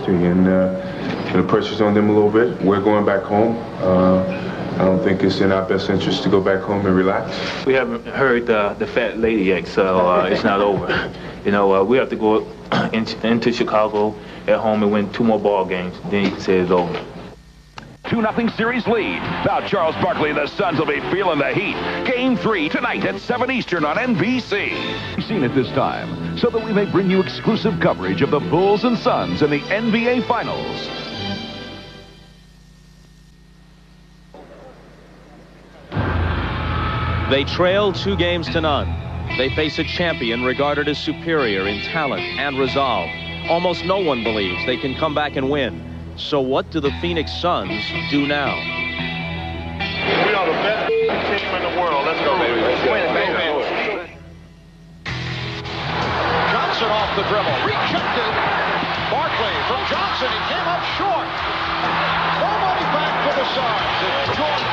opportunity, and the pressure's on them a little bit. We're going back home. I don't think it's in our best interest to go back home and relax. We haven't heard the fat lady yet, so it's not over. You know, we have to go into Chicago at home and win 2 more ball games. Then you can say it's over. 2-0 series lead. Now Charles Barkley and the Suns will be feeling the heat. Game 3 tonight at 7 Eastern on NBC. Seen it this time, so that we may bring you exclusive coverage of the Bulls and Suns in the NBA Finals. They trail 2 games to none. They face a champion regarded as superior in talent and resolve. Almost no one believes they can come back and win. So what do the Phoenix Suns do now? We are the best team in the world. Let's go, baby. Let's win it, baby. Johnson off the dribble. Rejected. Barkley from Johnson. He came up short. Nobody back for the Suns. It's Jordan.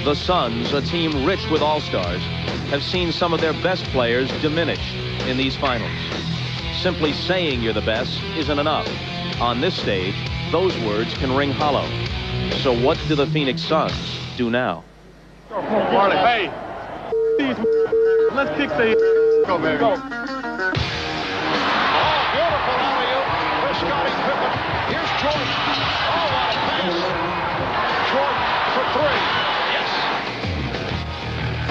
The Suns, a team rich with all-stars, have seen some of their best players diminish in these finals. Simply saying you're the best isn't enough. On this stage, those words can ring hollow. So what do the Phoenix Suns do now? Marley, hey, let's kick the go, baby. Go. Oh, beautiful alley-oop for Scottie Pippen. Here's Jordan. Oh, what a pass. Jordan for 3.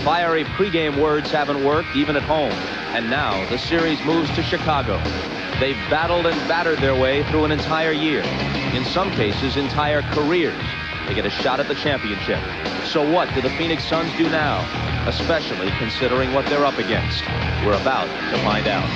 Fiery pregame words haven't worked even at home. And now the series moves to Chicago. They've battled and battered their way through an entire year. In some cases, entire careers. They get a shot at the championship. So what do the Phoenix Suns do now? Especially considering what they're up against. We're about to find out.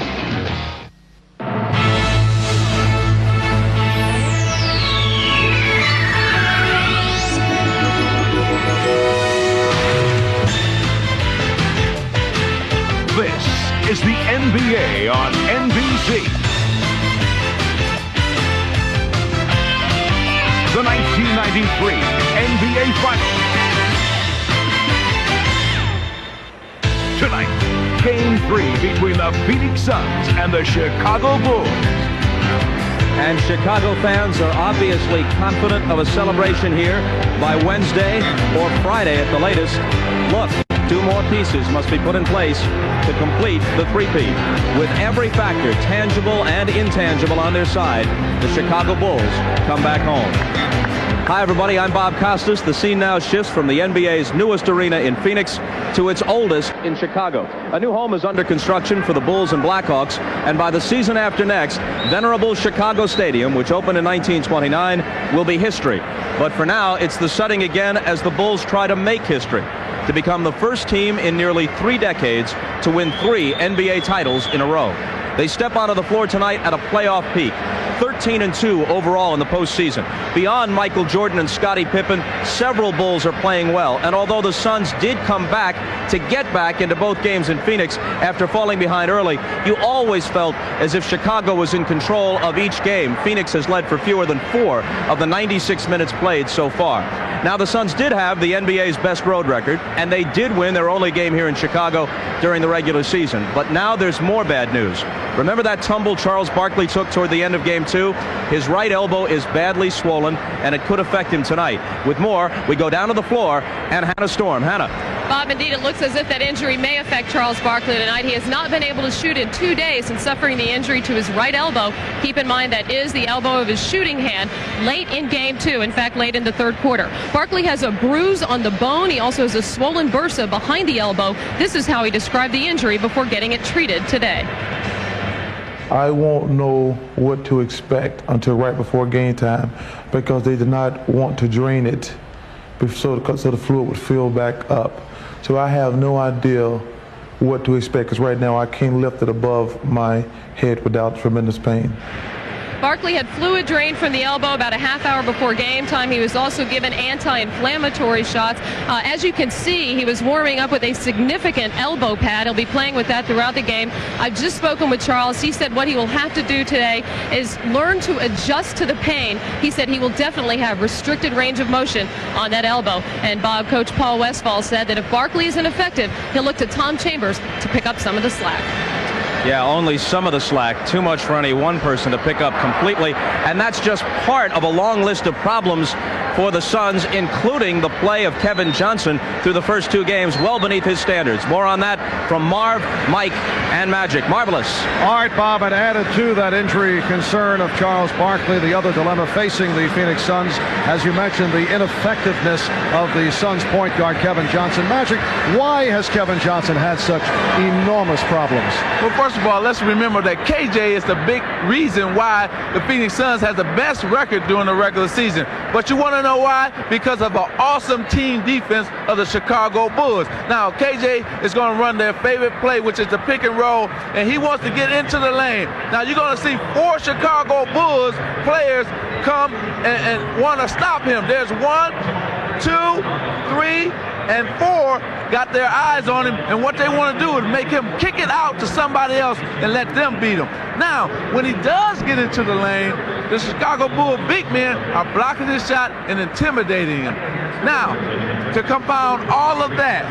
This is the NBA on NBC. The 1993 NBA Finals. Tonight, Game 3 between the Phoenix Suns and the Chicago Bulls. And Chicago fans are obviously confident of a celebration here by Wednesday or Friday at the latest. Look, 2 more pieces must be put in place to complete the three-peat. With every factor, tangible and intangible, on their side, the Chicago Bulls come back home. Hi, everybody. I'm Bob Costas. The scene now shifts from the NBA's newest arena in Phoenix to its oldest in Chicago. A new home is under construction for the Bulls and Blackhawks, and by the season after next, venerable Chicago Stadium, which opened in 1929, will be history. But for now, it's the setting again as the Bulls try to make history, to become the first team in nearly 3 decades to win 3 NBA titles in a row. They step onto the floor tonight at a playoff peak. 13-2 overall in the postseason. Beyond Michael Jordan and Scottie Pippen, several Bulls are playing well. And although the Suns did come back to get back into both games in Phoenix after falling behind early, you always felt as if Chicago was in control of each game. Phoenix has led for fewer than 4 of the 96 minutes played so far. Now, the Suns did have the NBA's best road record, and they did win their only game here in Chicago during the regular season. But now there's more bad news. Remember that tumble Charles Barkley took toward the end of Game 2? His right elbow is badly swollen, and it could affect him tonight. With more, we go down to the floor, and Hannah Storm. Hannah. Bob, indeed, it looks as if that injury may affect Charles Barkley tonight. He has not been able to shoot in 2 days since suffering the injury to his right elbow. Keep in mind that is the elbow of his shooting hand late in Game 2, in fact, late in the 3rd quarter. Barkley has a bruise on the bone. He also has a swollen bursa behind the elbow. This is how he described the injury before getting it treated today. I won't know what to expect until right before game time because they did not want to drain it so the fluid would fill back up. So I have no idea what to expect because right now I can't lift it above my head without tremendous pain. Barkley had fluid drained from the elbow about a half hour before game time. He was also given anti-inflammatory shots. As you can see, he was warming up with a significant elbow pad. He'll be playing with that throughout the game. I've just spoken with Charles. He said what he will have to do today is learn to adjust to the pain. He said he will definitely have restricted range of motion on that elbow. And Bob, Coach Paul Westphal said that if Barkley isn't effective, he'll look to Tom Chambers to pick up some of the slack. Yeah, only some of the slack. Too much for any one person to pick up completely. And that's just part of a long list of problems for the Suns, including the play of Kevin Johnson through the first 2 games, well beneath his standards. More on that from Marv, Mike, and Magic. Marvelous. All right, Bob, and added to that injury concern of Charles Barkley, the other dilemma facing the Phoenix Suns, as you mentioned, the ineffectiveness of the Suns point guard Kevin Johnson. Magic, why has Kevin Johnson had such enormous problems? Well, first of all, let's remember that KJ is the big reason why the Phoenix Suns has the best record during the regular season. But you want to know why? Because of an awesome team defense of the Chicago Bulls. Now, KJ is going to run their favorite play, which is the pick and roll, and he wants to get into the lane. Now, you're going to see 4 Chicago Bulls players come and want to stop him. There's 1, 2, 3, and 4 got their eyes on him, and what they want to do is make him kick it out to somebody else and let them beat him. Now, when he does get into the lane, the Chicago Bull big men are blocking his shot and intimidating him. Now, to compound all of that,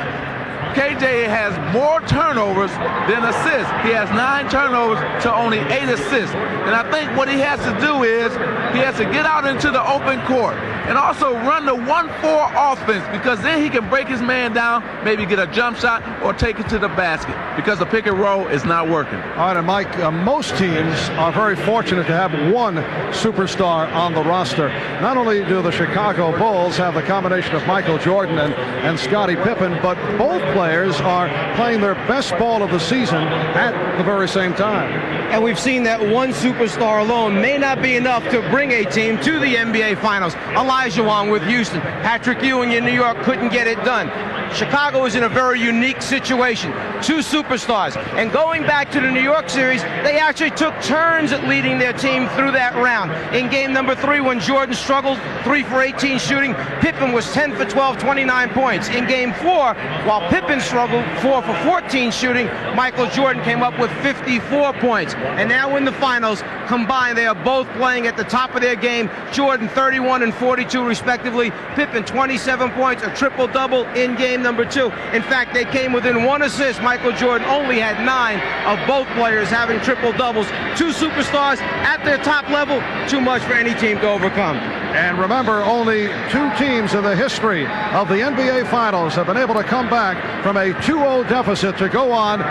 KJ has more turnovers than assists. He has 9 turnovers to only 8 assists. And I think what he has to do is he has to get out into the open court and also run the 1-4 offense, because then he can break his man down, maybe get a jump shot or take it to the basket, because the pick and roll is not working. All right, and Mike, most teams are very fortunate to have 1 superstar on the roster. Not only do the Chicago Bulls have the combination of Michael Jordan and Scottie Pippen, but both players are playing their best ball of the season at the very same time. And we've seen that 1 superstar alone may not be enough to bring a team to the NBA Finals. Elijah Wong with Houston. Patrick Ewing in New York couldn't get it done. Chicago is in a very unique situation. 2 superstars. And going back to the New York series, they actually took turns at leading their team through that round. In game number 3, when Jordan struggled, 3 for 18 shooting, Pippen was 10 for 12, 29 points. In game 4, while Pippen struggled, 4 for 14 shooting, Michael Jordan came up with 54 points. And now in the finals, combined, they are both playing at the top of their game. Jordan 31 and 42 respectively. Pippen 27 points, a triple-double in game number 2. In fact, they came within 1 assist. Michael Jordan only had 9 of both players having triple-doubles. 2 superstars at their top level, too much for any team to overcome. And remember, only 2 teams in the history of the NBA Finals have been able to come back from a 2-0 deficit to go on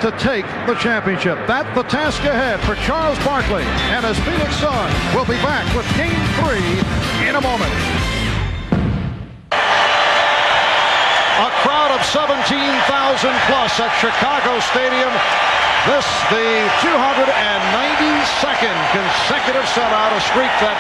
to take the championship. That's the task ahead for Charles Barkley and his Phoenix Suns. We'll be back with Game 3 in a moment. A crowd of 17,000 plus at Chicago Stadium. This, the 292nd consecutive sellout, a streak that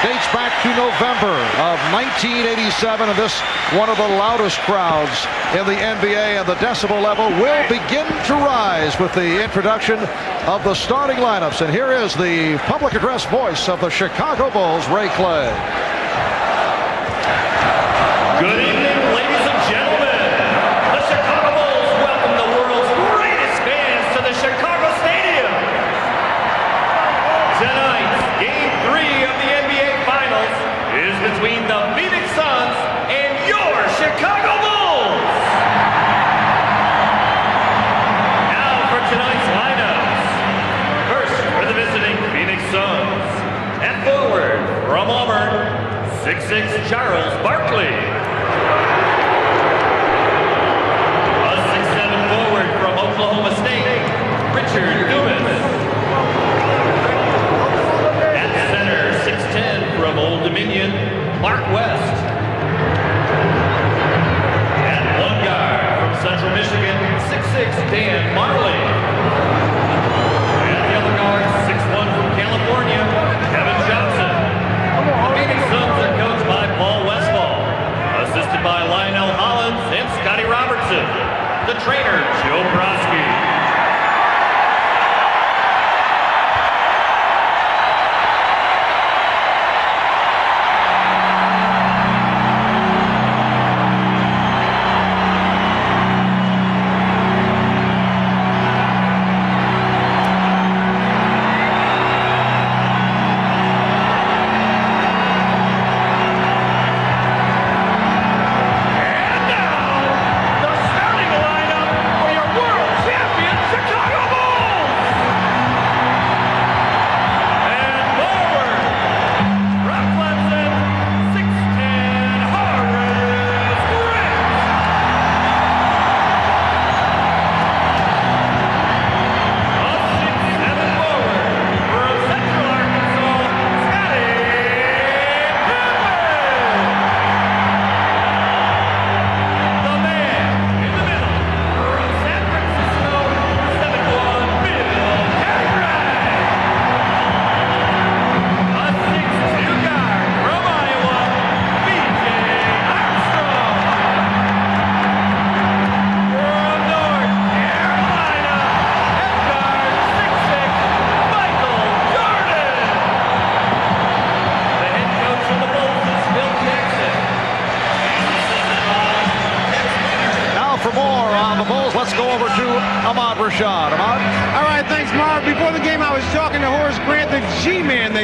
dates back to November of 1987, and this one of the loudest crowds in the NBA, and the decibel level will begin to rise with the introduction of the starting lineups. And here is the public address voice of the Chicago Bulls, Ray Clay. Good evening, ladies and gentlemen. The Chicago Bulls welcome the world's greatest fans to the Chicago Stadium. Tonight, Game 3 of the NBA Finals is between the Phoenix Suns and your Chicago Bulls. Now for tonight's lineups. First, for the visiting Phoenix Suns. At forward, from Auburn, 6'6" Charles Barkley. A 6'7" forward from Oklahoma State, Richard Dumas. At center, 6'10" from Old Dominion, Mark West. At one guard from Central Michigan, 6'6" Dan Majerle. At the other guard, 6'1" from California, Kevin Johnson. The Phoenix Suns are coached by Paul Westphal, assisted by Lionel Hollins and Scotty Robertson. The trainer, Joe Brodsky.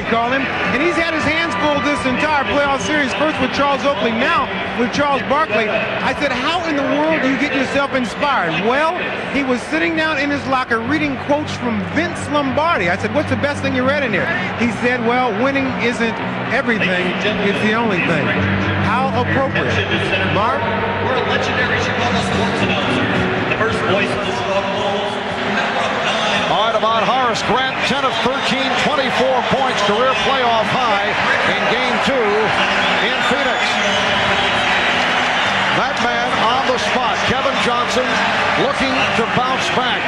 they call him. And he's had his hands full this entire playoff series, first with Charles Oakley, now with Charles Barkley. I said, how in the world do you get yourself inspired? Well, he was sitting down in his locker reading quotes from Vince Lombardi. I said, what's the best thing you read in here? He said, well, winning isn't everything, it's the only thing. How appropriate. Mark? We're a legendary Chicago sports announcer. The first voice of the Chicago Bulls. All right, about Horace Grant, 10 of 13, 24 points, career playoff high in Game 2 in Phoenix. That man on the spot, Kevin Johnson, looking to bounce back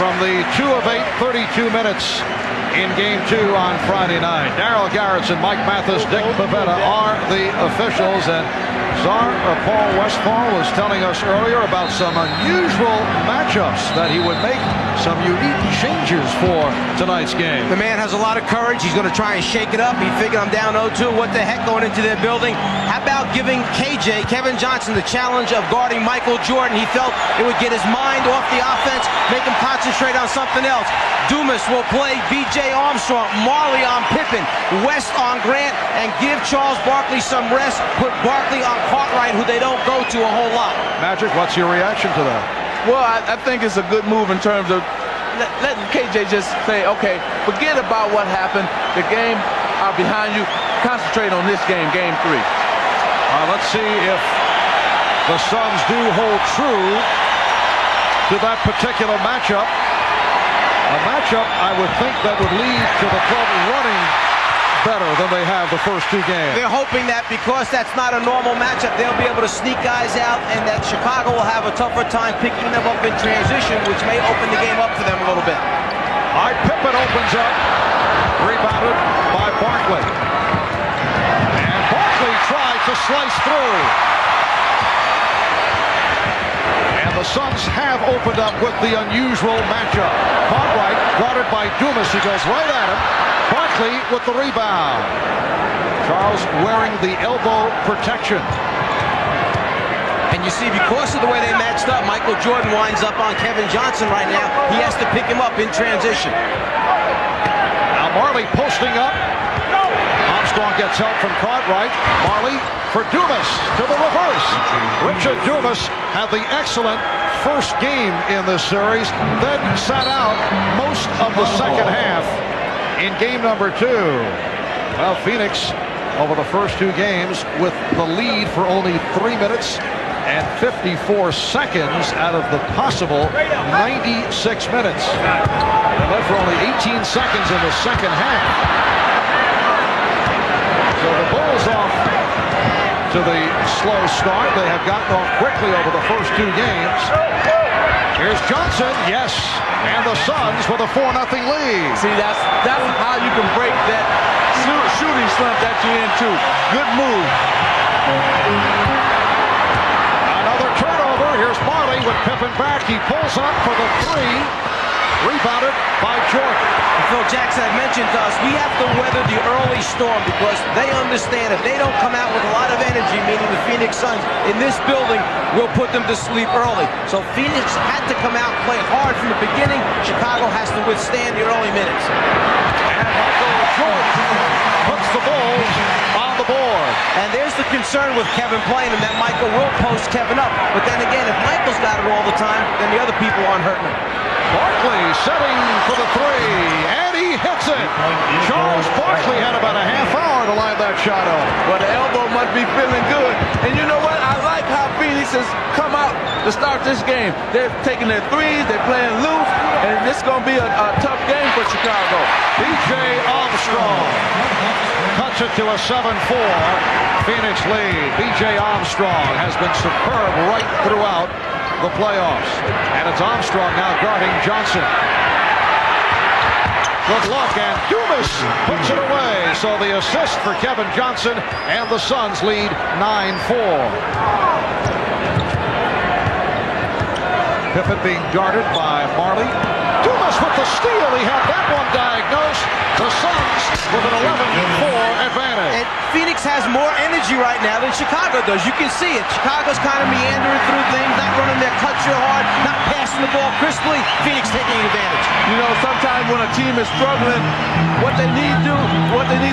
from the 2 of 8, 32 minutes in Game 2 on Friday night. Darryl Garretson, Mike Mathis, Dick Pavetta are the officials, and Paul Westphal was telling us earlier about some unusual matchups that he would make some unique changes for tonight's game. The man has a lot of courage. He's going to try and shake it up. He figured I'm down 0-2. What the heck going into their building? How about giving Kevin Johnson, the challenge of guarding Michael Jordan? He felt it would get his mind off the offense, make him concentrate on something else. Dumas will play B.J. Armstrong, Marley on Pippen, West on Grant, and give Charles Barkley some rest. Put Barkley on Cartwright, who they don't go to a whole lot. Magic, what's your reaction to that? Well, I think it's a good move in terms of letting KJ just say, okay, forget about what happened. The game are behind you. Concentrate on this game, Game 3. Let's see if the Suns do hold true to that particular matchup. A matchup, I would think, that would lead to the club running better than they have the first 2 games. They're hoping that because that's not a normal matchup, they'll be able to sneak guys out, and that Chicago will have a tougher time picking them up in transition, which may open the game up for them a little bit. All right, Pippen opens up, rebounded by Barkley. And Barkley tried to slice through. And the Suns have opened up with the unusual matchup. Cartwright guarded by Dumas, who goes right at him. Barkley with the rebound. Charles wearing the elbow protection. And you see, because of the way they matched up, Michael Jordan winds up on Kevin Johnson right now. He has to pick him up in transition. Now Marley posting up. Armstrong gets help from Cartwright. Marley for Dumas to the reverse. Richard Dumas had the excellent first game in this series, then sat out most of the second half in game number 2. Well, Phoenix over the first 2 games with the lead for only 3 minutes and 54 seconds out of the possible 96 minutes. They led for only 18 seconds in the second half. So the Bulls off to the slow start. They have gotten off quickly over the first 2 games. Here's Johnson, yes, and the Suns with a 4-0 lead. See, that's how you can break that shooting slump that you're into. Good move. Another turnover. Here's Marley with Pippen back. He pulls up for the 3. Rebounded by Jordan. Phil Jackson had mentioned to us, we have to weather the early storm because they understand if they don't come out with a lot of energy, meaning the Phoenix Suns, in this building, we'll put them to sleep early. So Phoenix had to come out and play hard from the beginning. Chicago has to withstand the early minutes. And Michael Jordan puts the Bulls on the board. And there's the concern with Kevin playing him, that Michael will post Kevin up. But then again, if Michael's got it all the time, then the other people aren't hurting him. Barkley setting for the 3, and he hits it. Charles Barkley had about a half hour to line that shot up. Well, the elbow must be feeling good. And you know what? I like how Phoenix has come out to start this game. They're taking their threes, they're playing loose, and this is going to be a tough game for Chicago. B.J. Armstrong cuts it to a 7-4 Phoenix lead. B.J. Armstrong has been superb right throughout the playoffs. And it's Armstrong now guarding Johnson. Good luck, and Dumas puts it away. So the assist for Kevin Johnson, and the Suns lead 9-4. Pippen being guarded by Marley. Dumas with the steal. He had that one diagnosed. The Suns with an 11-4 advantage. And Phoenix has more energy right now than Chicago does. You can see it. Chicago's kind of meandering through things, not running their cuts real hard, not passing passing the ball crisply. Phoenix taking advantage. You know, sometimes when a team is struggling, what they need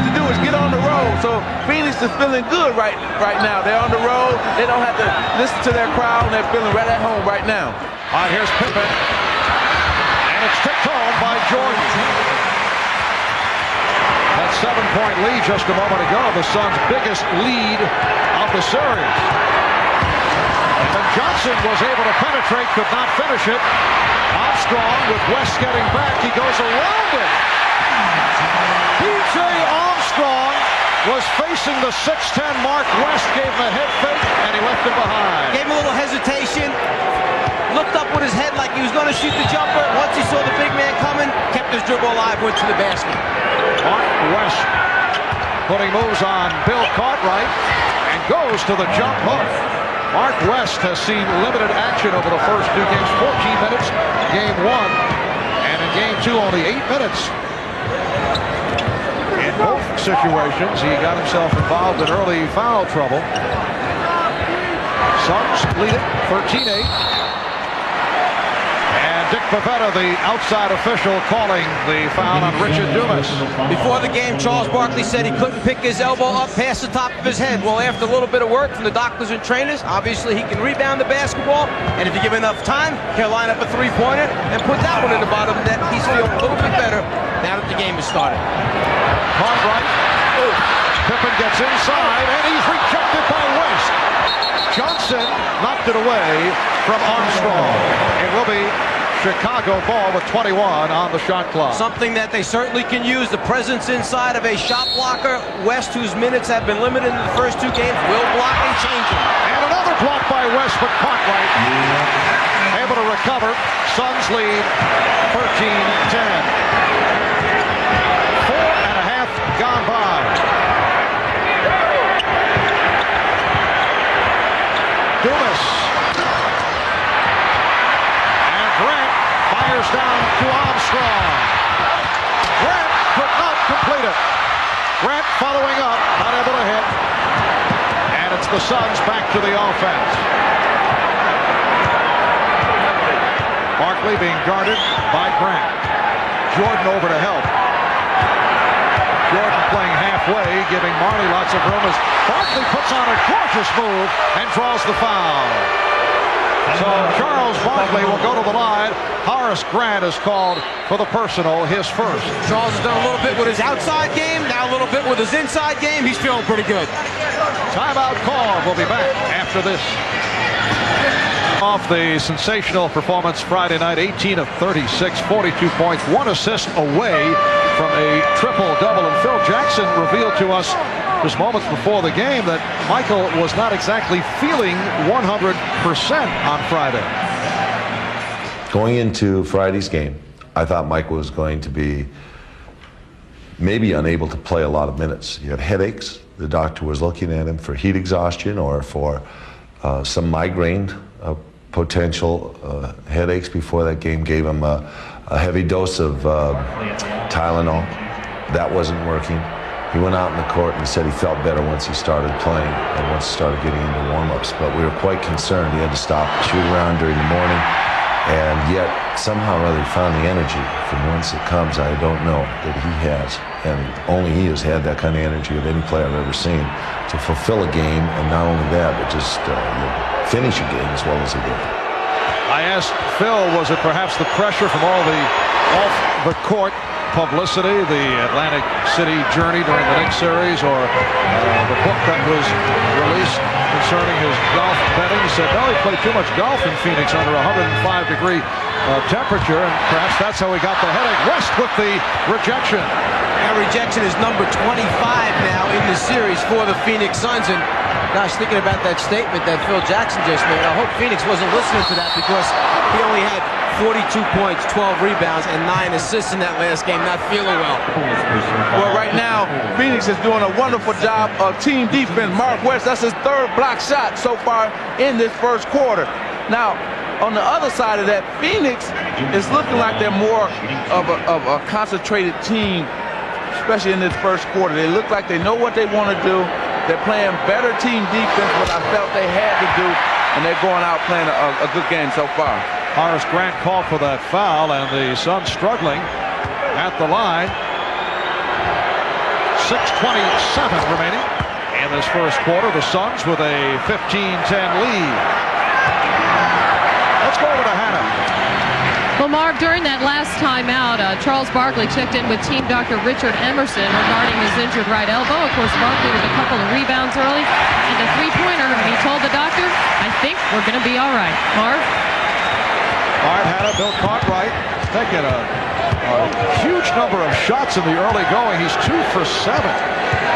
to do is get on the road. So Phoenix is feeling good right now. They're on the road. They don't have to listen to their crowd, and they're feeling right at home right now. All right, here's Pippen. And it's kicked home by Jordan. That 7-point lead just a moment ago, the Suns' biggest lead of the series. And Johnson was able to penetrate, could not finish it. Armstrong with West getting back. He goes around it. P.J. Armstrong was facing the 6'10 Mark West, gave him a head fake, and he left him behind. Gave him a little hesitation. Looked up with his head like he was going to shoot the jumper. Once he saw the big man coming, kept his dribble alive, went to the basket. Mark West putting moves on Bill Cartwright and goes to the jump hook. Mark West has seen limited action over the first 2 games, 14 minutes, game 1, and in game 2 only 8 minutes. In both situations, he got himself involved in early foul trouble. Suns lead it 13-8. Dick Pavetta, the outside official, calling the foul on Richard Dumas. Before the game, Charles Barkley said he couldn't pick his elbow up past the top of his head. Well, after a little bit of work from the doctors and trainers, obviously he can rebound the basketball, and if you give enough time, he'll line up a three-pointer and put that one in the bottom of the net. He's feeling a little bit better now that the game has started. Cartwright. Pippen gets inside, and he's rejected by West. Johnson knocked it away from Armstrong. It will be Chicago ball with 21 on the shot clock. Something that they certainly can use, the presence inside of a shot blocker. West, whose minutes have been limited in the first 2 games, will block and change him. And another block by West, but Cartwright able to recover. Suns lead 13-10. 4.5 gone by. Dumas. Fires down to Armstrong. Grant could not complete it. Grant following up, not able to hit. And it's the Suns back to the offense. Barkley being guarded by Grant. Jordan over to help. Jordan playing halfway, giving Marley lots of room as Barkley puts on a gorgeous move and draws the foul. So Charles Barkley will go to the line. Horace Grant is called for the personal, his first. Charles has done a little bit with his outside game, now a little bit with his inside game. He's feeling pretty good. Timeout call. We'll be back after this. Off the sensational performance Friday night, 18 of 36, 42 points, 1 assist away from a triple-double. And Phil Jackson revealed to us just moments before the game that Michael was not exactly feeling 100% on Friday. Going into Friday's game, I thought Michael was going to be maybe unable to play a lot of minutes. He had headaches. The doctor was looking at him for heat exhaustion or for some migraine potential headaches before that game. Gave him a heavy dose of Tylenol. That wasn't working. He went out in the court and he said he felt better once he started playing and once he started getting into warm-ups. But we were quite concerned. He had to stop, shoot around during the morning, and yet somehow or other he found the energy. From whence it comes, I don't know, that he has. And only he has had that kind of energy of any player I've ever seen to fulfill a game, and not only that, but just finish a game as well as he did. I asked Phil, was it perhaps the pressure from all the off-the-court publicity, the Atlantic City journey during the Knicks series, or the book that was released concerning his golf betting? He said, no, he played too much golf in Phoenix under 105-degree temperature, and perhaps that's how he got the headache. West with the rejection. That rejection is number 25 now in the series for the Phoenix Suns. And gosh, thinking about that statement that Phil Jackson just made, I hope Phoenix wasn't listening to that, because he only had 42 points, 12 rebounds, and 9 assists in that last game, not feeling well. Well, right now, Phoenix is doing a wonderful job of team defense. Mark West, that's his 3rd block shot so far in this first quarter. Now, on the other side of that, Phoenix is looking like they're more of a concentrated team, especially in this first quarter. They look like they know what they want to do. They're playing better team defense, what I felt they had to do, and they're going out playing a good game so far. Horace Grant called for that foul, and the Suns struggling at the line. 6:27 remaining in this first quarter. The Suns with a 15-10 lead. Let's go over to Hannah. Well, Marv, during that last timeout, Charles Barkley checked in with team doctor Richard Emerson regarding his injured right elbow. Of course, Barkley with a couple of rebounds early and a three-pointer, and he told the doctor, "I think we're going to be all right." Marv? All right, Hannah, Bill Cartwright taking a huge number of shots in the early going. He's 2 for 7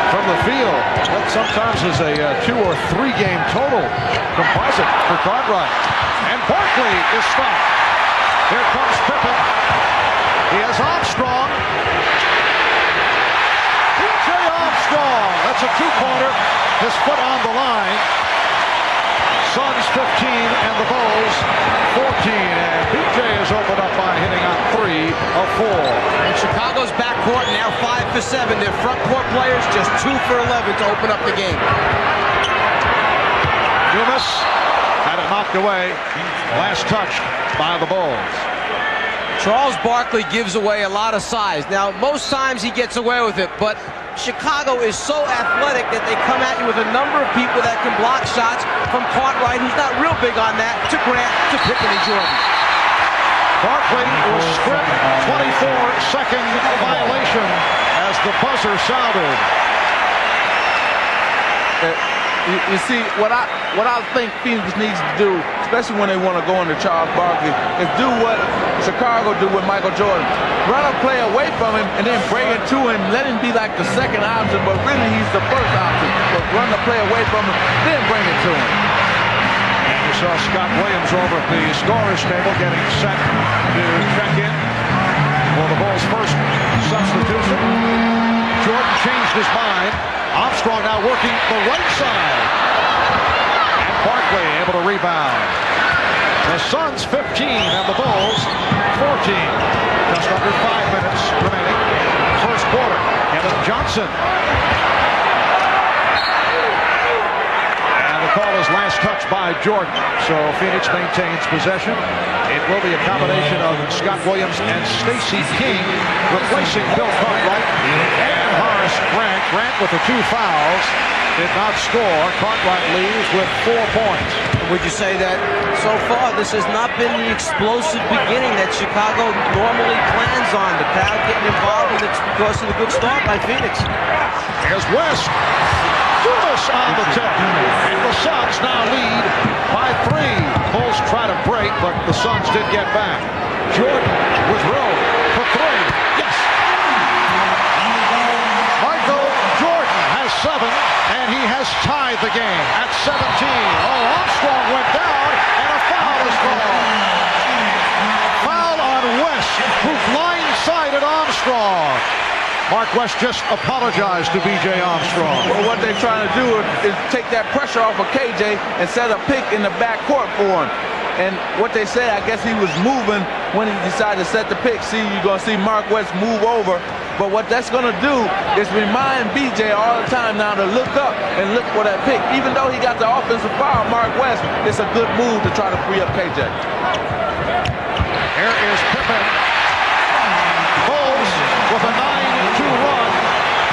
from the field. That sometimes is a 2 or 3 game total composite for Cartwright. And Barkley is stopped. Here comes Pippen. He has Armstrong. B.J. Armstrong. That's a two-pointer. His foot on the line. Suns 15 and the Bulls 14. And B.J. is opened up by hitting on 3 of 4. And Chicago's backcourt now 5 for 7. Their front court players just 2 for 11 to open up the game. Dumas had it knocked away. Last touch by the Bulls. Charles Barkley gives away a lot of size. Now, most times he gets away with it, but Chicago is so athletic that they come at you with a number of people that can block shots, from Cartwright, who's not real big on that, to Grant, to Pippen and Jordan. Barkley was stripped. 24-second violation as the buzzer sounded. You see, what I think Phoenix needs to do, especially when they want to go into Charles Barkley, is do what Chicago do with Michael Jordan. Run a play away from him and then bring it to him. Let him be like the second option, but really he's the first option. But run the play away from him, then bring it to him. And you saw Scott Williams over at the scorer's table getting set to check in for the Bulls' first substitution. Jordan changed his mind. Armstrong now working the right side. And Barkley able to rebound. The Suns 15 and the Bulls 14. Just under 5 minutes remaining. First quarter. Kevin Johnson. And the call is last touch by Jordan. So Phoenix maintains possession. It will be a combination of Scott Williams and Stacey King replacing Bill Cartwright and Horace Grant. Grant with the 2 fouls did not score. Cartwright leaves with 4 points. Would you say that so far this has not been the explosive beginning that Chicago normally plans on? The crowd getting involved, and it's because of the good start by Phoenix. Here's West. Dumas on the tip. And the Suns now lead by 3. Bulls try to break, but the Suns did get back. Jordan with room for 3. Yes. Michael Jordan has 7, and he has tied the game at 17. Oh, Armstrong went down, and a foul is called. Foul on West, who blindsided Armstrong. Mark West just apologized to B.J. Armstrong. Well, what they're trying to do is take that pressure off of KJ and set a pick in the backcourt for him. And what they say, I guess he was moving when he decided to set the pick. See, you're going to see Mark West move over. But what that's going to do is remind B.J. all the time now to look up and look for that pick. Even though he got the offensive foul, Mark West, it's a good move to try to free up KJ. Here is Pippen. Bulls with a 9-2 run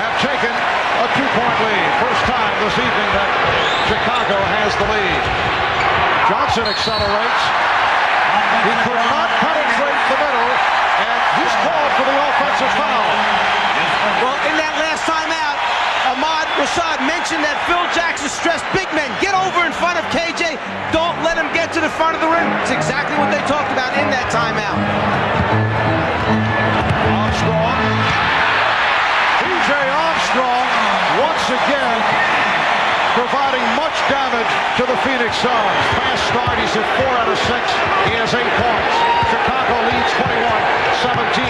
have taken a 2-point lead. First time this evening that Chicago has the lead. Johnson accelerates. He could not penetrate the middle, and he's called for the offensive foul. Well, in that last timeout, Ahmad Rashad mentioned that Phil Jackson stressed big men. Get over in front of KJ. Don't let him get to the front of the rim. It's exactly what they talked about in that timeout. Armstrong. B.J. Armstrong once again providing much damage to the Phoenix Suns. Fast start, he's at 4 out of 6. He has 8 points. Chicago leads 21-17.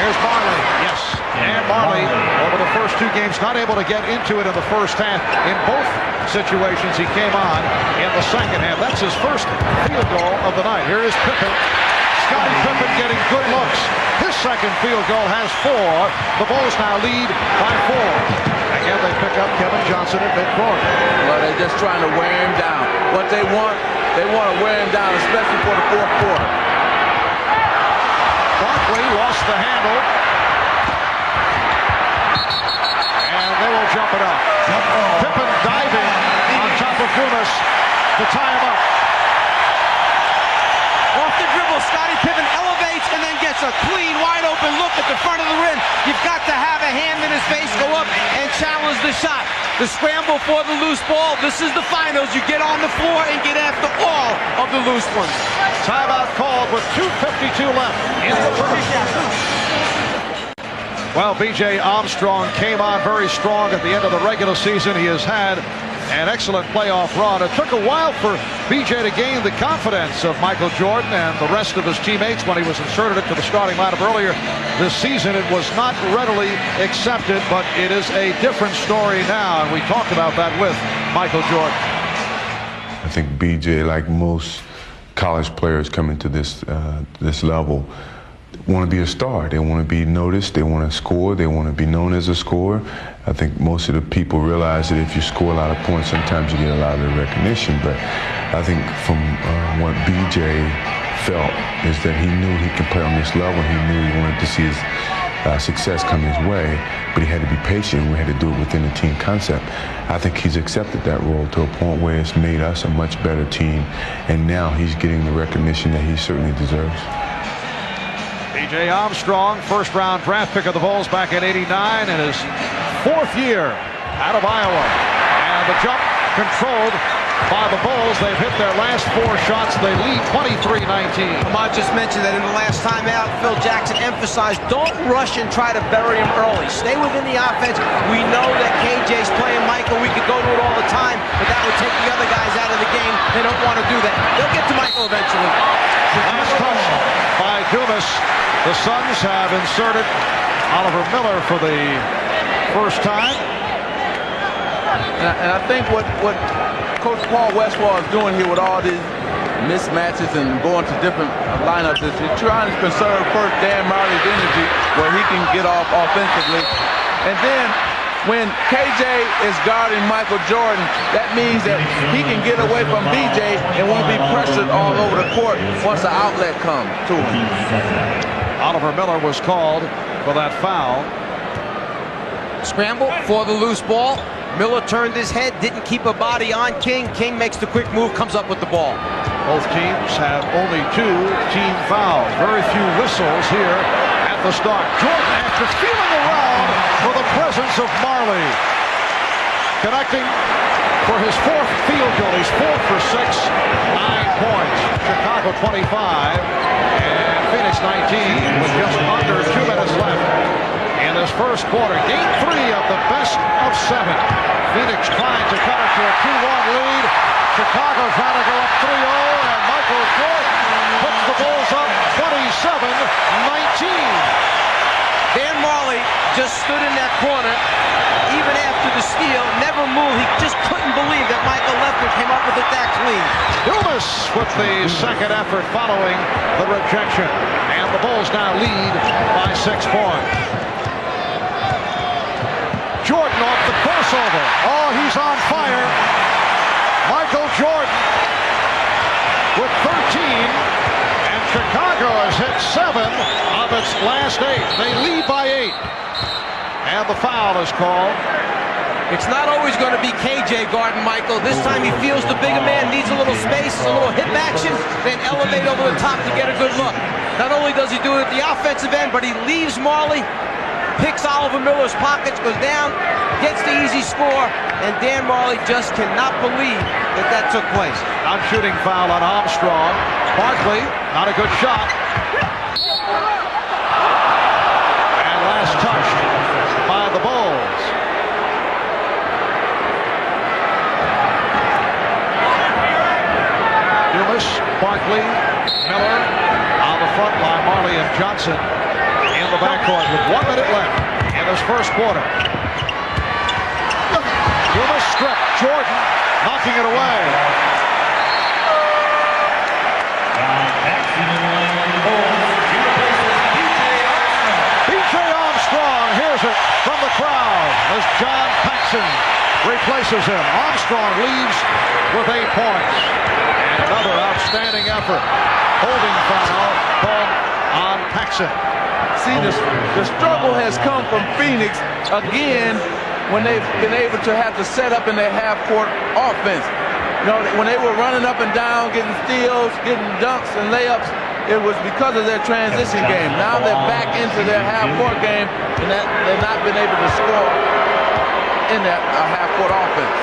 Here's Majerle. Yes. And Majerle, over the first 2 games, not able to get into it in the first half. In both situations, he came on in the second half. That's his first field goal of the night. Here is Pippen. Scottie Pippen getting good looks. His second field goal has 4. The Bulls now lead by 4. Again, they pick up Kevin Johnson at midcourt. Well, they're just trying to wear him down. What they want to wear him down, especially for the fourth quarter. Barkley lost the handle. And they will jump it up. Pippen diving on top of Dumas to tie him up. Off the dribble, Scottie Pippen elevates and then gets a clean, wide-open look at the front of the rim. You've got to have a hand in his face, go up and challenge the shot. The scramble for the loose ball. This is the finals. You get on the floor and get after all of the loose ones. Timeout called with 2:52 left in the first. Well, B.J. Armstrong came on very strong at the end of the regular season. He has had an excellent playoff run. It took a while for B.J. to gain the confidence of Michael Jordan and the rest of his teammates when he was inserted into the starting lineup earlier this season. It was not readily accepted, but it is a different story now, and we talked about that with Michael Jordan. I think B.J., like most college players coming to this level, want to be a star. They want to be noticed. They want to score. They want to be known as a scorer. I think most of the people realize that if you score a lot of points, sometimes you get a lot of recognition. But I think from what B.J. felt is that he knew he could play on this level. He knew he wanted to see his success come his way, but he had to be patient. We had to do it within the team concept. I think he's accepted that role to a point where it's made us a much better team, and now he's getting the recognition that he certainly deserves. B.J. Armstrong, first-round draft pick of the Bulls back in '89, in his 4th year out of Iowa. And the jump controlled by the Bulls. They've hit their last 4 shots. They lead 23-19. Ahmad just mentioned that in the last time out, Phil Jackson emphasized, don't rush and try to bury him early. Stay within the offense. We know that KJ's playing Michael. We could go to it all the time, but that would take the other guys out of the game. They don't want to do that. They'll get to Michael eventually. Last touch by Dumas. The Suns have inserted Oliver Miller for the first time. And I think what Coach Paul Westphal is doing here with all these mismatches and going to different lineups is he's trying to conserve first Dan Majerle's energy where he can get off offensively. And then when KJ is guarding Michael Jordan, that means that he can get away from BJ and won't be pressured all over the court once the outlet comes to him. Oliver Miller was called for that foul. Scramble for the loose ball. Miller turned his head, didn't keep a body on King. King makes the quick move, comes up with the ball. Both teams have only 2 team fouls. Very few whistles here at the start. Jordan, after feeling around for the presence of Marley, connecting for his 4th field goal. He's 4 for 6, 9 points. Chicago 25 and Phoenix 19 with just under 2 minutes left in this first quarter. Game 3 of the best of 7. Phoenix trying to cut it to a 2-1 lead. Chicago trying to go up 3-0, and Michael Jordan puts the Bulls up 27-19. Dan Majerle just stood in that corner, even after the steal, never moved. He just couldn't believe that Michael Lefter came up with it that clean. Dumas with the second effort following the rejection. And the Bulls now lead by 6 points. Jordan off the crossover. Oh, he's on fire. Michael Jordan with 13. And Chicago has hit 7 of its last 8. They lead by 8. And the foul is called. It's not always going to be KJ guarding Michael. This time he feels the bigger man needs a little space, a little hip action, then elevate over the top to get a good look. Not only does he do it at the offensive end, but he leaves Majerle, picks Oliver Miller's pockets, goes down, gets the easy score, and Dan Majerle just cannot believe that that took place. Non-shooting foul on Armstrong. Barkley, not a good shot. And last touched by the Bulls. Dumas, Barkley, Miller on the front line. Majerle and Johnson in the backcourt with 1 minute left in this first quarter. Dumas stripped. Jordan knocking it away. as John Paxson replaces him. Armstrong leaves with 8 points. And another outstanding effort. Holding foul called on Paxson. See, the struggle has come from Phoenix again when they've been able to have to set up in their half-court offense. You know, when they were running up and down, getting steals, getting dunks and layups, it was because of their transition game. Now they're back into their half-court game, and they've not been able to score in that half-court offense.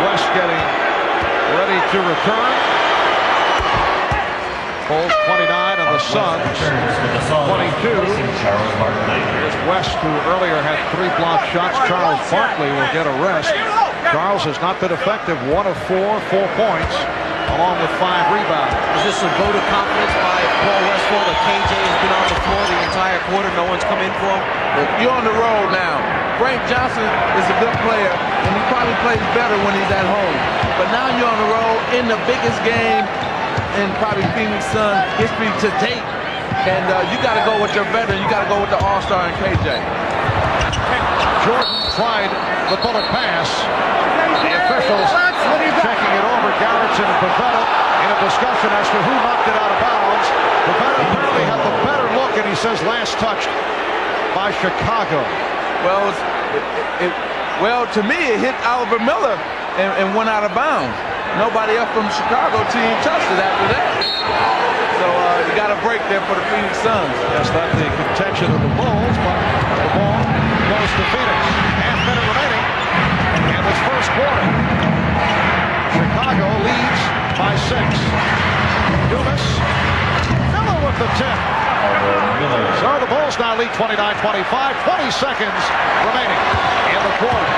West getting ready to return. Bulls 29 and the Suns 22. Here's West, who earlier had 3 blocked shots. Charles Barkley will get a rest. Charles has not been effective. 1 of 4, 4 points, along with 5 rebounds. Is this a vote of confidence by Paul Westphal that KJ has been on the floor the entire quarter? No one's come in for him? You're on the road now. Frank Johnson is a good player, and he probably plays better when he's at home. But now you're on the road in the biggest game in probably Phoenix Suns history to date. And you got to go with your veteran. You got to go with the all-star and KJ. Jordan tried the bullet pass. The officials checking it over. Garrettson and Pavetta in a discussion as to who knocked it out of bounds. Pavetta apparently had the better look, and he says last touched by Chicago. Well, to me, it hit Oliver Miller and went out of bounds. Nobody else from the Chicago team touched it after that. So you got a break there for the Phoenix Suns. Yes, that's the contention of the Bulls, but the ball goes to Phoenix. Half minute remaining in this first quarter. Chicago leads by 6. Dumas, Miller with the tip. So the Bulls now lead 29-25. 20 seconds remaining in the quarter.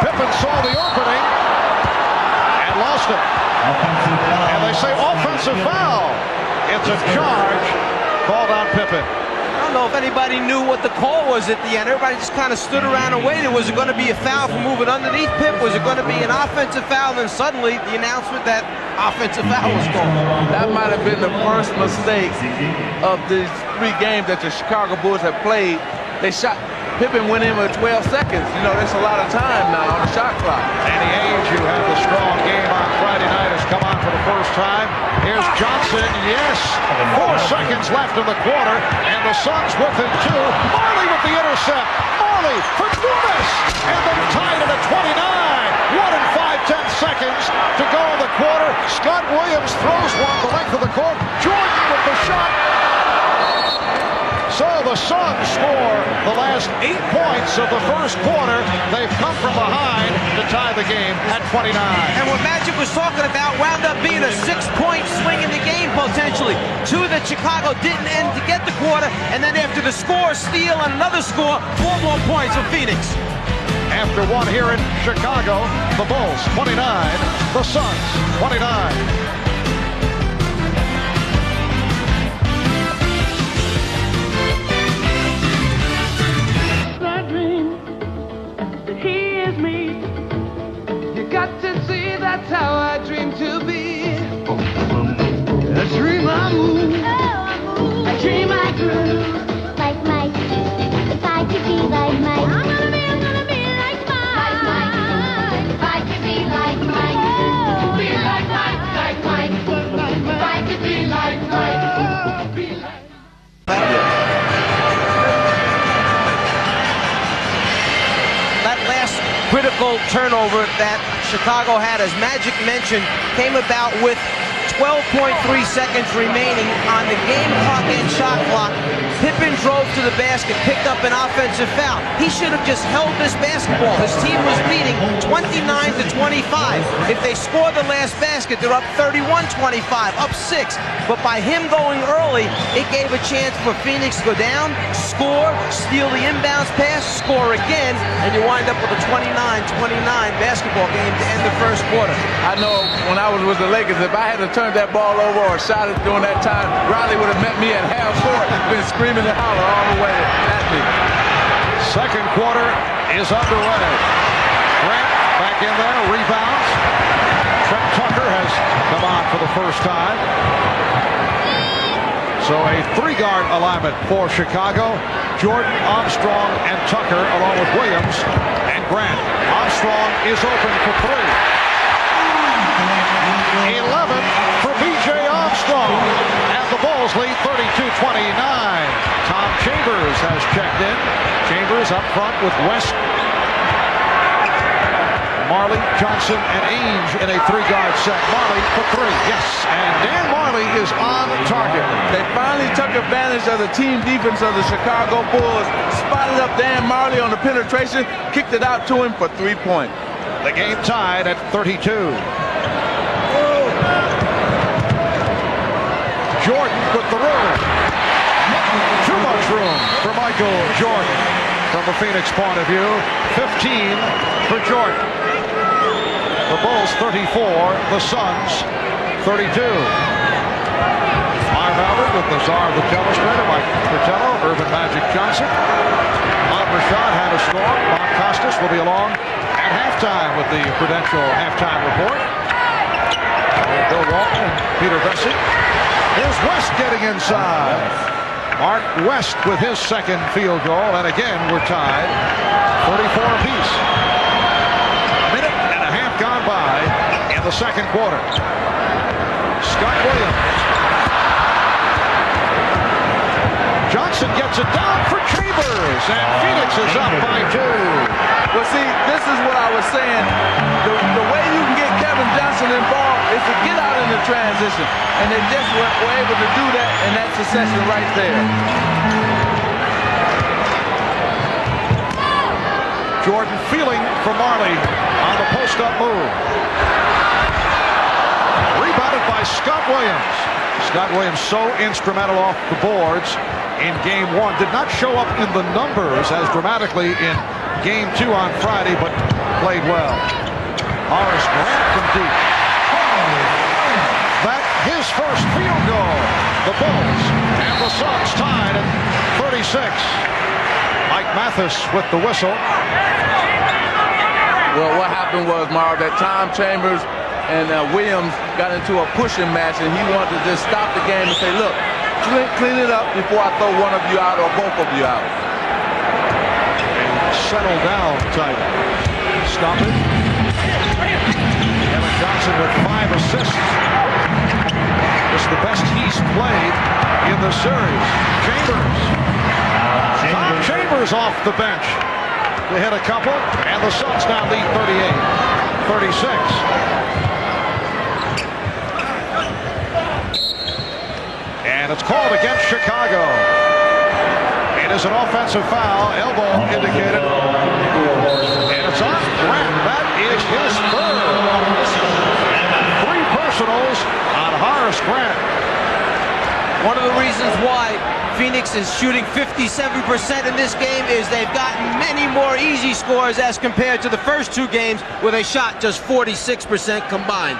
Pippen saw the opening and lost it. And they say offensive foul. It's a charge called on Pippen. I don't know if anybody knew what the call was at the end. Everybody just kind of stood around and waited. Was it going to be a foul for moving underneath Pip? Was it going to be an offensive foul? And then suddenly the announcement that offensive foul was called. That might have been the first mistake of these 3 games that the Chicago Bulls have played. They shot. Pippen went in with 12 seconds. You know, there's a lot of time now on the shot clock. Danny Ainge, who had the strong game on Friday night, has come on for the first time. Here's Johnson. Yes. 4 seconds left in the quarter, and the Suns within 2. Marley with the intercept. Marley for Dumas. And they've tied it at 29. 1 and 5/10 seconds to go in the quarter. Scott Williams throws one the length of the court. Jordan with the shot. So the Suns score the last 8 points of the first quarter. They've come from behind to tie the game at 29. And what Magic was talking about wound up being a 6-point swing in the game potentially. 2 that Chicago didn't end to get the quarter, and then after the score, steal, and another score, 4 more points for Phoenix. After 1 here in Chicago, the Bulls 29, the Suns 29. That's how I dream to be. A dream I move. Oh, I move. A dream I groove. Like Mike. If I could be like Mike. I'm gonna be like Mike. Like Mike. If I could be like Mike. Oh, be like Mike. Like Mike. If I could be like Mike. Be like That last critical turnover that Chicago had, as Magic mentioned, came about with 12.3 seconds remaining on the game clock and shot clock. Pippen drove to the basket, picked up an offensive foul. He should have just held this basketball. His team was leading 29-25. If they score the last basket, they're up 31-25, up 6. But by him going early, it gave a chance for Phoenix to go down, score, steal the inbounds pass, score again, and you wind up with a 29-29 basketball game to end the first quarter. I know when I was with the Lakers, if I had to turn that ball over or shot it during that time, Riley would have met me at half court, been screaming and hollering all the way at me. Second quarter is underway. Grant back in there, rebounds. Trent Tucker has come on for the first time. So a three-guard alignment for Chicago. Jordan, Armstrong, and Tucker, along with Williams and Grant. Armstrong is open for three. 11 for B.J. Armstrong. And the Bulls lead 32-29. Tom Chambers has checked in. Chambers up front with West, Marley, Johnson, and Ainge in a three-guard set. Marley for three. Yes, and Dan Marley is on target. They finally took advantage of the team defense of the Chicago Bulls, spotted up Dan Marley on the penetration, kicked it out to him for 3-point. The game tied at 32. Jordan with the room. Too much room for Michael Jordan from the Phoenix point of view. 15 for Jordan. The Bulls 34, the Suns 32. Marv Albert with the czar of the telestrator, Mike Fratello, Urban Magic Johnson. Bob Rashad had a storm. Bob Costas will be along at halftime with the Prudential halftime report. Bill Walton and Peter Vesey. Here's West getting inside. Mark West with his second field goal, and again we're tied 34 apiece. Minute and a half gone by in the second quarter. Scott Williams. Johnson gets it down for Chambers, and Phoenix is up by 2. Well, see, this is what I was saying. The way you can get Kevin Johnson involved is to get out in the transition. And they just were able to do that in that succession right there. Jordan feeling for Marley on the post-up move. Rebounded by Scott Williams. Scott Williams so instrumental off the boards in game 1. Did not show up in the numbers as dramatically in game 2 on Friday, but played well. Horace Grant from deep. That his first field goal. The Bulls and the Suns tied at 36. Mike Mathis with the whistle. Well, what happened was, Marv, that Tom Chambers and Williams got into a pushing match, and he wanted to just stop the game and say, look, clean it up before I throw one of you out or both of you out. Settle down tight. Stop it. Kevin Johnson with 5 assists. This is the best he's played in the series. Chambers. Tom Chambers off the bench. They hit a couple, and the Suns now lead 38-36. And it's called against Chicago. It is an offensive foul, elbow indicated. And it's on Grant. That is his third. 3 personals on Horace Grant. One of the reasons why Phoenix is shooting 57% in this game is they've gotten many more easy scores as compared to the first 2 games where they shot just 46% combined.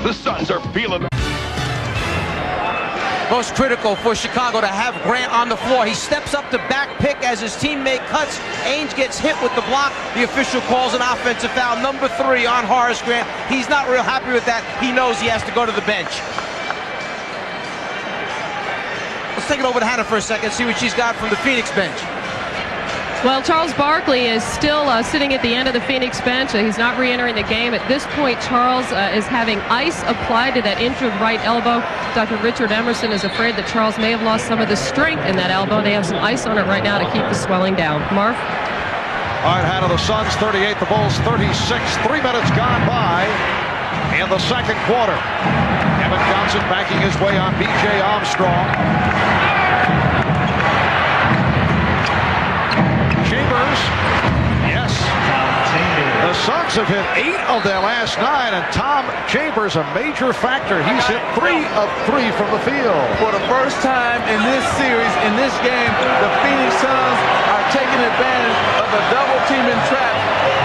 The Suns are feeling. Most critical for Chicago to have Grant on the floor. He steps up to back pick as his teammate cuts. Ainge gets hit with the block. The official calls an offensive foul, number 3 on Horace Grant. He's not real happy with that. He knows he has to go to the bench. Let's take it over to Hannah for a second, see what she's got from the Phoenix bench. Well, Charles Barkley is still sitting at the end of the Phoenix bench. He's not re-entering the game. At this point, Charles is having ice applied to that injured right elbow. Dr. Richard Emerson is afraid that Charles may have lost some of the strength in that elbow. They have some ice on it right now to keep the swelling down. Marv? All right, Hannah, the Suns 38, the Bulls 36. 3 minutes gone by in the second quarter. Kevin Johnson backing his way on B.J. Armstrong. Chambers, yes. The Suns have hit 8 of their last 9, and Tom Chambers a major factor. He's hit 3 of 3 from the field. For the first time in this series, in this game, the Phoenix Suns are taking advantage of the double teaming trap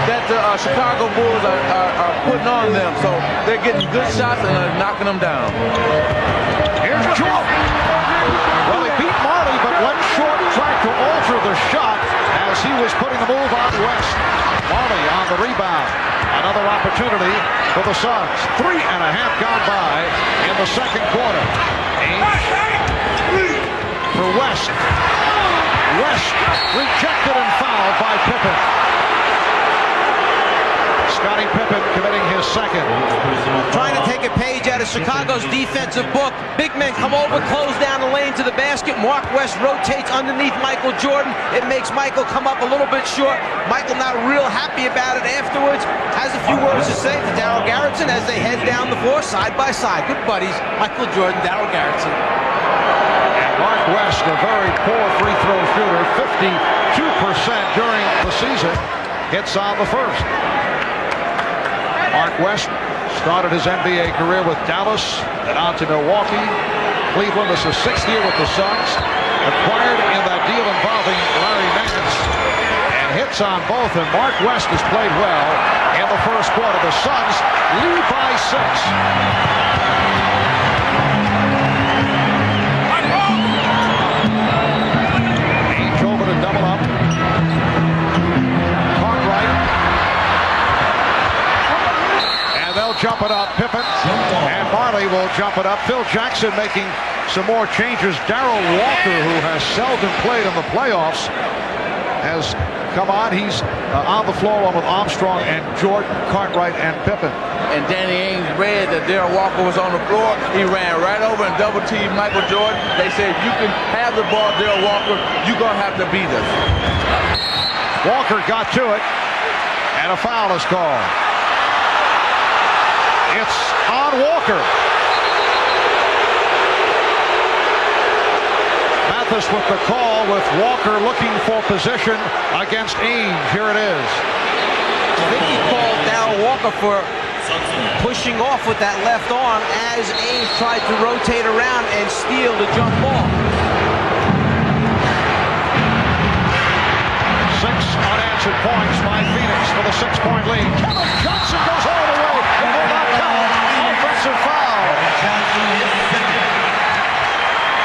that the Chicago Bulls are putting on them. So they're getting good shots and they're knocking them down. Here's Jordan. Well, he beat Marley, but went short, tried to alter the shot as he was putting the move on West. Marley on the rebound. Another opportunity for the Suns. 3.5 gone by in the second quarter. For West. West rejected and fouled by Pippen. Scottie Pippen committing his second. Trying to take a page out of Chicago's defensive book. Big men come over, close down the lane to the basket. Mark West rotates underneath Michael Jordan. It makes Michael come up a little bit short. Michael not real happy about it afterwards. Has a few words to say to Darryl Garretson as they head down the floor side by side. Good buddies, Michael Jordan, Darryl Garretson. And Mark West, a very poor free throw shooter, 52% during the season. Hits on the first. Mark West started his NBA career with Dallas, then on to Milwaukee. Cleveland, this is his 6th year with the Suns. Acquired in that deal involving Larry Nance. And hits on both, and Mark West has played well in the first quarter. The Suns lead by 6. Ainge over to double up. They'll jump it up. Pippen and Barkley will jump it up. Phil Jackson making some more changes. Darrell Walker, who has seldom played in the playoffs, has come on. He's on the floor along with Armstrong and Jordan, Cartwright, and Pippen. And Danny Ainge read that Darrell Walker was on the floor. He ran right over and double-teamed Michael Jordan. They said, you can have the ball, Darrell Walker. You're going to have to beat us. Walker got to it, and a foul is called. It's on Walker. Mathis with the call, with Walker looking for position against Ainge. Here it is. I think he called Darrell Walker for pushing off with that left arm as Ainge tried to rotate around and steal the jump ball. 6 unanswered points by Phoenix for the 6-point lead. Kevin Johnson goes all the way. It will not count. Offensive foul.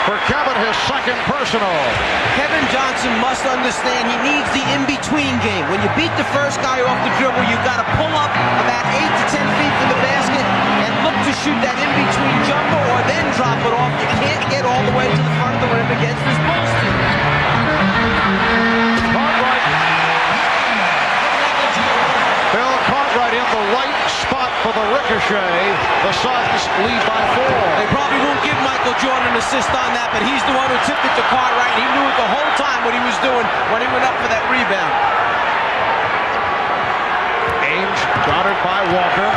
For Kevin, his second personal. Kevin Johnson must understand he needs the in-between game. When you beat the first guy off the dribble, you've got to pull up about 8 to 10 feet from the basket and look to shoot that in-between jumper or then drop it off. You can't get all the way to the front of the rim against this Bulls team. Bill Cartwright in the right spot for the ricochet. The Suns lead by 4. They probably won't give Michael Jordan an assist on that, but he's the one who tipped it to Cartwright. He knew it the whole time what he was doing when he went up for that rebound. Ainge guarded by Walker.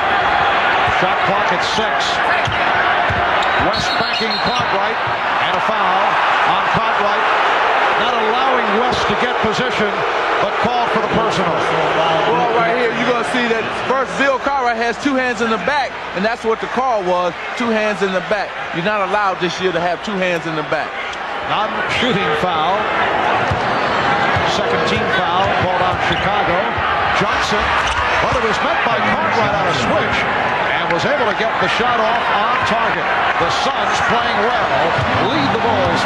Shot clock at 6. West backing Cartwright, and a foul on Cartwright. Not allowing West to get position, but called for the personal. Well, right here, you're going to see that first Bill Cartwright has 2 hands in the back, and that's what the call was, 2 hands in the back. You're not allowed this year to have 2 hands in the back. Non-shooting foul. Second team foul called on Chicago. Johnson, but it was met by Cartwright on a switch, and was able to get the shot off on target. The Suns playing well, lead the Bulls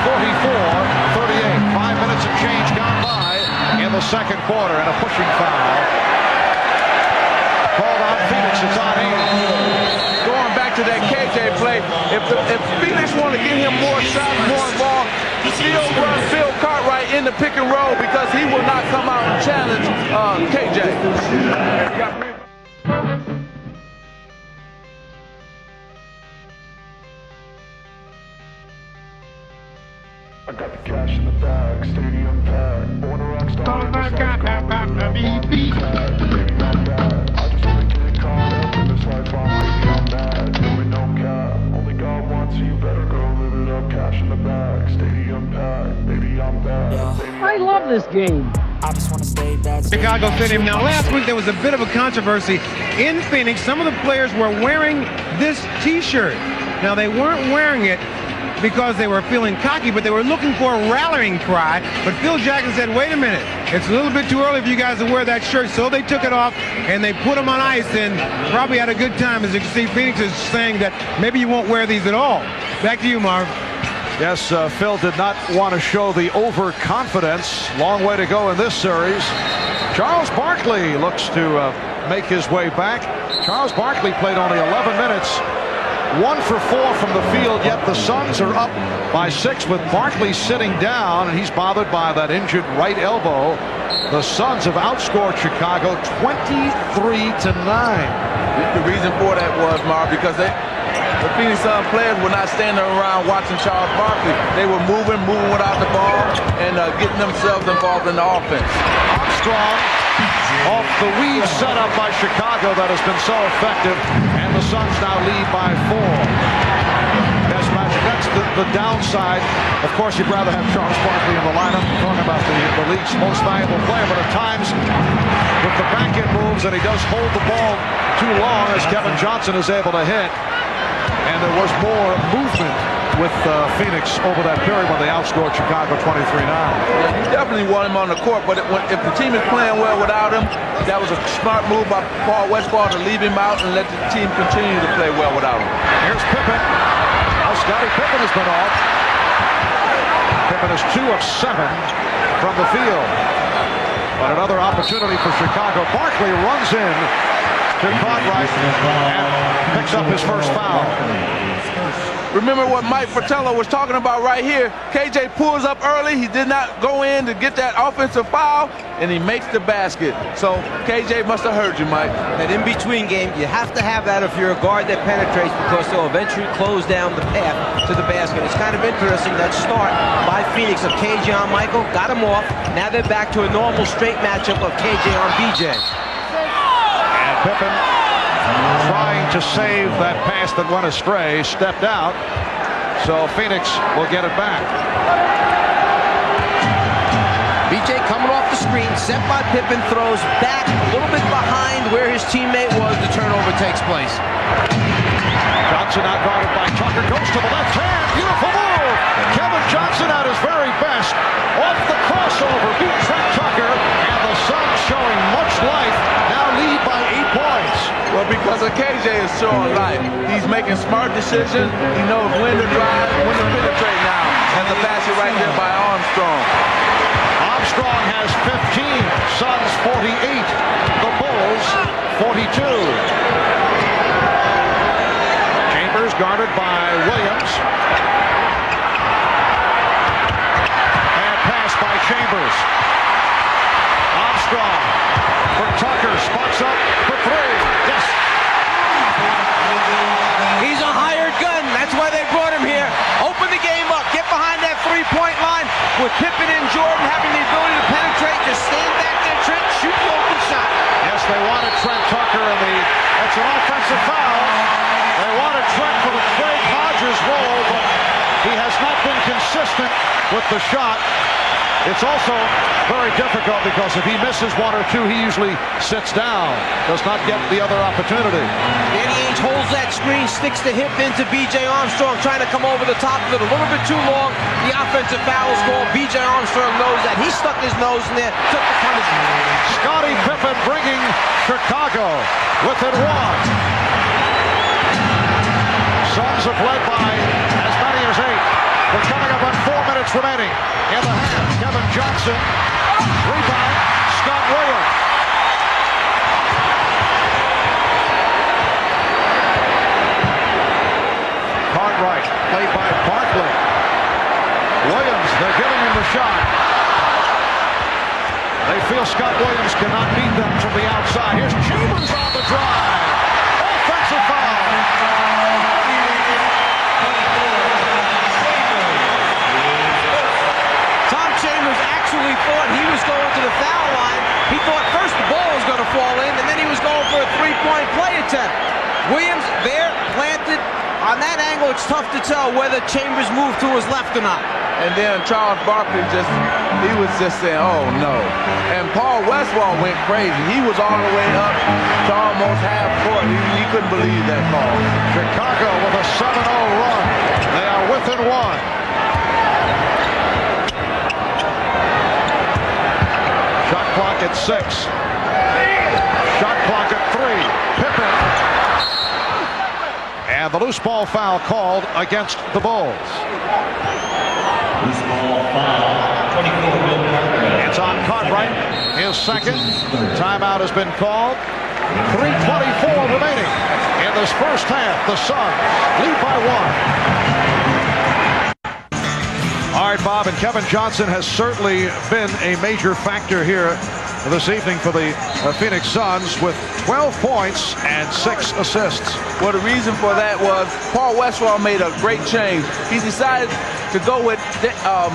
44-38. 5 minutes and change gone by in the second quarter, and a pushing foul called on Phoenix. It's on Ainge. Going back to that KJ play, if Phoenix want to get him more shots, more involved, still run Phil Cartwright in the pick and roll because he will not come out and challenge KJ. I got the cash in the bag, stadium packed. Born a rock star, just like baby, I'm bad. I just wanna get caught up in this life, I'm mad. Doing no cap, only God wants you, better go live it up. Cash in the bag, stadium packed. Baby, I'm bad. I love this game. I just want to stay bad. Chicago Stadium. Now, last week there was a bit of a controversy in Phoenix. Some of the players were wearing this T-shirt. Now, they weren't wearing it because they were feeling cocky, but they were looking for a rallying cry. But Phil Jackson said, wait a minute, it's a little bit too early for you guys to wear that shirt. So they took it off and they put them on ice and probably had a good time. As you can see, Phoenix is saying that maybe you won't wear these at all. Back to you, Marv. Yes, Phil did not want to show the overconfidence. Long way to go in this series. Charles Barkley looks to make his way back. Charles Barkley played only 11 minutes 1 for 4 from the field, yet the Suns are up by 6 with Barkley sitting down, and he's bothered by that injured right elbow. The Suns have outscored Chicago 23-9. The reason for that was, Marv, because the Phoenix Suns players were not standing around watching Charles Barkley. They were moving without the ball, and getting themselves involved in the offense. Armstrong off the weave setup by Chicago that has been so effective, and the Suns now lead by 4. Yes, Magic, that's the downside. Of course, you'd rather have Charles Barkley in the lineup. We're talking about the league's most valuable player, but at times, with the back-end moves, and he does hold the ball too long as Kevin Johnson is able to hit. And there was more movement with Phoenix over that period when they outscored Chicago 23-9. Yeah, you definitely want him on the court, but if the team is playing well without him, that was a smart move by Paul Westphal to leave him out and let the team continue to play well without him. Here's Pippen. Now Scottie Pippen has been off. Pippen is 2 of 7 from the field. But another opportunity for Chicago. Barkley runs in to Cartwright and picks up his first foul. Remember what Mike Fratello was talking about right here. KJ pulls up early. He did not go in to get that offensive foul, and he makes the basket. So KJ must have heard you, Mike. That in-between game, you have to have that if you're a guard that penetrates, because they'll eventually close down the path to the basket. It's kind of interesting, that start by Phoenix of KJ on Michael, got him off. Now they're back to a normal straight matchup of KJ on BJ. And Pippen, trying to save that pass that went astray, stepped out, so Phoenix will get it back. BJ coming off the screen, set by Pippen, throws back a little bit behind where his teammate was. The turnover takes place. Johnson out guarded by Tucker, goes to the left hand, beautiful move! Kevin Johnson at his very best, off the crossover, beats Trent Tucker, and the Suns showing much life, now lead by 8 points. Well, because of KJ is showing life. He's making smart decisions. He knows when to drive, when to penetrate now. And the basket right there by Armstrong. Armstrong has 15, Suns 48, the Bulls 42. Chambers guarded by Williams. And pass by Chambers. Armstrong for Tucker, spots up for 3. Yes. He's a hired gun. That's why they brought him here. Open the game up. Get behind that three-point line with Pippen and Jordan having the ability to penetrate. Just stand back there, Trent, shoot the open shot. Yes, they wanted Trent Tucker in the... That's an offensive foul. They wanted Trent for the Craig Hodges role, but he has not been consistent with the shot. It's also very difficult because if he misses 1 or 2, he usually sits down, does not get the other opportunity. Danny Ainge holds that screen, sticks the hip into B.J. Armstrong, trying to come over the top of it a little bit too long. The offensive foul is called. B.J. Armstrong knows that. He stuck his nose in there, took the punishment. Scottie Pippen bringing Chicago within 1. Suns have led by as many as 8. We're coming up on 4 minutes remaining in the half. Kevin Johnson, rebound, Scott Williams. Cartwright, played by Barkley. Williams, they're giving him the shot. They feel Scott Williams cannot beat them from the outside. Here's Chambers on the drive. Offensive foul. Actually thought he was going to the foul line. He thought first the ball was going to fall in, and then he was going for a three-point play attempt. Williams there, planted. On that angle, it's tough to tell whether Chambers moved to his left or not. And then Charles Barkley he was just saying, oh no. And Paul Westphal went crazy. He was all the way up to almost half court. He couldn't believe that call. Chicago with a 7-0 run. They are within 1. Shot clock at 6. Shot clock at 3. Pippen. And the loose ball foul called against the Bulls. Loose ball foul. 24 Bill Cartwright. It's on Cartwright. His second. Timeout has been called. 3:24 remaining in in this first half. The Suns lead by 1. All right, Bob, and Kevin Johnson has certainly been a major factor here this evening for the Phoenix Suns with 12 points and 6 assists. Well, the reason for that was Paul Westphal made a great change. He decided to go with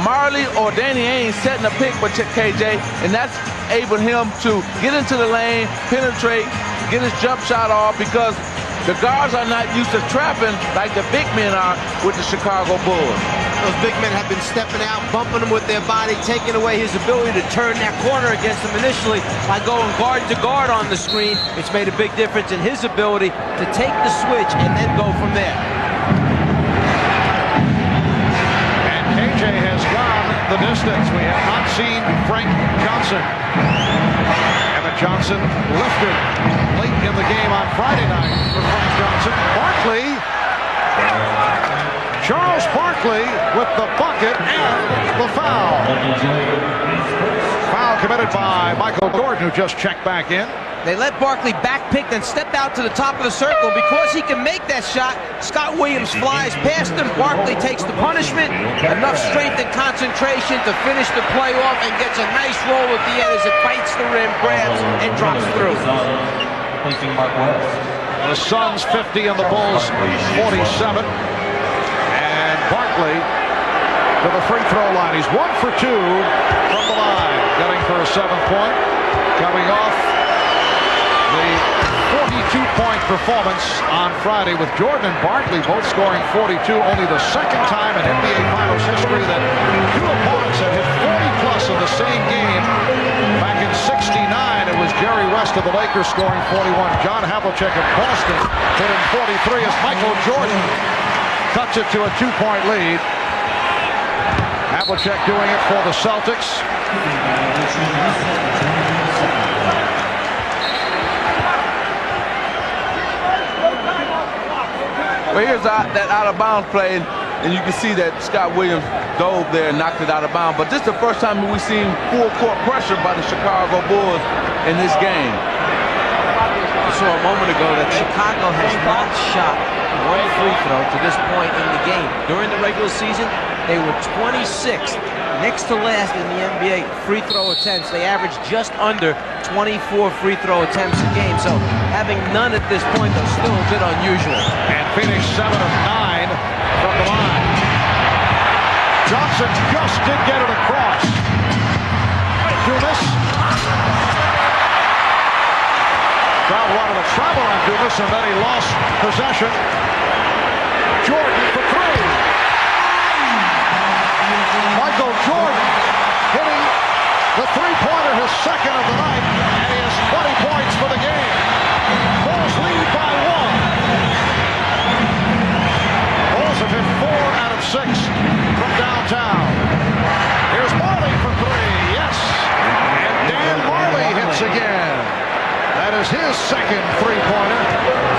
Majerle or Danny Ainge setting a pick for KJ, and that's able him to get into the lane, penetrate, get his jump shot off, because the guards are not used to trapping like the big men are with the Chicago Bulls. Those big men have been stepping out, bumping him with their body, taking away his ability to turn that corner against him initially by going guard to guard on the screen. It's made a big difference in his ability to take the switch and then go from there. And KJ has gone the distance. We have not seen Frank Johnson. Kevin Johnson lifted late in the game on Friday night for Frank Johnson. Barkley. Charles Barkley with the bucket and the foul. Foul committed by Michael Jordan, who just checked back in. They let Barkley backpick, then step out to the top of the circle. Because he can make that shot, Scott Williams flies past him. Barkley takes the punishment. Enough strength and concentration to finish the play off and gets a nice roll at the end as it bites the rim, grabs, and drops through. The Suns 50 and the Bulls 47. Barkley to the free throw line. He's 1 for 2 from the line, getting for a 7th point. Coming off the 42-point performance on Friday with Jordan and Barkley both scoring 42. Only the second time in NBA Finals history that two opponents had hit 40-plus in the same game. Back in '69, it was Jerry West of the Lakers scoring 41. John Havlicek of Boston hit in 43 as Michael Jordan cuts it to a 2-point lead. Havlicek doing it for the Celtics. Well, here's that out-of-bounds play, and you can see that Scott Williams dove there and knocked it out of bounds. But this is the first time we've seen full court pressure by the Chicago Bulls in this game. I saw a moment ago that Chicago has not shot one free throw to this point in the game. During the regular season, they were 26th, next to last in the NBA free throw attempts. They averaged just under 24 free throw attempts a game. So having none at this point, though, still a bit unusual. And Phoenix 7 of 9 from the line. Johnson just did get it across. Dumas. Crowd wanted to travel on Dumas, and then he lost possession. Jordan for 3. Michael Jordan hitting the three-pointer, his second of the night, and he has 20 points for the game. Bulls lead by 1. Bulls have hit 4 out of 6 from downtown. Here's Marley for 3. Yes. And Dan Majerle hits again. That is his second three-pointer.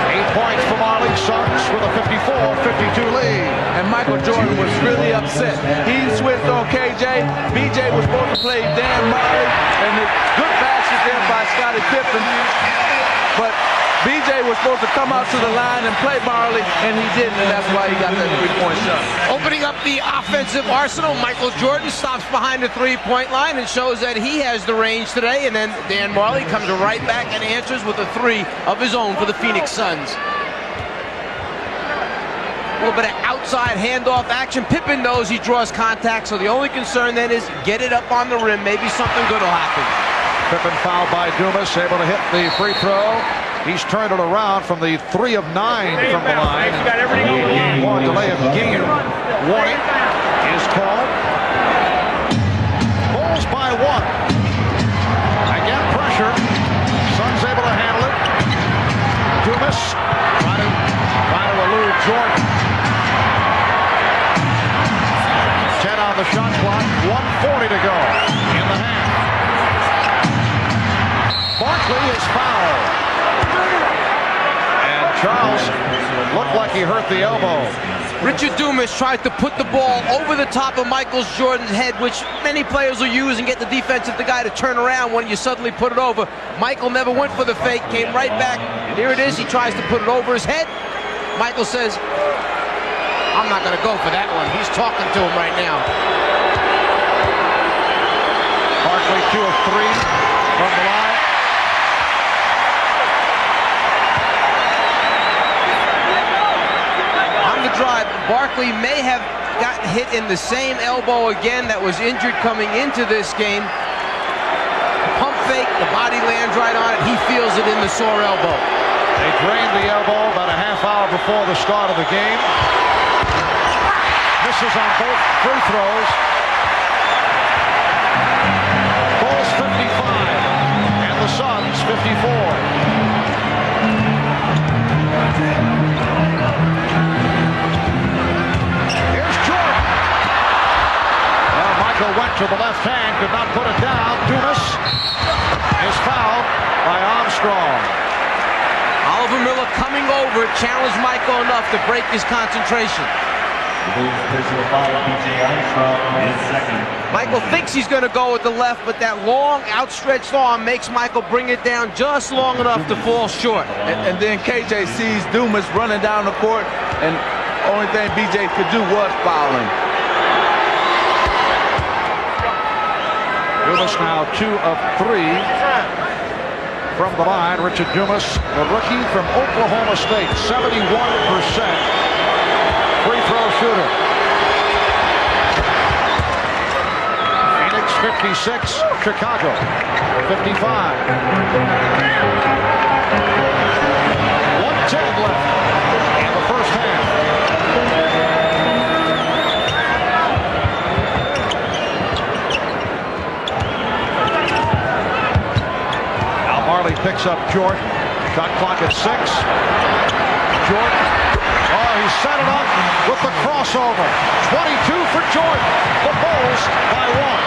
8 points for Majerle. Suns with a 54-52 lead. And Michael Jordan was really upset. He switched on KJ. BJ was supposed to play Dan Majerle, and the good basket there by Scottie Pippen. But BJ was supposed to come out to the line and play Barkley, and he didn't, and that's why he got that three-point shot. Opening up the offensive arsenal, Michael Jordan stops behind the three-point line and shows that he has the range today, and then Dan Majerle comes right back and answers with a 3 of his own for the Phoenix Suns. A little bit of outside handoff action. Pippen knows he draws contact, so the only concern then is get it up on the rim. Maybe something good will happen. Pippen fouled by Dumas, able to hit the free throw. He's turned it around from the 3 of 9 from the line. One delay of game. Warning is called. Bulls by 1. Again, pressure. Suns able to handle it. Dumas trying to elude Jordan. 10 on the shot clock. 1:40 to go in the half. Barkley is fouled. And Charles looked like he hurt the elbow. Richard Dumas tried to put the ball over the top of Michael Jordan's head, which many players will use and get the defensive guy to turn around when you suddenly put it over. Michael never went for the fake, came right back, and here it is. He tries to put it over his head. Michael says, I'm not going to go for that one. He's talking to him right now. Barkley 2 of 3 from the line. On the drive, Barkley may have gotten hit in the same elbow again that was injured coming into this game. Pump fake, the body lands right on it. He feels it in the sore elbow. They drained the elbow about a half hour before the start of the game. Misses on both free throws. Bulls 55 and the Suns 54. Went to the left hand, could not put it down. Dumas is fouled by Armstrong. Oliver Miller coming over, challenged Michael enough to break his concentration. The Bulls personal foul on B.J. Armstrong is second. Michael thinks he's going to go with the left, but that long outstretched arm makes Michael bring it down just long enough to fall short. And then KJ sees Dumas running down the court, and only thing B.J. could do was foul him. Dumas now 2 of 3 from the line. Richard Dumas, the rookie from Oklahoma State, 71% free throw shooter. Phoenix 56, Chicago 55. 1:10 left in the first half. Majerle picks up Jordan. Shot clock at 6. Jordan. Oh, he set it up with the crossover. 22 for Jordan. The Bulls by 1.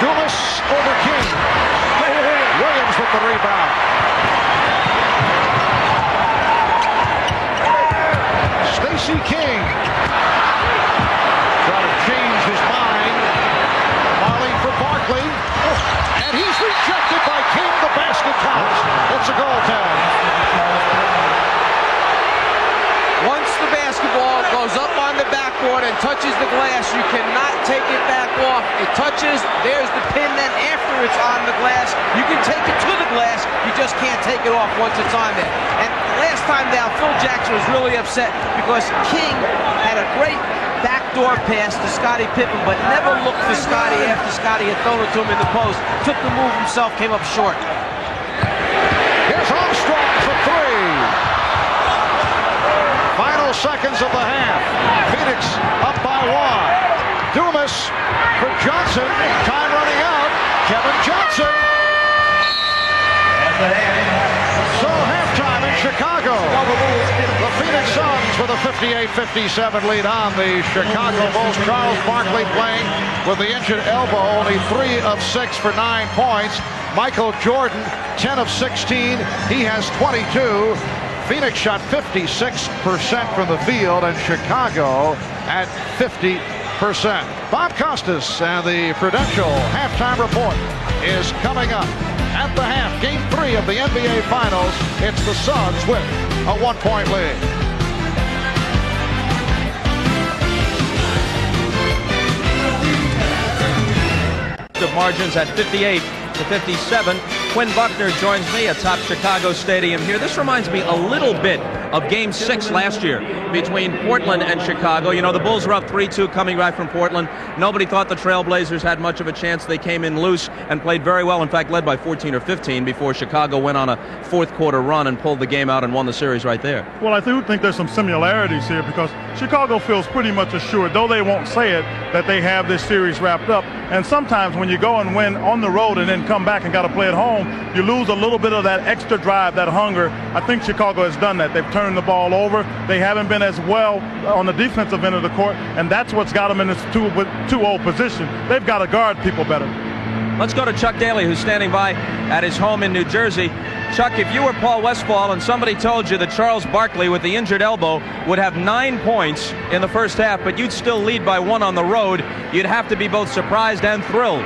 Dumas over King. Williams with the rebound. Stacey King. Trying to change his mind. Majerle for Barkley. And he's rejected by King. The basket counts. It's a goal tag. Once the basketball goes up on the backboard and touches the glass, you cannot take it back off. It touches, there's the pin, then after it's on the glass, you can take it to the glass, you just can't take it off once it's on there. And last time down, Phil Jackson was really upset because King had a great backdoor pass to Scottie Pippen, but never looked for Scottie after Scottie had thrown it to him in the post. Took the move himself, came up short. Here's Armstrong for 3. Final seconds of the half. Phoenix up by 1. Dumas for Johnson. Time running out. Kevin Johnson. So halftime in Chicago. The Phoenix Suns with a 58-57 lead on the Chicago Bulls. Charles Barkley playing with the injured elbow. Only 3 of 6 for 9 points. Michael Jordan 10 of 16. He has 22. Phoenix shot 56% from the field, and Chicago at 50%. Bob Costas and the Prudential halftime report is coming up. At the half, Game 3 of the NBA Finals, it's the Suns with a 1-point lead. The margins at 58-57. Quinn Buckner joins me atop Chicago Stadium here. This reminds me a little bit of Game 6 last year between Portland and Chicago. You know, the Bulls were up 3-2 coming back from Portland. Nobody thought the Trailblazers had much of a chance. They came in loose and played very well. In fact, led by 14 or 15 before Chicago went on a fourth quarter run and pulled the game out and won the series right there. Well, I do think there's some similarities here because Chicago feels pretty much assured, though they won't say it, that they have this series wrapped up. And sometimes when you go and win on the road and then come back and got to play at home, you lose a little bit of that extra drive, that hunger. I think Chicago has done that. They've turned the ball over. They haven't been as well on the defensive end of the court, and that's what's got them in this 2-0 position. They've got to guard people better. Let's go to Chuck Daly, who's standing by at his home in New Jersey. Chuck, if you were Paul Westphal and somebody told you that Charles Barkley with the injured elbow would have 9 points in the first half, but you'd still lead by 1 on the road, you'd have to be both surprised and thrilled.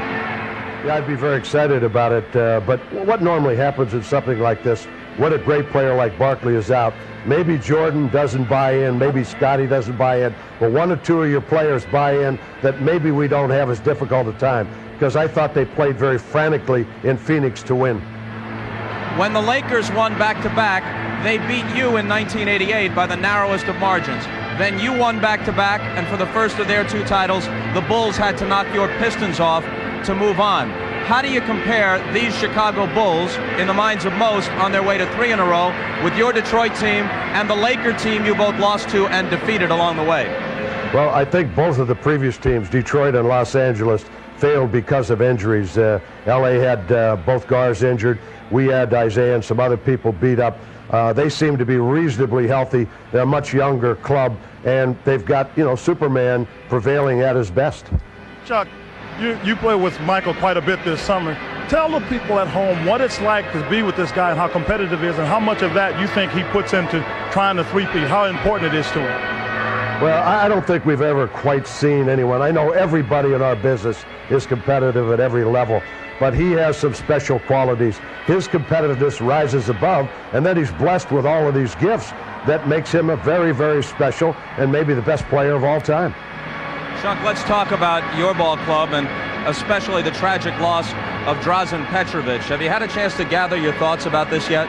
Yeah, I'd be very excited about it, but what normally happens in something like this, when a great player like Barkley is out, maybe Jordan doesn't buy in, maybe Scotty doesn't buy in, but 1 or 2 of your players buy in that maybe we don't have as difficult a time, because I thought they played very frantically in Phoenix to win. When the Lakers won back-to-back, they beat you in 1988 by the narrowest of margins. Then you won back-to-back, and for the first of their 2 titles, the Bulls had to knock your Pistons off to move on. How do you compare these Chicago Bulls, in the minds of most, on their way to 3 in a row, with your Detroit team and the Laker team you both lost to and defeated along the way? Well, I think both of the previous teams, Detroit and Los Angeles, failed because of injuries. LA had both guards injured. We had Isaiah and some other people beat up. They seem to be reasonably healthy. They're a much younger club, and they've got, Superman prevailing at his best. Chuck, you play with Michael quite a bit this summer. Tell the people at home what it's like to be with this guy and how competitive he is and how much of that you think he puts into trying to three-peat, how important it is to him. Well, I don't think we've ever quite seen anyone. I know everybody in our business is competitive at every level, but he has some special qualities. His competitiveness rises above, and then he's blessed with all of these gifts that makes him a very, very special and maybe the best player of all time. Chuck, let's talk about your ball club and especially the tragic loss of Drazen Petrovic. Have you had a chance to gather your thoughts about this yet?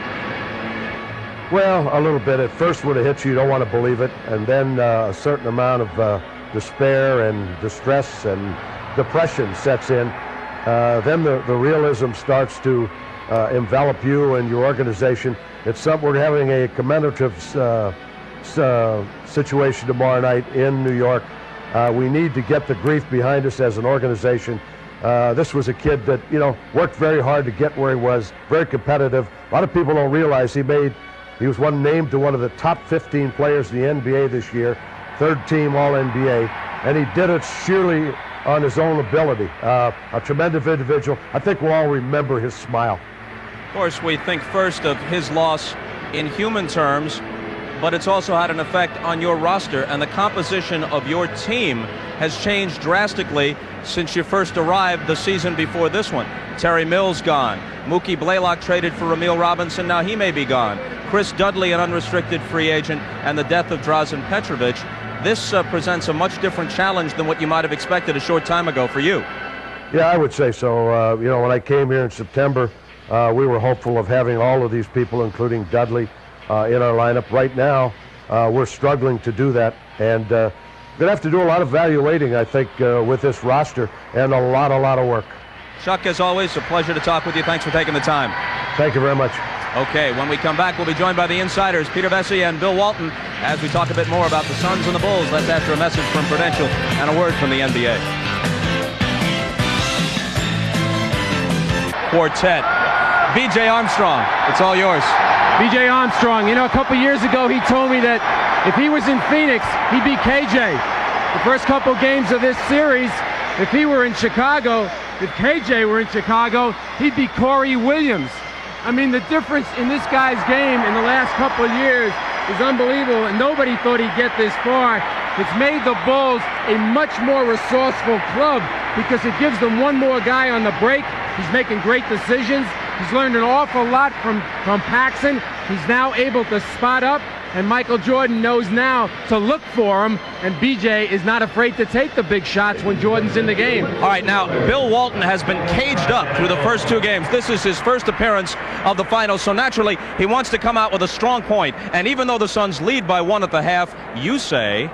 Well, a little bit. At first, when it hits you, you don't want to believe it, and then a certain amount of despair and distress and depression sets in. Then the realism starts to envelop you and your organization. We're having a commemorative situation tomorrow night in New York. We need to get the grief behind us as an organization. This was a kid that, worked very hard to get where he was, very competitive. A lot of people don't realize he was named to one of the top 15 players in the NBA this year, 3rd team All-NBA, and he did it surely on his own ability. A tremendous individual. I think we'll all remember his smile. Of course, we think first of his loss in human terms, but it's also had an effect on your roster, and the composition of your team has changed drastically since you first arrived the season before this one. Terry Mills gone. Mookie Blaylock traded for Emil Robinson. Now he may be gone. Chris Dudley, an unrestricted free agent, and the death of Drazen Petrovic. This presents a much different challenge than what you might have expected a short time ago for you. Yeah, I would say so. When I came here in September, we were hopeful of having all of these people, including Dudley, in our lineup. Right now, we're struggling to do that, and we're going to have to do a lot of evaluating, I think, with this roster, and a lot of work. Chuck, as always, a pleasure to talk with you. Thanks for taking the time. Thank you very much. Okay, when we come back, we'll be joined by the insiders, Peter Vesey and Bill Walton, as we talk a bit more about the Suns and the Bulls. That's after a message from Prudential and a word from the NBA. Quartet. B.J. Armstrong, it's all yours. B.J. Armstrong, a couple years ago he told me that if he was in Phoenix, he'd be KJ. The first couple games of this series, if he were in Chicago, if KJ were in Chicago, he'd be Corey Williams. I mean, the difference in this guy's game in the last couple of years is unbelievable, and nobody thought he'd get this far. It's made the Bulls a much more resourceful club because it gives them one more guy on the break. He's making great decisions. He's learned an awful lot from Paxson. He's now able to spot up, and Michael Jordan knows now to look for him, and BJ is not afraid to take the big shots when Jordan's in the game. All right, now, Bill Walton has been caged up through the first 2 games. This is his first appearance of the finals, so naturally, he wants to come out with a strong point. And even though the Suns lead by 1 at the half, you say...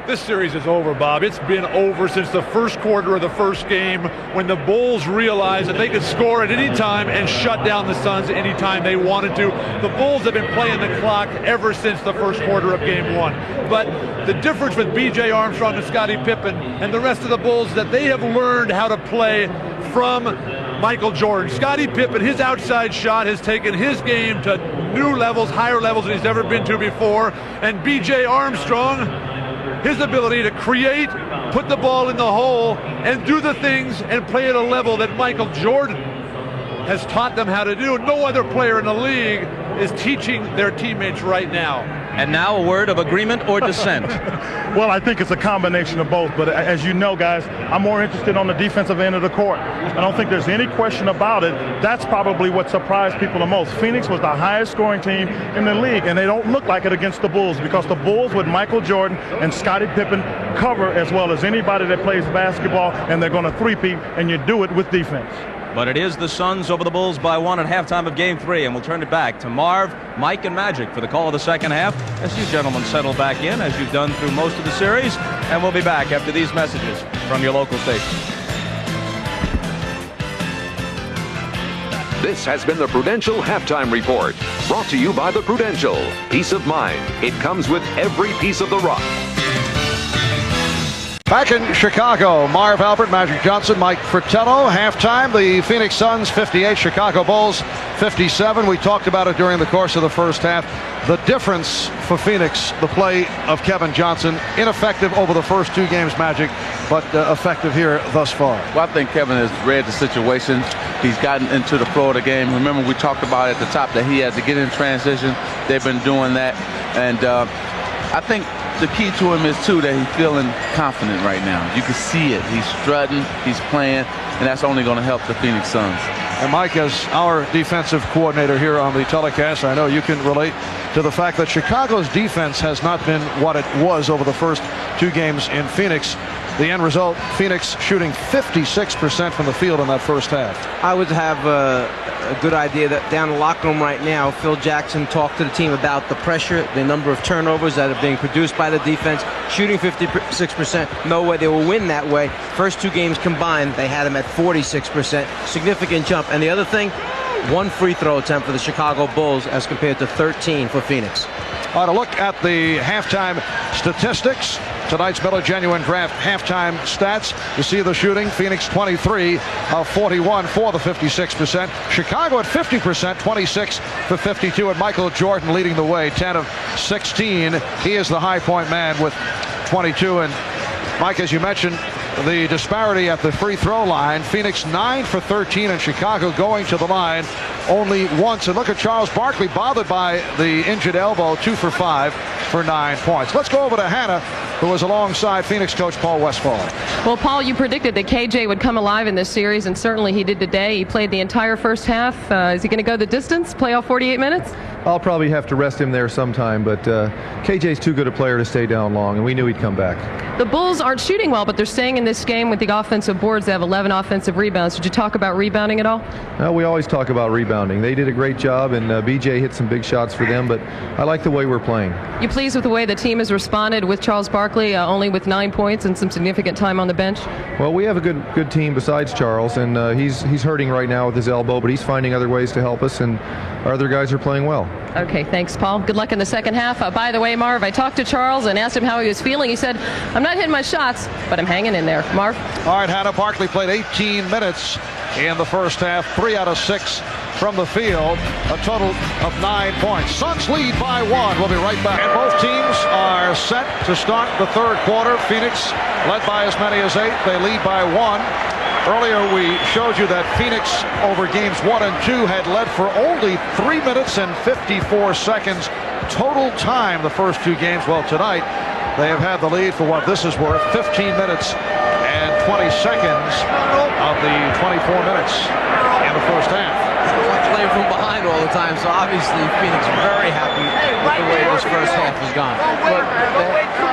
This series is over, Bob. It's been over since the first quarter of the first game when the Bulls realized that they could score at any time and shut down the Suns anytime they wanted to. The Bulls have been playing the clock ever since the first quarter of game 1. But the difference with B.J. Armstrong and Scottie Pippen and the rest of the Bulls is that they have learned how to play from Michael Jordan. Scottie Pippen, his outside shot has taken his game to new levels, higher levels than he's ever been to before. And B.J. Armstrong, his ability to create, put the ball in the hole, and do the things and play at a level that Michael Jordan has taught them how to do. No other player in the league is teaching their teammates right now. And now a word of agreement or dissent. Well, I think it's a combination of both, but as you know, guys, I'm more interested on the defensive end of the court. I don't think there's any question about it. That's probably what surprised people the most. Phoenix was the highest scoring team in the league, and they don't look like it against the Bulls, because the Bulls with Michael Jordan and Scottie Pippen cover as well as anybody that plays basketball, and they're going to three-peat, and you do it with defense. But it is the Suns over the Bulls by 1 at halftime of Game 3, and we'll turn it back to Marv, Mike, and Magic for the call of the second half as you gentlemen settle back in, as you've done through most of the series, and we'll be back after these messages from your local station. This has been the Prudential Halftime Report, brought to you by the Prudential. Peace of mind. It comes with every piece of the rock. Back in Chicago, Marv Albert, Magic Johnson, Mike Fratello. Halftime, the Phoenix Suns 58, Chicago Bulls 57. We talked about it during the course of the first half. The difference for Phoenix, the play of Kevin Johnson, ineffective over the first 2 games, Magic, but effective here thus far. Well, I think Kevin has read the situation. He's gotten into the flow of the game. Remember, we talked about at the top that he had to get in transition. They've been doing that. And I think the key to him is, too, that he's feeling confident right now. You can see it. He's strutting, he's playing, and that's only going to help the Phoenix Suns. And Mike, as our defensive coordinator here on the telecast, I know you can relate to the fact that Chicago's defense has not been what it was over the first 2 games in Phoenix. The end result, Phoenix shooting 56% from the field in that first half. I would have a good idea that down in the locker room right now, Phil Jackson talked to the team about the pressure, the number of turnovers that are being produced by the defense, shooting 56%. No way they will win that way. First 2 games combined, they had them at 46%. Significant jump. And the other thing, 1 free throw attempt for the Chicago Bulls as compared to 13 for Phoenix. All right, a look at the halftime statistics. Tonight's Miller Genuine Draft halftime stats. You see the shooting. Phoenix 23 of 41 for the 56%. Chicago at 50%, 26 for 52. And Michael Jordan leading the way, 10 of 16. He is the high point man with 22. And Mike, as you mentioned, the disparity at the free throw line. Phoenix 9 for 13, and Chicago going to the line only once. And look at Charles Barkley, bothered by the injured elbow, 2 for 5 for 9 points. Let's go over to Hannah, who was alongside Phoenix coach Paul Westphal. Well, Paul, you predicted that KJ would come alive in this series, and certainly he did today. He played the entire first half. Is he going to go the distance, play all 48 minutes? I'll probably have to rest him there sometime, but KJ's too good a player to stay down long, and we knew he'd come back. The Bulls aren't shooting well, but they're staying in this game with the offensive boards. They have 11 offensive rebounds. Did you talk about rebounding at all? We always talk about rebounding. They did a great job, and BJ hit some big shots for them, but I like the way we're playing. You pleased with the way the team has responded with Charles Barkley only with 9 points and some significant time on the bench? Well, we have a good team besides Charles, and he's hurting right now with his elbow, but he's finding other ways to help us, and our other guys are playing well. Okay, thanks, Paul. Good luck in the second half. By the way, Marv, I talked to Charles and asked him how he was feeling. He said, I'm not hitting my shots, but I'm hanging in there. Marv? All right, Hannah, Barkley played 18 minutes in the first half, 3 out of 6 from the field, a total of 9 points. Suns lead by 1. We'll be right back. And both teams are set to start the third quarter. Phoenix led by as many as 8. They lead by 1. Earlier we showed you that Phoenix over games 1 and 2 had led for only 3 minutes and 54 seconds total time the first 2 games. Well, tonight they have had the lead for what this is worth, 15 minutes and 20 seconds of the 24 minutes in the first half. Playing from behind all the time, so obviously Phoenix very happy with the way this first half has gone. But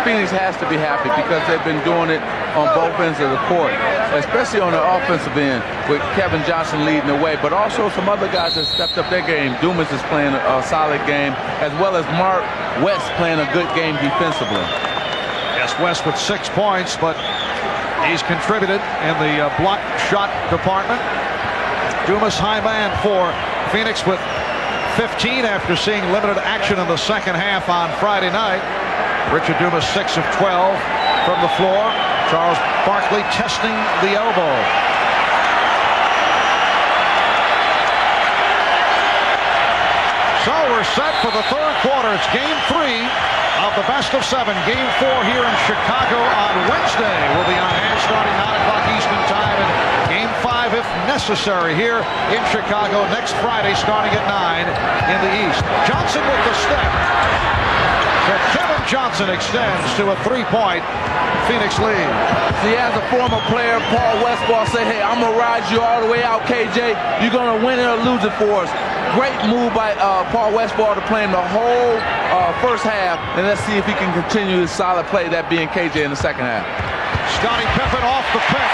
Phoenix has to be happy because they've been doing it on both ends of the court, especially on the offensive end with Kevin Johnson leading the way, but also some other guys that stepped up their game. Dumas is playing a solid game, as well as Mark West playing a good game defensively. Yes, West with 6 points, but he's contributed in the block shot department. Dumas high man for Phoenix with 15 after seeing limited action in the second half on Friday night. Richard Dumas 6 of 12 from the floor. Charles Barkley testing the elbow. So we're set for the third quarter. It's game 3. of the best of 7. Game 4 here in Chicago on Wednesday will be on hand starting 9 o'clock Eastern time. And Game 5, if necessary, here in Chicago next Friday starting at 9 in the East. Johnson with the step. So Kevin Johnson extends to a 3-point Phoenix lead. See, as a former player, Paul Westball said, hey, I'm going to ride you all the way out, KJ. You're going to win it or lose it for us. Great move by Paul Westball to play him the whole first half. And let's see if he can continue his solid play, that being KJ in the second half. Scottie Pippen off the pick.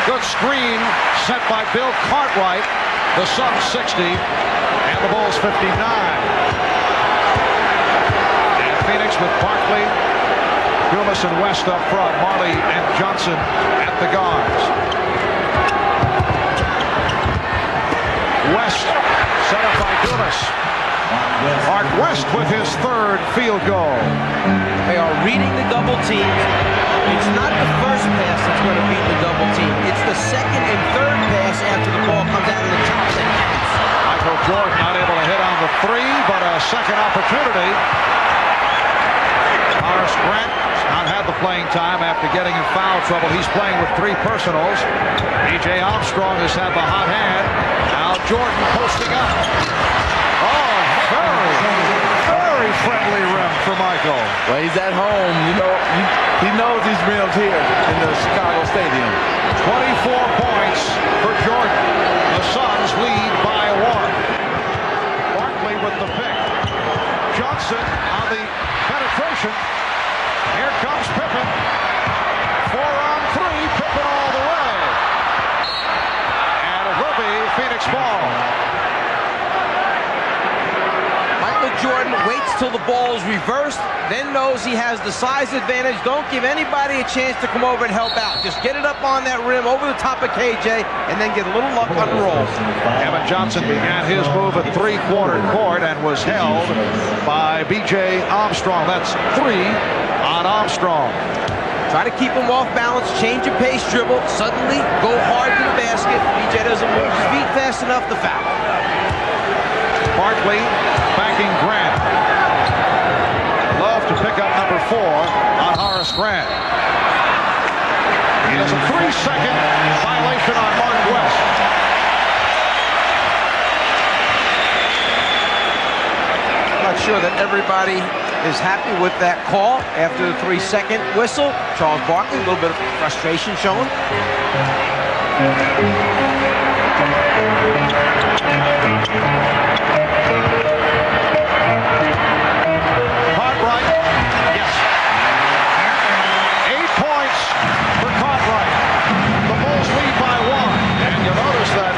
Good screen sent by Bill Cartwright. The Suns 60 and the Bulls 59. And Phoenix with Barkley, Dumas and West up front. Marley and Johnson at the guards. West set up by Dumas. Mark West with his 3rd field goal. They are reading the double team. It's not the first pass that's going to beat the double team. It's the second and third pass after the ball comes out of the top that counts. Michael Jordan not able to hit on the 3, but a second opportunity. Horace Grant not had the playing time after getting in foul trouble. He's playing with 3 personals. B.J. Armstrong has had the hot hand. Now Jordan posting up. Oh, very friendly rim for Michael. Well, he's at home. You know, he knows these rims here in the Chicago Stadium. 24 points for Jordan. The Suns lead by 1. Barkley with the pick. Johnson on the penetration. Here comes Pippen. 4 on 3. Pippen all the way. And it will be Phoenix ball. Michael Jordan waits till the ball is reversed, then knows he has the size advantage. Don't give anybody a chance to come over and help out. Just get it up on that rim over the top of KJ and then get a little luck on the roll. Kevin Johnson began his move at 3-quarter court and was held by B.J. Armstrong. That's 3 on Armstrong. Try to keep him off balance, change of pace, dribble, suddenly go hard to the basket. B.J. doesn't move his feet fast enough to foul. Barkley backing Grant. Love to pick up number 4 on Horace Grant. He has a 3-second violation on Mark West. I'm not sure that everybody is happy with that call after the 3-second whistle. Charles Barkley, a little bit of frustration showing. Cartwright, yes. 8 points for Cartwright. The Bulls lead by 1. And you'll notice that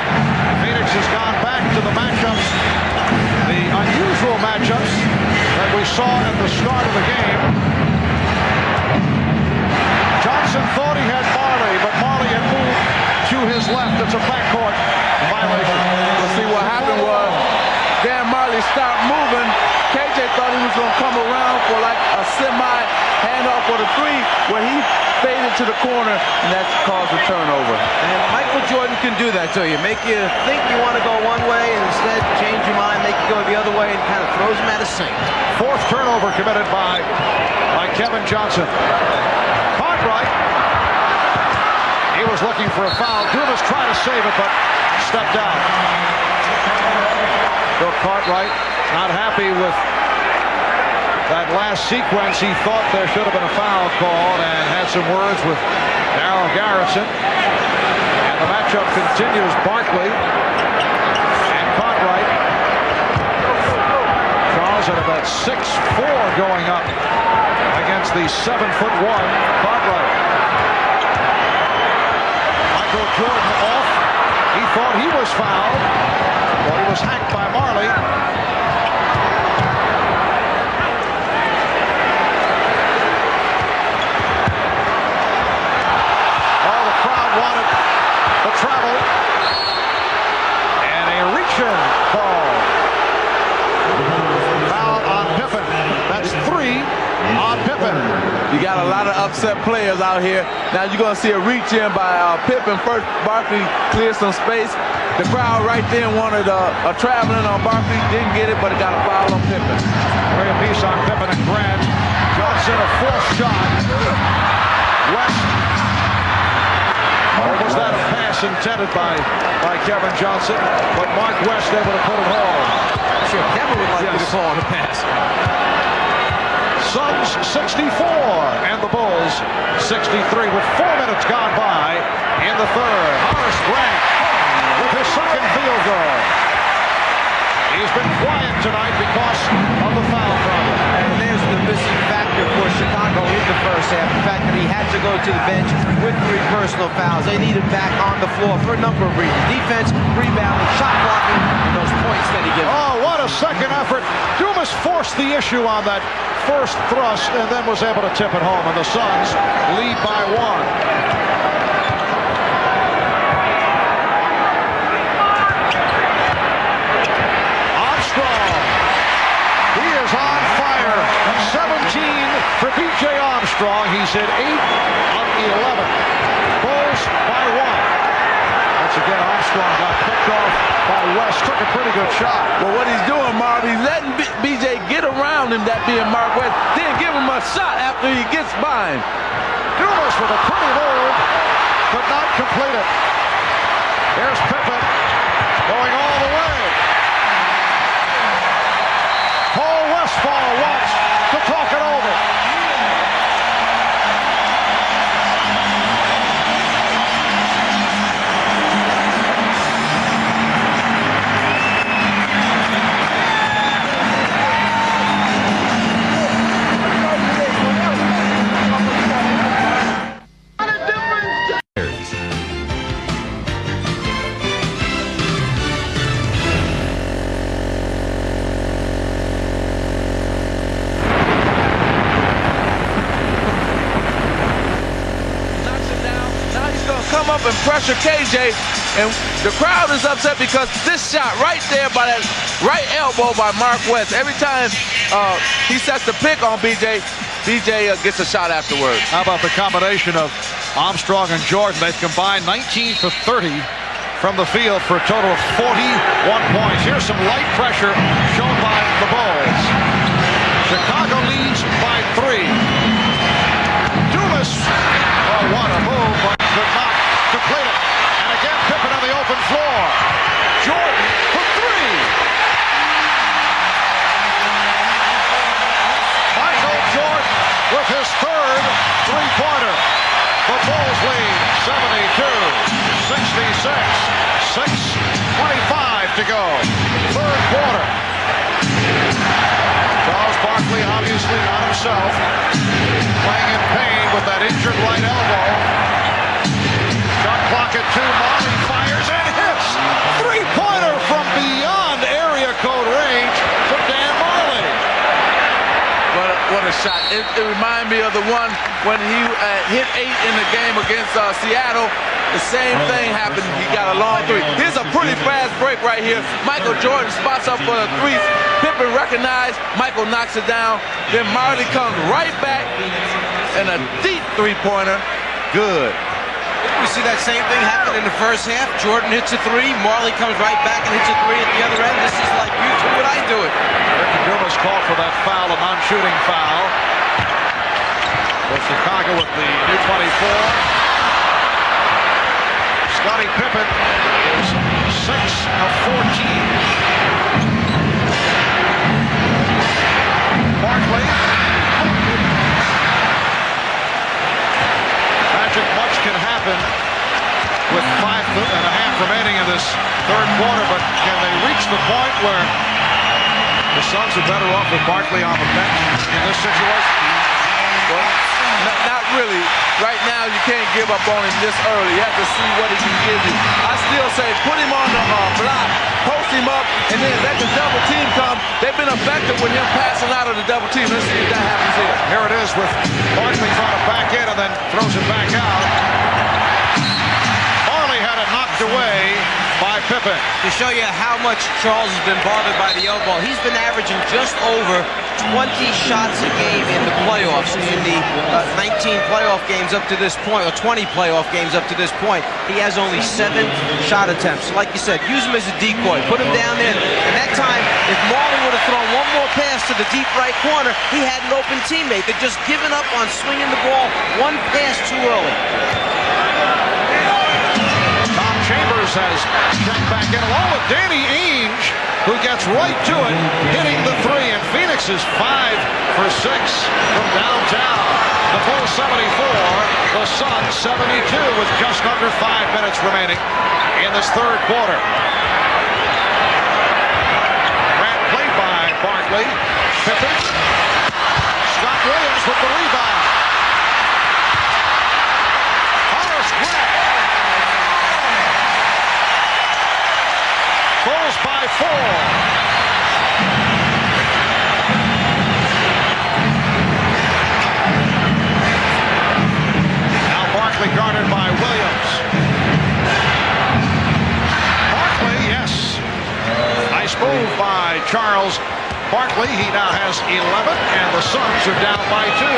Phoenix has gone back to the matchups, the unusual matchups that we saw at the start of the game. Johnson thought he had Marley, but Marley had moved to his left. It's a backcourt violation. Well, see, what happened was Dan Majerle stopped moving. KJ thought he was going to come around for like a semi handoff for the 3, where he faded to the corner, and that caused a turnover. And Michael Jordan can do that to you. Make you think you want to go one way, and instead change your mind, make you go the other way, and kind of throws him at a sink. 4th turnover committed by Kevin Johnson. Cartwright. He was looking for a foul. Dumas tried to save it, but stepped out. Bill Cartwright not happy with that last sequence. He thought there should have been a foul called and had some words with Darryl Garrison. And the matchup continues. Barkley and Cartwright. Charles at about 6'4" going up against the 7'1" Barkley. Michael Jordan off. He thought he was fouled. Well, he was hacked by Marley. Oh, the crowd wanted the travel. And a reach-in ball. Foul on Pippen. That's 3 on Pippen. You got a lot of upset players out here. Now you're going to see a reach-in by Pippen. First, Barkley cleared some space. The crowd right there wanted a traveling on Barkley. Didn't get it, but it got a foul on Pippen. Great piece on Pippen and Grant. shot. West. Or was that a pass intended by Kevin Johnson? But Mark West able to put it home. Sure, Kevin would like to call it a pass. Suns 64 and the Bulls 63 with 4 minutes gone by in the third. Horace Grant with his second field goal. He's been quiet tonight because of the foul problem. And there's the missing factor for Chicago in the first half. The fact that he had to go to the bench with 3 personal fouls. They need him back on the floor for a number of reasons. Defense, rebounding, shot blocking, and those points that he gives. Oh, what a second effort. Dumas forced the issue on that first thrust and then was able to tip it home. And the Suns lead by 1. On fire. 17 for B.J. Armstrong. He's hit 8 of 11. Bulls by 1. Once again, Armstrong got picked off by West. Took a pretty good shot. Well, what he's doing, Marv, he's letting B.J. get around him, that being Mark West, then give him a shot after he gets by him. Dumas with a pretty move, but not complete it. Here's Pippen going all the way. Paul Westphal wants to talk it over. Up and pressure KJ, and the crowd is upset because this shot right there by that right elbow by Mark West. Every time he sets the pick on BJ gets a shot afterwards. How about the combination of Armstrong and Jordan? They've combined 19 for 30 from the field for a total of 41 points. Here's some light pressure shown by the Bulls. Chicago leads by 3. Dumas, oh, what a move, but could not complete it. And again, Pippen on the open floor. Jordan for 3. Michael Jordan with his third three-pointer. The Bulls lead 72-66. 6:25 to go. Third quarter. Charles Barkley obviously not himself. Playing in pain with that injured right elbow. Shot clock at 2. Marley fires and hits. Three-pointer from beyond area code range for Dan Majerle. What a shot. It reminded me of the one when he hit 8 in the game against Seattle. The same thing happened. He got a long 3. Here's a pretty fast break right here. Michael Jordan spots up for the 3. Pippen recognized. Michael knocks it down. Then Majerle comes right back and a deep three-pointer. Good. We see that same thing happen in the first half. Jordan hits a 3. Majerle comes right back and hits a 3 at the other end. This is like you do what I do it. Dumas called for that foul, a non-shooting foul. For Chicago with the new 24. Scottie Pippen is 6 of 14. Barkley. Magic, much can happen with 5.5 remaining in this third quarter, but can they reach the point where the Suns are better off with Barkley on the bench in this situation? Well, not really. Right now, you can't give up on him this early. You have to see what he can give you. I still say put him on the block, post him up, and then let the double team come. They've been effective with him passing out of the double team. Let's see if that happens here. Here it is with Barkley trying to back in and then throws it back out. Majerle had it knocked away by Pippen. To show you how much Charles has been bothered by the elbow, he's been averaging just over 20 shots a game in the playoffs, in the 19 playoff games up to this point, or 20 playoff games up to this point. He has only 7 shot attempts. Like you said, use him as a decoy. Put him down there. And that time, if Majerle would have thrown one more pass to the deep right corner, he had an open teammate. They're just giving up on swinging the ball one pass too early. Tom Chambers has checked back in along with Danny Ainge, who gets right to it, hitting the 3. And Phoenix is 5 for 6 from downtown. The Bulls 74, the Suns 72 with just under 5 minutes remaining in this third quarter. Grant played by Barkley. Pippen. Scott Williams with the rebound. Horace Grant. Bulls by 4. Now Barkley guarded by Williams. Barkley, yes. Nice move by Charles Barkley. He now has 11, and the Suns are down by 2.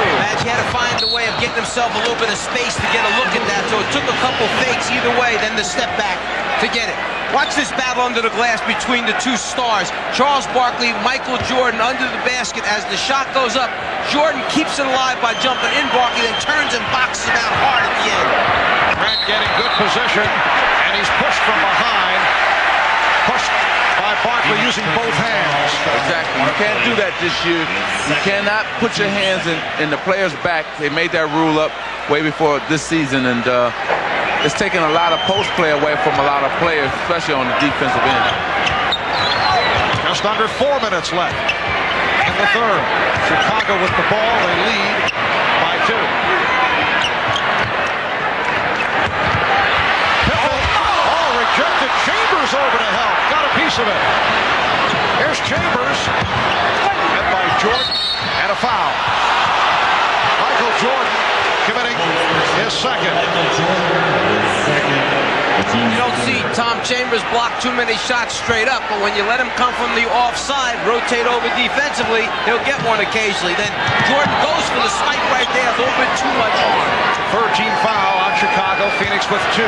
He had to find a way of getting himself a little bit of space to get a look at that, so it took a couple fakes either way, then the step back to get it. Watch this battle under the glass between the two stars. Charles Barkley, Michael Jordan under the basket. As the shot goes up, Jordan keeps it alive by jumping in. Barkley then turns and boxes him out hard at the end. Grant getting good position, and he's pushed from behind. Pushed by Barkley using both hands. Exactly. You can't do that this year. You cannot put your hands in the player's back. They made that rule up way before this season, and it's taken a lot of post play away from a lot of players, especially on the defensive end. Just under 4 minutes left in the third. Chicago with the ball. They lead by 2. Pippen. Oh, rejected. Chambers over to help. Got a piece of it. Here's Chambers. Hit by Jordan. And a foul. Michael Jordan committing his second. You don't see Tom Chambers block too many shots straight up, but when you let him come from the offside, rotate over defensively, he'll get one occasionally. Then Jordan goes for the swipe right there, a little bit too much on. Third team foul on Chicago. Phoenix with 2.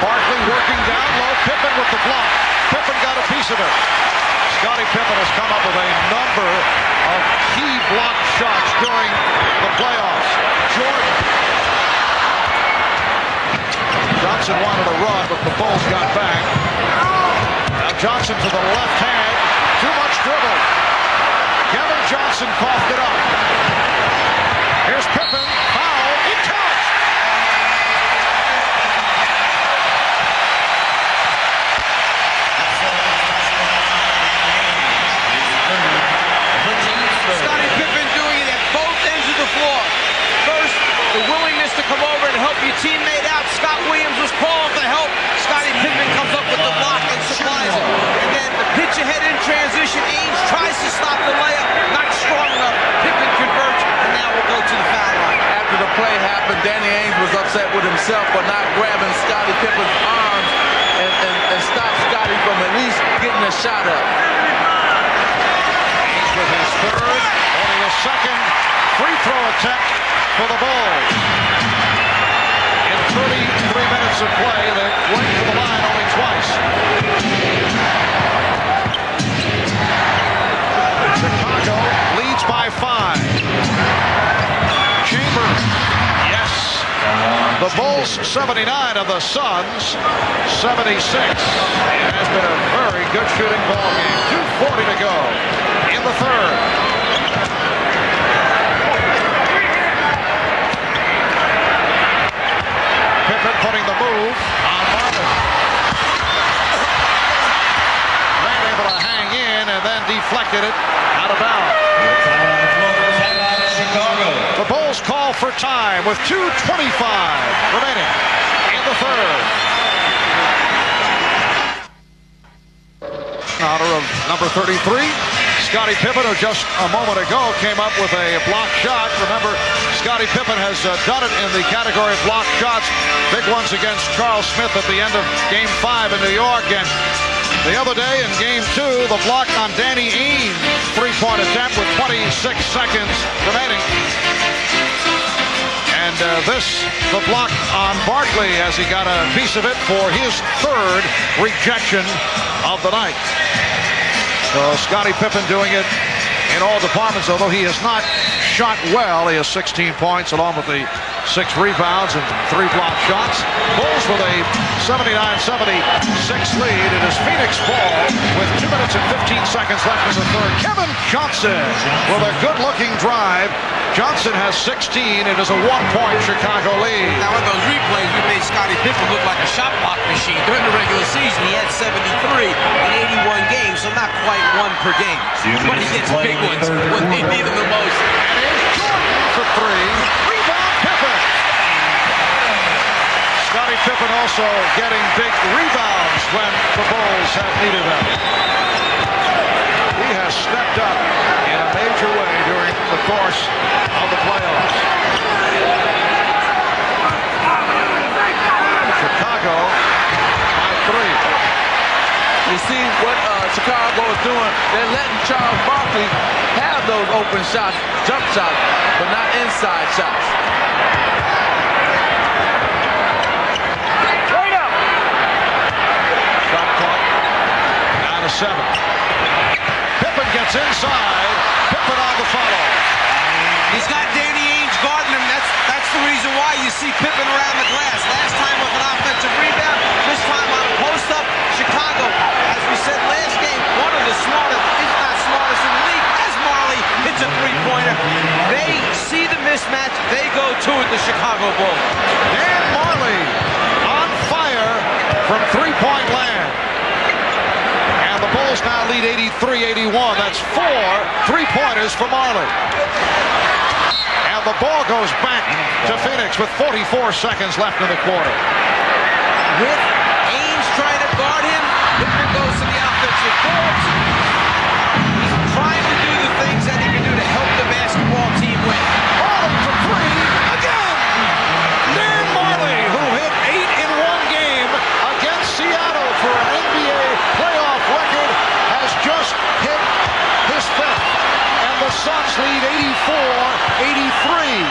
Barkley working down low. Pippen with the block. Pippen got a piece of it. Scottie Pippen has come up with a number of key block shots during the playoffs. Jordan. Johnson wanted to run, but the Bulls got back. Now Johnson to the left hand. Too much dribble. Kevin Johnson coughed it up. Here's Pippen. Foul. It counts. Scottie Pippen doing it at both ends of the floor. First, the willingness to come over and help your teammate out. Scott Williams was calling for help. Scottie Pippen comes up with the block and supplies it. And then the pitch ahead in transition. Ainge tries to stop the layup. Not strong enough. Pippen converts, and now we'll go to the foul line. After the play happened, Danny Ainge was upset with himself for not grabbing Scottie Pippen's arms and stop Scottie from at least getting a shot up. With his third, only a second free throw attempt for the Bulls. In 33 minutes of play, they went to the line only twice. Chicago leads by 5. Chambers, yes. The Bulls 79 and the Suns 76. It has been a very good shooting ball game. 2:40 to go in the third. Pippen putting the move on Marvin. Grant able to hang in and then deflected it out of bounds. The Bulls call for time with 2:25 remaining in the third. In honor of number 33, Scottie Pippen, who just a moment ago came up with a blocked shot. Remember, Scottie Pippen has done it in the category of blocked shots. Big ones against Charles Smith at the end of Game 5 in New York. And the other day in Game 2, the block on Danny Ainge three-point attempt with 26 seconds remaining. And the block on Barkley as he got a piece of it for his third rejection of the night. So Scottie Pippen doing it in all departments, although he has not shot well. He has 16 points along with the 6 rebounds and 3 block shots. Bulls with a 79-76 lead. It is Phoenix ball with 2 minutes and 15 seconds left in the third. Kevin Johnson with a good-looking drive. Johnson has 16. It is a 1-point Chicago lead. Now, in those replays, we made Scottie Pippen look like a shot block machine. During the regular season, he had 73 in 81 games, so not quite 1 per game. But he gets big ones when they need him the most. For 3. Rebound Pippen. Scottie Pippen also getting big rebounds when the Bulls have needed them. He has stepped up in a major way during the course of the playoffs. Chicago by 3. You see what Chicago is doing? They're letting Charles Barkley have those open shots, jump shots, but not inside shots. Right up. Shot clock down to 7. Pippen gets inside. Pippen on the follow. He's got Danny Ainge guarding him. That's the reason why you see Pippen around the glass. Last time with an offensive rebound, this time on a post-up. Chicago, as we said last game, one of the smartest, if not smartest in the league, as Majerle hits a three-pointer. They see the mismatch. They go to it, the Chicago Bulls. Dan Majerle on fire from three-point land. And the Bulls now lead 83-81. That's 4 three-pointers for Majerle. And the ball goes back to Phoenix with 44 seconds left in the quarter. With Ainge trying to guard him, Pippen goes to the offensive boards. He's trying to do the things that he can do to help the basketball team win. Ball for 3 again. Dan Majerle, who hit 8 in one game against Seattle for an NBA playoff record, has just hit his 5th. And the Suns lead 84-83.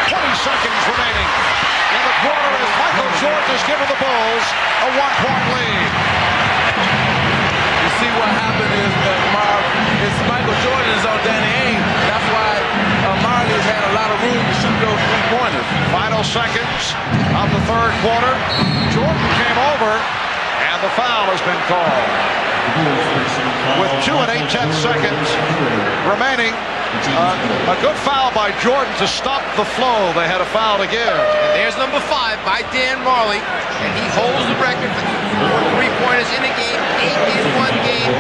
20 seconds remaining in the quarter as Michael Jordan has given the Bulls a 1-point lead. You see what happened is that Michael Jordan is on Danny Ainge. That's why Majerle has had a lot of room to shoot those three-pointers. Final seconds of the third quarter. Jordan came over, and the foul has been called. With 2 and 8/10 seconds remaining, a good foul by Jordan to stop the flow. They had a foul to give. And there's number 5 by Dan Majerle, and he holds the record for three-pointers in a game, 8 in one game.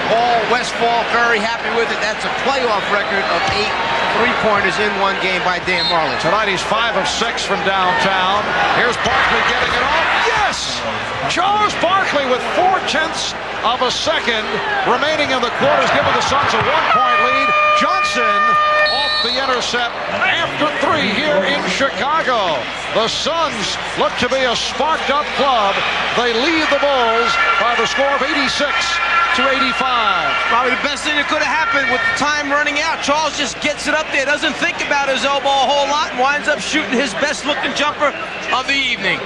Paul Westphal very happy with it. That's a playoff record of 8 three-pointers in one game by Dan Majerle. Tonight he's 5 of 6 from downtown. Here's Barkley getting it off. Yes! Charles Barkley with 0.4 of a second remaining in the quarters, giving the Suns a 1-point lead. Johnson off the intercept after 3 here in Chicago. The Suns look to be a sparked-up club. They lead the Bulls by the score of 86-85. Probably the best thing that could have happened with the time running out. Charles just gets it up there, doesn't think about his elbow a whole lot, and winds up shooting his best-looking jumper of the evening.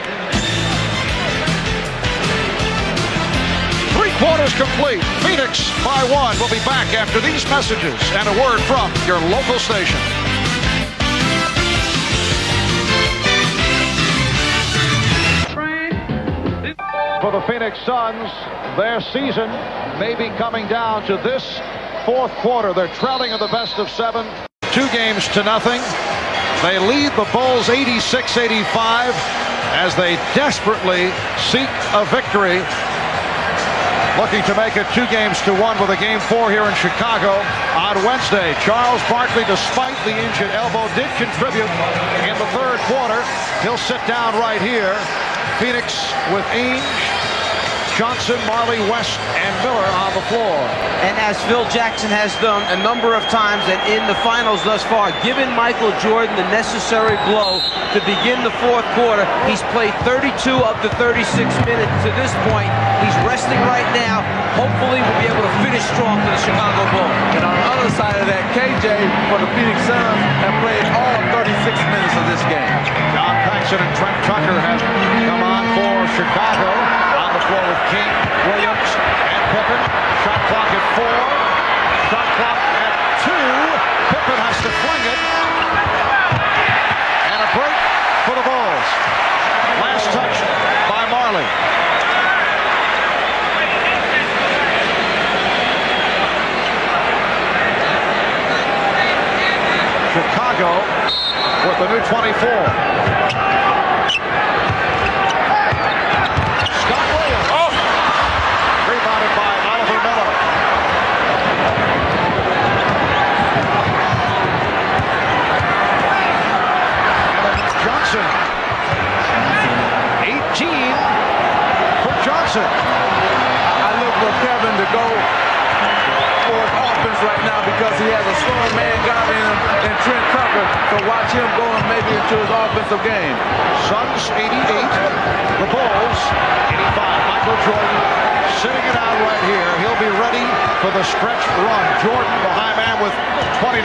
3 quarters complete. Phoenix by 1. We'll be back after these messages and a word from your local station. For the Phoenix Suns, their season may be coming down to this fourth quarter. They're trailing in the best of 7, 2 games to nothing. They lead the Bulls 86-85 as they desperately seek a victory. Looking to make it 2 games to 1 with a game 4 here in Chicago on Wednesday. Charles Barkley, despite the injured elbow, did contribute in the third quarter. He'll sit down right here. Phoenix with Ainge, Johnson, Marley, West, and Miller on the floor. And as Phil Jackson has done a number of times and in the finals thus far, given Michael Jordan the necessary blow to begin the fourth quarter. He's played 32 of the 36 minutes to this point. He's resting right now. Hopefully we'll be able to finish strong for the Chicago Bulls. And on the other side of that, KJ for the Phoenix Suns have played all 36 minutes of this game. John Paxson and Trent Tucker have come on for Chicago. On the floor with King, Williams, and Pippen. Shot clock at 4. Shot clock at 2. Pippen has to fling it. And a break for the Bulls. Last touch by Marley. Chicago with the new 24. Scott Williams. Oh! Rebounded by Oliver Miller. Kevin Johnson. 18 for Johnson. I look for Kevin to go for his offense right now because he has a strong man guard in him and Trent Tucker. So watch him going maybe into his offensive game. Suns 88, the Bulls 85. Michael Jordan sitting it out right here. He'll be ready for the stretch run. Jordan, the high man, with 29.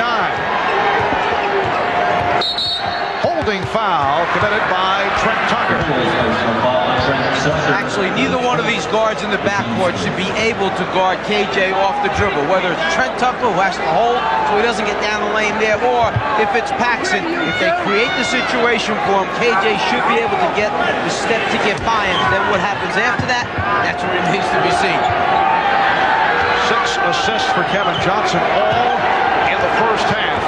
Holding foul committed by Trent Tucker. Actually, neither one of these guards in the backcourt should be able to guard KJ off the dribble, whether it's Trent Tucker who has to hold so he doesn't get down the lane there, or if it's Paxson. If they create the situation for him, KJ should be able to get the step to get by him. Then what happens after that, that's what remains to be seen. 6 assists for Kevin Johnson, all in the first half,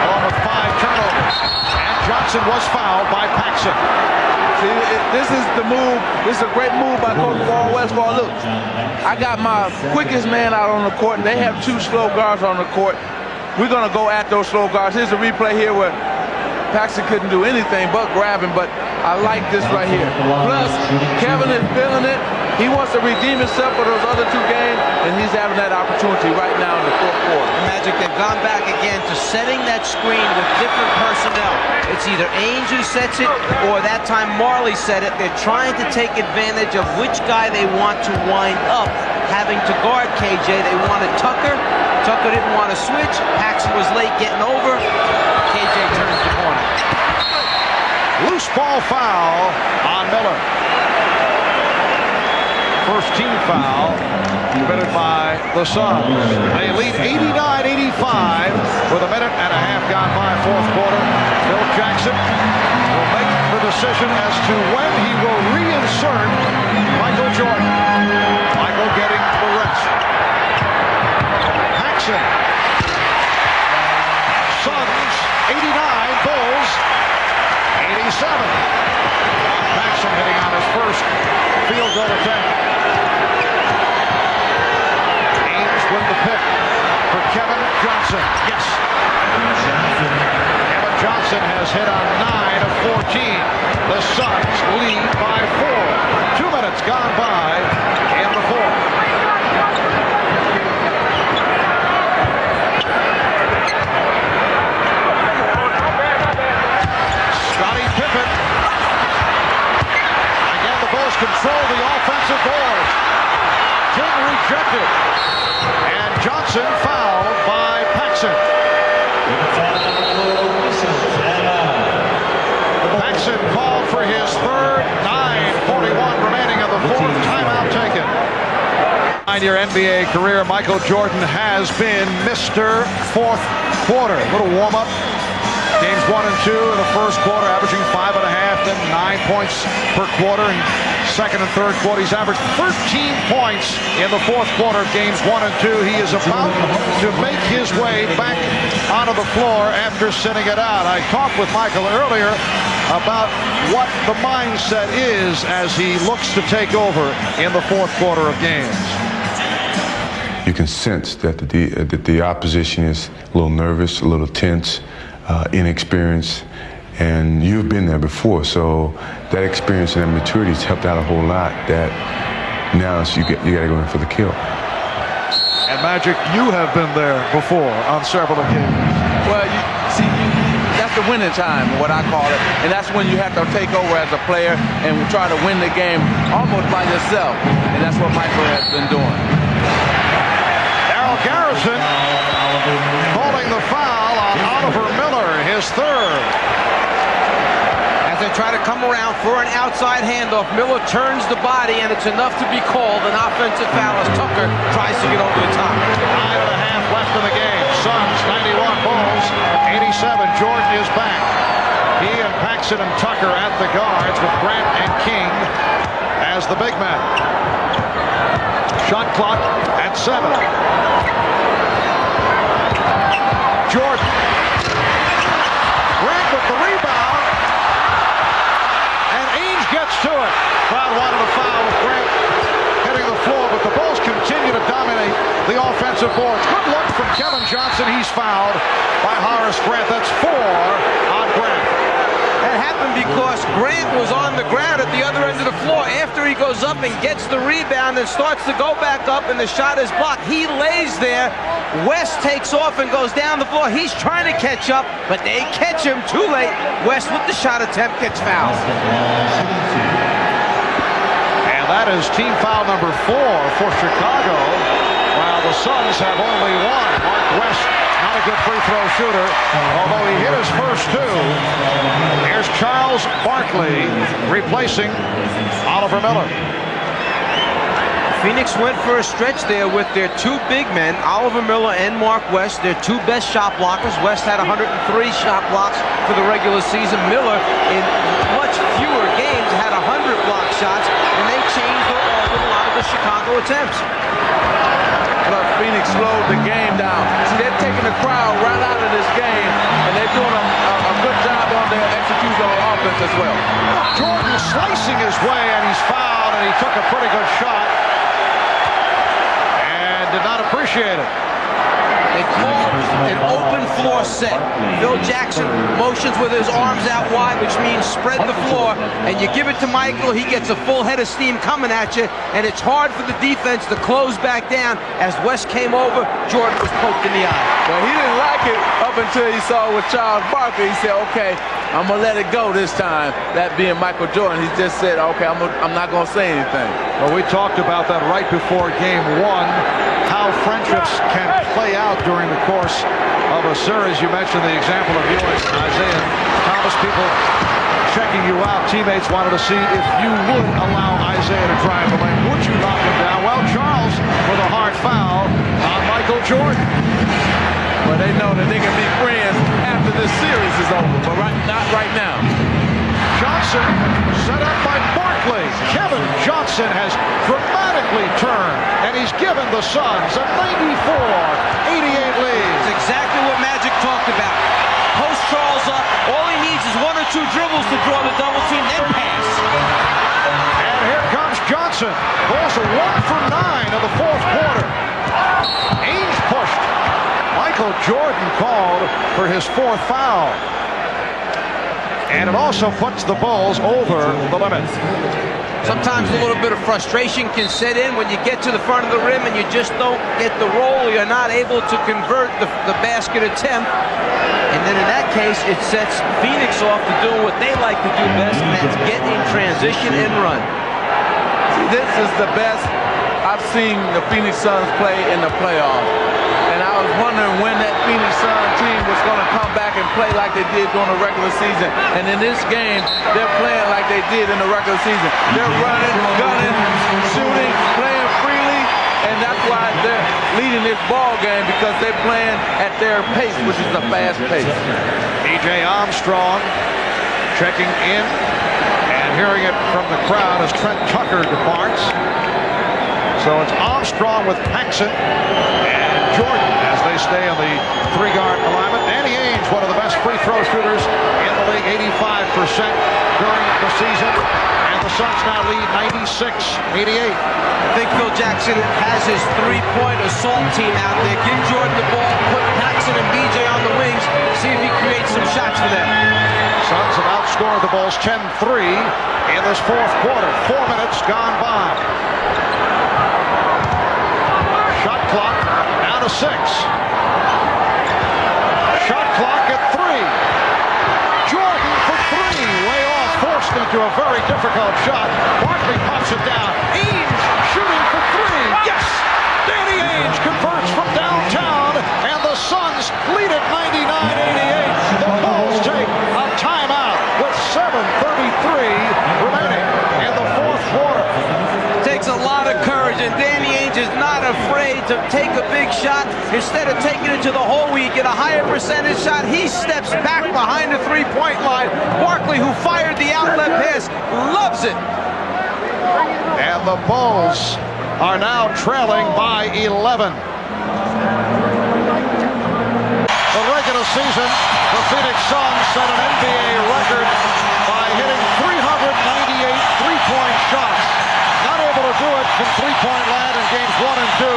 along with 5 turnovers. And Johnson was fouled by Paxson. See, this is the move. This is a great move by Coach Paul Westphal. Look, I got my quickest man out on the court, and they have 2 slow guards on the court. We're going to go at those slow guards. Here's a replay here where Paxson couldn't do anything but grab him, but I like this right here. Plus, Kevin is feeling it. He wants to redeem himself for those other 2 games, and he's having that opportunity right now in the fourth quarter. Magic, they've gone back again to setting that screen with different personnel. It's either Ainge who sets it, or that time Marley set it. They're trying to take advantage of which guy they want to wind up having to guard KJ. They wanted Tucker. Tucker didn't want to switch. Paxson was late getting over. KJ turns the corner. Loose ball foul on Miller. First team foul committed by the Suns. They lead 89-85 with a minute and a half gone by fourth quarter. Phil Jackson will make the decision as to when he will reinsert Michael Jordan. Michael getting the rest. Paxson. Suns 89, Bulls 87. Paxson hitting on his first field goal attempt. With the pick for Kevin Johnson. Yes. Kevin Johnson has hit on 9 of 14. The Suns lead by 4. 2 minutes gone by in the fourth. Scottie Pippen. Again, the Bulls control the offensive board. King rejected. And Johnson fouled by Paxson. Paxson called for his third. 9:41 remaining of the fourth. Timeout taken. 9-year NBA career, Michael Jordan has been Mr. Fourth Quarter. A little warm-up. Games 1 and 2 in the first quarter, averaging 5.5, then 9 points per quarter. And second and third quarter, he's averaged 13 points in the fourth quarter of games 1 and 2. He is about to make his way back onto the floor after sitting it out. I talked with Michael earlier about what the mindset is as he looks to take over in the fourth quarter of games. You can sense that the opposition is a little nervous, a little tense, inexperienced, and you've been there before, so that experience and that maturity has helped out a whole lot. That Now you got to go in for the kill. And Magic, you have been there before on several occasions. Well, that's the winning time, what I call it, and that's when you have to take over as a player and try to win the game almost by yourself, and that's what Michael has been doing. Darrell Garrison calling the foul on Oliver Miller, his third. As they try to come around for an outside handoff, Miller turns the body, and it's enough to be called an offensive foul as Tucker tries to get over the top. 5.5 left in the game. Suns 91, Bulls 87. Jordan is back. He and Paxson and Tucker at the guards with Grant and King as the big men. Shot clock at 7. Jordan. Grant with the rebound. And Ainge gets to it. Crowd wanted a foul with Grant hitting the floor, but the Bulls continue to dominate the offensive boards. Good look from Kevin Johnson. He's fouled by Horace Grant. That's 4 on Grant. That happened because Grant was on the ground at the other end of the floor. After he goes up and gets the rebound and starts to go back up and the shot is blocked, he lays there. West takes off and goes down the floor. He's trying to catch up, but they catch him too late. West with the shot attempt gets fouled. And that is team foul number 4 for Chicago, while the Suns have only 1. Mark West, not a good free throw shooter, although he hit his first 2. Here's Charles Barkley replacing Oliver Miller. Phoenix went for a stretch there with their 2 big men, Oliver Miller and Mark West, their 2 best shot blockers. West had 103 shot blocks for the regular season. Miller, in much fewer games, had 100 block shots, and they changed a lot of the Chicago attempts. But Phoenix slowed the game down. They're taking the crowd right out of this game, and they're doing a good job on their execution on offense as well. Jordan slicing his way, and he's fouled, and he took a pretty good shot. Did not appreciate it. They called an open floor set. Phil Jackson motions with his arms out wide, which means spread the floor, and you give it to Michael, he gets a full head of steam coming at you, and it's hard for the defense to close back down. As West came over, Jordan was poked in the eye. Well, he didn't like it up until he saw with Charles Barkley. He said, okay, I'm going to let it go this time. That being Michael Jordan, he just said, okay, I'm not going to say anything. Well, we talked about that right before game 1, how friendships can play out during the course of a series. You mentioned the example of you and Isaiah Thomas, people checking you out. Teammates wanted to see if you would allow Isaiah to drive the lane. Would you knock him down? Well, Charles with a hard foul on Michael Jordan. Well, they know that they can be friends after this series is over, but not right now. Johnson set up by Barkley. Kevin Johnson has dramatically turned, and he's given the Suns a 94-88 lead. It's exactly what Magic talked about. Post Charles up, all he needs is 1 or 2 dribbles to draw the double team, then pass. And here comes Johnson. Bulls are 1 for 9 of the 4th quarter. Ainge pushed. Michael Jordan called for his 4th foul. And it also puts the Bulls over the limit. Sometimes a little bit of frustration can set in when you get to the front of the rim and you just don't get the roll. You're not able to convert the basket attempt. And then in that case, it sets Phoenix off to do what they like to do best, and that's get in transition and run. See, this is the best I've seen the Phoenix Suns play in the playoffs. And I was wondering when that Phoenix Suns team was going to come back and play like they did during the regular season. And in this game, they're playing like they did in the regular season. They're running, gunning, shooting, playing freely, and that's why they're leading this ball game, because they're playing at their pace, which is a fast pace. E.J. Armstrong checking in and hearing it from the crowd as Trent Tucker departs. So it's Armstrong with Paxson and Jordan as they stay on the 3-guard alignment. Danny Ainge, one of the best free throw shooters in the league, 85% during the season. And the Suns now lead 96-88. I think Phil Jackson has his 3-point assault team out there. Give Jordan the ball, put Paxson and BJ on the wings, see if he creates some shots for them. Suns have outscored the Bulls 10-3 in this 4th quarter. 4 minutes gone by. Shot clock at 3. Jordan for 3. Way off. Forced into a very difficult shot. Barkley pops it down. Ainge shooting for 3. Yes! Danny Ainge converts from downtown. And the Suns lead at 99-88. The Bulls take a timeout with 7:33 remaining in the fourth quarter. Takes a lot of courage, and Danny Ainge is not afraid to take a big shot. Instead of taking it to the hole where you get a higher percentage shot, he steps back behind the three-point line. Barkley, who fired the outlet pass, loves it. And the Bulls are now trailing by 11. The regular season, the Phoenix Suns set an NBA record by hitting 398 three-point shots. Not able to do it from three-point land in games 1 and 2,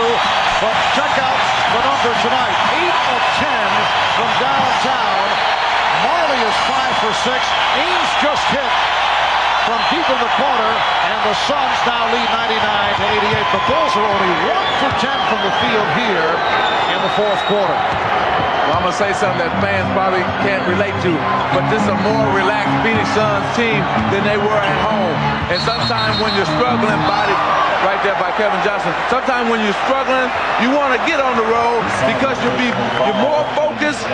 but check out the number tonight. 8 of 10 from downtown. Majerle is 5 for 6. Ainge just hit from deep in the corner, and the Suns now lead 99-88. The Bulls are only 1 for 10 from the field here in the fourth quarter. Well, I'm going to say something that fans probably can't relate to, but this is a more relaxed Phoenix Suns team than they were at home. And sometimes when you're struggling, body right there by Kevin Johnson, sometimes when you're struggling, you want to get on the road because you're more focused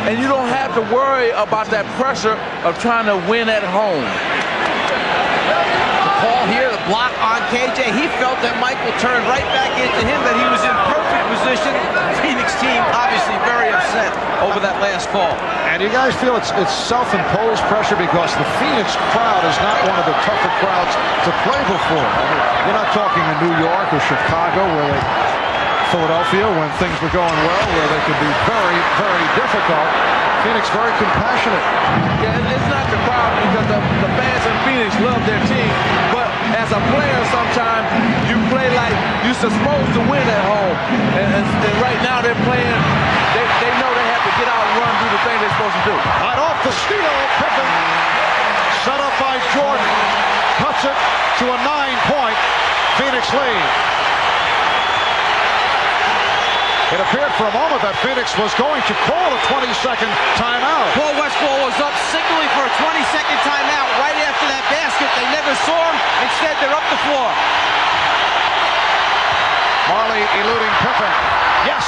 and you don't have to worry about that pressure of trying to win at home. The call here, the block on KJ, he felt that Michael turned right back into him, that he was in perfect position. Phoenix team obviously very upset over that last call. And you guys feel it's self-imposed pressure because the Phoenix crowd is not one of the tougher crowds to play before. I mean, you're not talking in New York or Chicago where Philadelphia, when things were going well, where they could be very, very difficult. Phoenix very compassionate. Yeah, it's not the crowd because the fans in Phoenix love their team, but as a player sometimes you play like you're supposed to win at home. And right now they're playing, they know they have to get out and run, do the thing they're supposed to do. Right off the steal, Pippen, set up by Jordan, cuts it to a 9-point Phoenix lead. It appeared for a moment that Phoenix was going to call a 20-second timeout. Paul Westphal was up signaling for a 20-second timeout right after that basket. They never saw him. Instead, they're up the floor. Majerle eluding Pippen. Yes,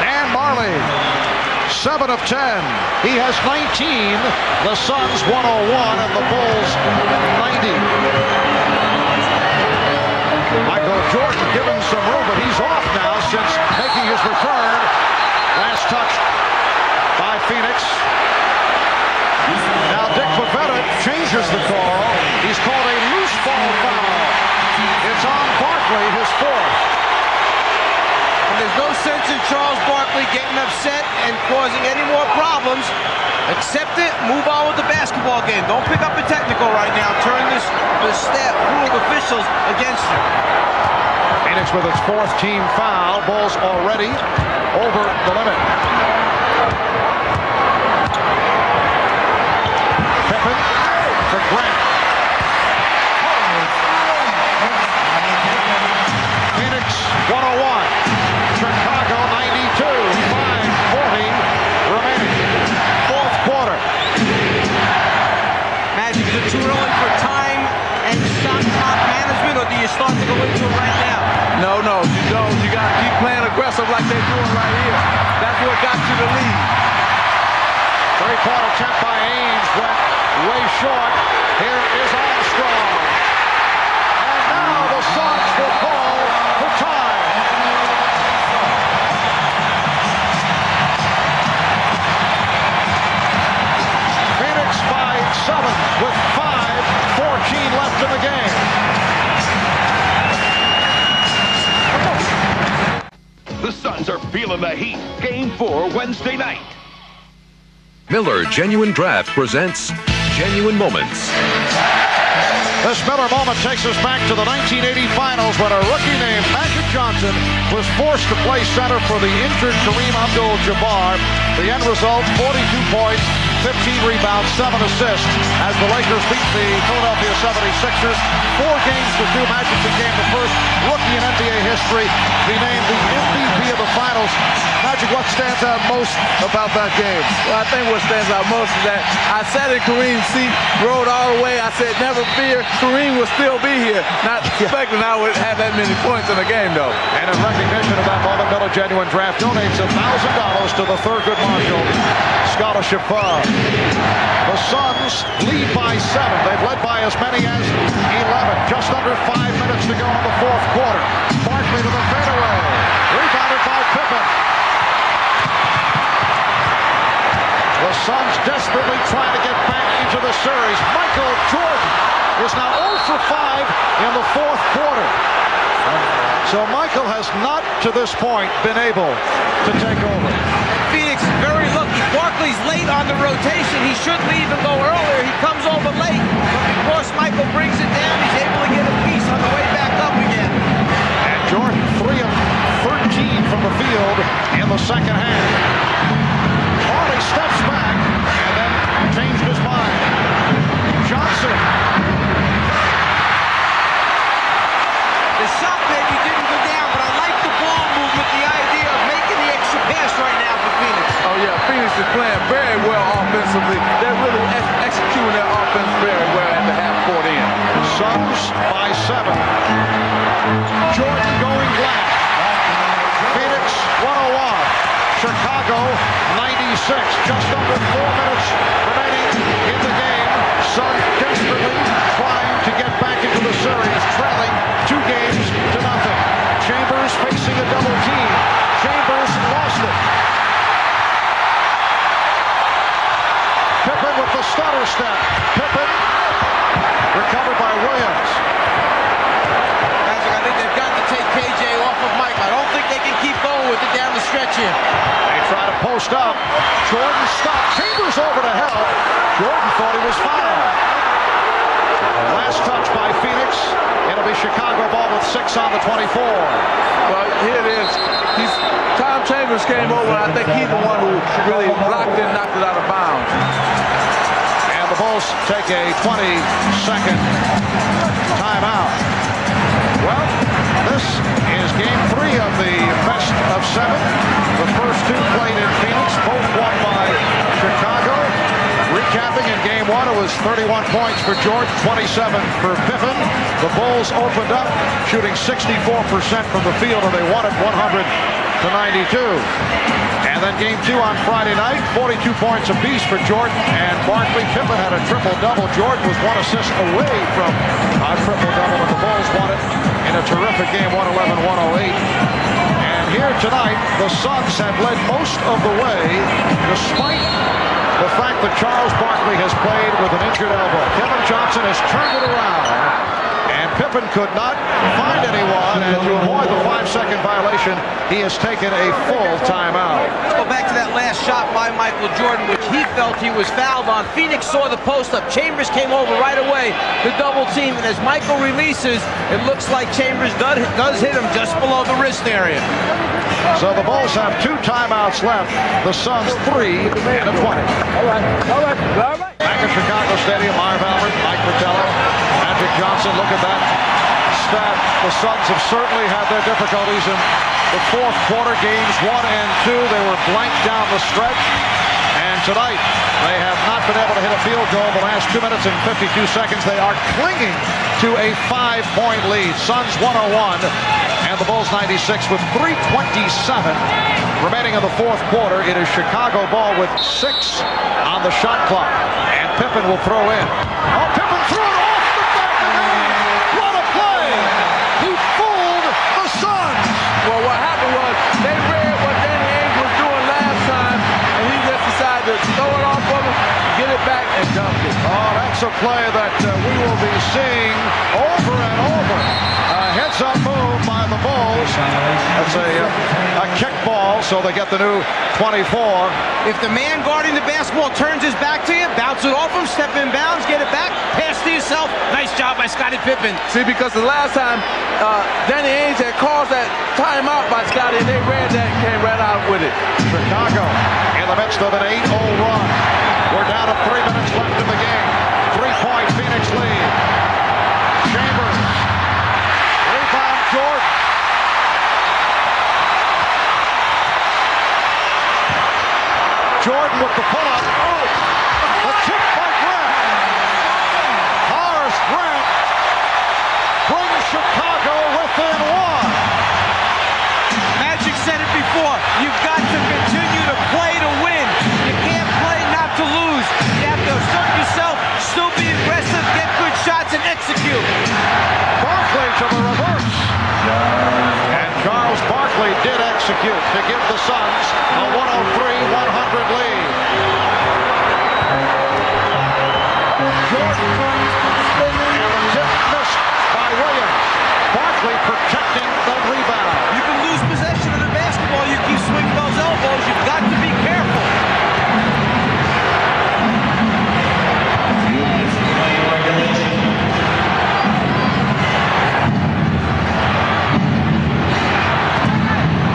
Dan Majerle, 7 of 10. He has 19. The Suns 101 and the Bulls 90. Michael Jordan given some room, but he's off now since making his return. Last touch by Phoenix. Now Dick Pavetta changes the call. He's called a loose ball foul. It's on Barkley, his 4th. And there's no sense in Charles Barkley getting upset and causing any more problems. Accept it, move on with the basketball game. Don't pick up a technical right now. Turn this staff, crew of officials against you. Phoenix with its 4th team foul. Bulls already over the limit. Pippen for Grant. Phoenix 101. Chicago 92. 5:40 remaining. Fourth quarter. Magic, is it too early for time and shot clock management, or do you start to go into it right now? No, you don't. You got to keep playing aggressive like they're doing right here. That's what got you the lead. 3-point attempt by Ainge went way short. Here is Armstrong. And now the Suns will call for time. Phoenix by 7 with 5:14 left in the game. The Suns are feeling the heat. Game 4 Wednesday night. Miller Genuine Draft presents Genuine Moments. This Miller moment takes us back to the 1980 finals when a rookie named Magic Johnson was forced to play center for the injured Kareem Abdul-Jabbar. The end result, 42 points, 15 rebounds, 7 assists as the Lakers beat the Philadelphia 76ers. 4 games to 2. Magic became the first rookie in NBA history to be named the MVP of the finals. Magic, what stands out most about that game? Well, I think what stands out most is that I sat in Kareem's seat, rode all the way. I said, never fear, Kareem will still be here. Not expecting I would have that many points in the game, though. And in recognition of that moment, Miller Genuine Draft donates $1,000 to the Thurgood Marshall Scholarship Fund. The Suns lead by 7. They've led by as many as 11. Just under 5 minutes to go in the fourth quarter. Barkley to the fadeaway. Rebounded by Pippen. The Suns desperately trying to get back into the series. Michael Jordan is now 0 for 5 in the fourth quarter. So Michael has not, to this point, been able to take over. Phoenix very lucky. Barkley's late on the rotation. He should leave and go earlier. He comes over late. But because Michael brings it down, he's able to get a piece on the way back up again. And Jordan, 3 of 13 from the field in the second half. Harley steps back and then changed his mind. Johnson. The shot maybe didn't go down, but I like the ball movement, the idea of making the extra pass right now for Phoenix. Oh, yeah, Phoenix is playing very well offensively. They're really executing their offense very well at the half-court end. Suns by 7. Jordan going black. Phoenix 101. Chicago 96. Just under 4 minutes remaining in the game. Suns desperately trying to get back into the series, trailing 2 games to nothing. Chambers facing a double team. Chambers lost it. Pippen with the stutter step. Pippen recovered by Williams. Magic, I think they've got to take KJ off of Mike. I don't think they can keep going with it down the stretch here. They try to post up. Jordan stopped. Chambers over to help. Jordan thought he was fouled. Last touch by Phoenix. It'll be Chicago ball with 6 on the 24. Well, here it is. Tom Chambers came over, and I think he's the one who really blocked it and knocked it out of bounds. And the Bulls take a 20-second timeout. Well, this is game 3 of the best of 7. The first 2 played in Phoenix, both won by Chicago. Recapping in game 1, it was 31 points for Jordan, 27 for Pippen. The Bulls opened up, shooting 64% from the field, and they won it 100-92. And then game 2 on Friday night, 42 points apiece for Jordan and Barkley. Pippen had a triple-double. Jordan was 1 assist away from a triple-double, and the Bulls won it in a terrific game, 111-108. And here tonight, the Suns have led most of the way, despite the fact that Charles Barkley has played with an injured elbow. Kevin Johnson has turned it around, and Pippen could not find anyone, and to avoid the 5-second violation, he has taken a full timeout. Let's go back to that last shot by Michael Jordan, which he felt he was fouled on. Phoenix saw the post-up. Chambers came over right away to double team, and as Michael releases, it looks like Chambers does hit him just below the wrist area. So the Bulls have 2 timeouts left. The Suns 3 and a 20. All right. Back at Chicago Stadium, Marv Albert, Mike Fratello, Magic Johnson. Look at that stat. The Suns have certainly had their difficulties in the fourth quarter. Games 1 and 2, they were blank down the stretch. And tonight, they have not been able to hit a field goal the last 2 minutes and 52 seconds. They are clinging to a 5-point lead. Suns 101 and the Bulls 96 with 3:27 remaining in the fourth quarter. It is Chicago ball with 6 on the shot clock. And Pippen will throw in. Oh, Pippen threw it off the back of the net. What a play! He fooled the Suns. Well, what happened was they read what Dan Ainge was doing last time, and he just decided to throw it off of him, get it back, and dunk it. Oh, that's a play that we will be seeing over and over. A heads-up move by the Bulls. That's a kick ball, so they get the new 24. If the man guarding the basketball turns his back to you, bounce it off him, step in bounds, get it back, pass to yourself. Nice job by Scottie Pippen. See, because the last time Danny Ainge had caused that timeout by Scottie, and they read that and came right out with it. Chicago in the midst of an 8-0 run. We're down to 3 minutes left in the game. 3-point Phoenix lead. Chambers. Rebound Jordan. with the pull-up. Oh! The chip by Grant. Horace Grant brings Chicago within one. Magic said it before. You've got to continue to play to win. You can't play not to lose. You have to assert yourself, still be aggressive, get good shots, and execute. Barkley to the reverse. And Charles Barkley did execute to give the Suns a 103-100 lead. Jordan and the tip missed by Williams. Barkley protecting the rebound. You can lose possession of the basketball. You keep swinging those elbows. You've got to be careful.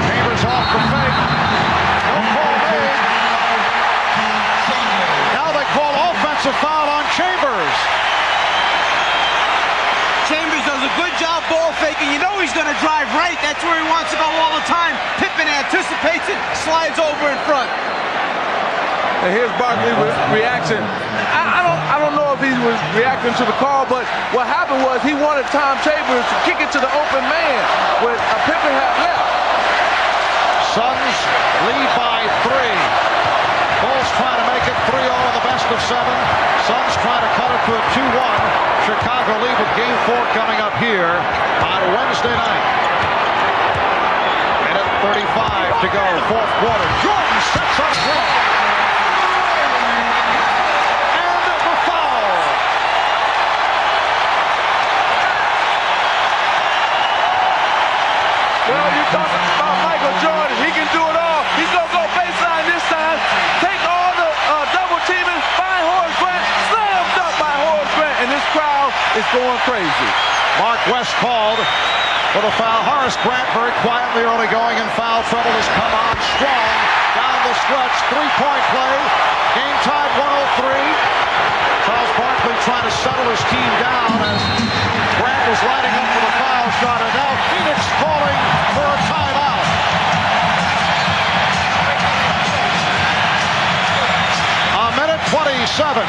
Chambers off the fake. No call made. Now they call offensive foul on Chambers. Chambers does a good job ball faking. You know he's going to drive right. That's where he wants to go all the time. Pippen anticipates it, slides over in front. And here's Barkley's reaction. I don't know if he was reacting to the call, but what happened was he wanted Tom Chambers to kick it to the open man when Pippen had left. Suns lead by 3. Bulls trying to make it 3-0 in the best of 7. Suns trying to cut it to a 2-1. Chicago lead with Game 4 coming up here on Wednesday night. Minute 35 to go, fourth quarter. Jordan sets up Grant. And the foul. Well, you're talking about Michael Jordan. He can do it all. He's going to go baseline this time. Take all the double teaming, find Horace Grant, slam dunk by Horace Grant, and this crowd is going crazy. Mark West called for the foul. Horace Grant very quietly early going in foul trouble has come on strong down the stretch. 3-point play. Game tied 103. Charles Barkley trying to settle his team down as Grant was lining up for the foul shot, and now Phoenix calling for a timeout. A minute 27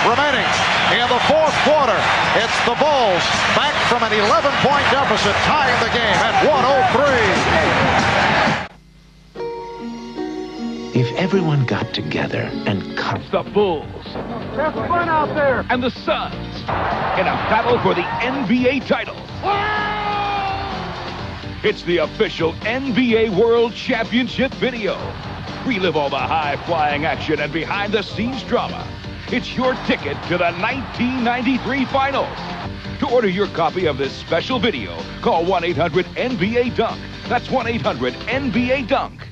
remaining in the fourth quarter. It's the Bulls back from an 11-point deficit, tying the game at 103. If everyone got together and cut The Bulls Have fun out there. and the Suns in a battle for the NBA title. It's the official NBA World Championship video. Relive all the high-flying action and behind-the-scenes drama. It's your ticket to the 1993 Finals. To order your copy of this special video, call 1-800-NBA-DUNK. That's 1-800-NBA-DUNK.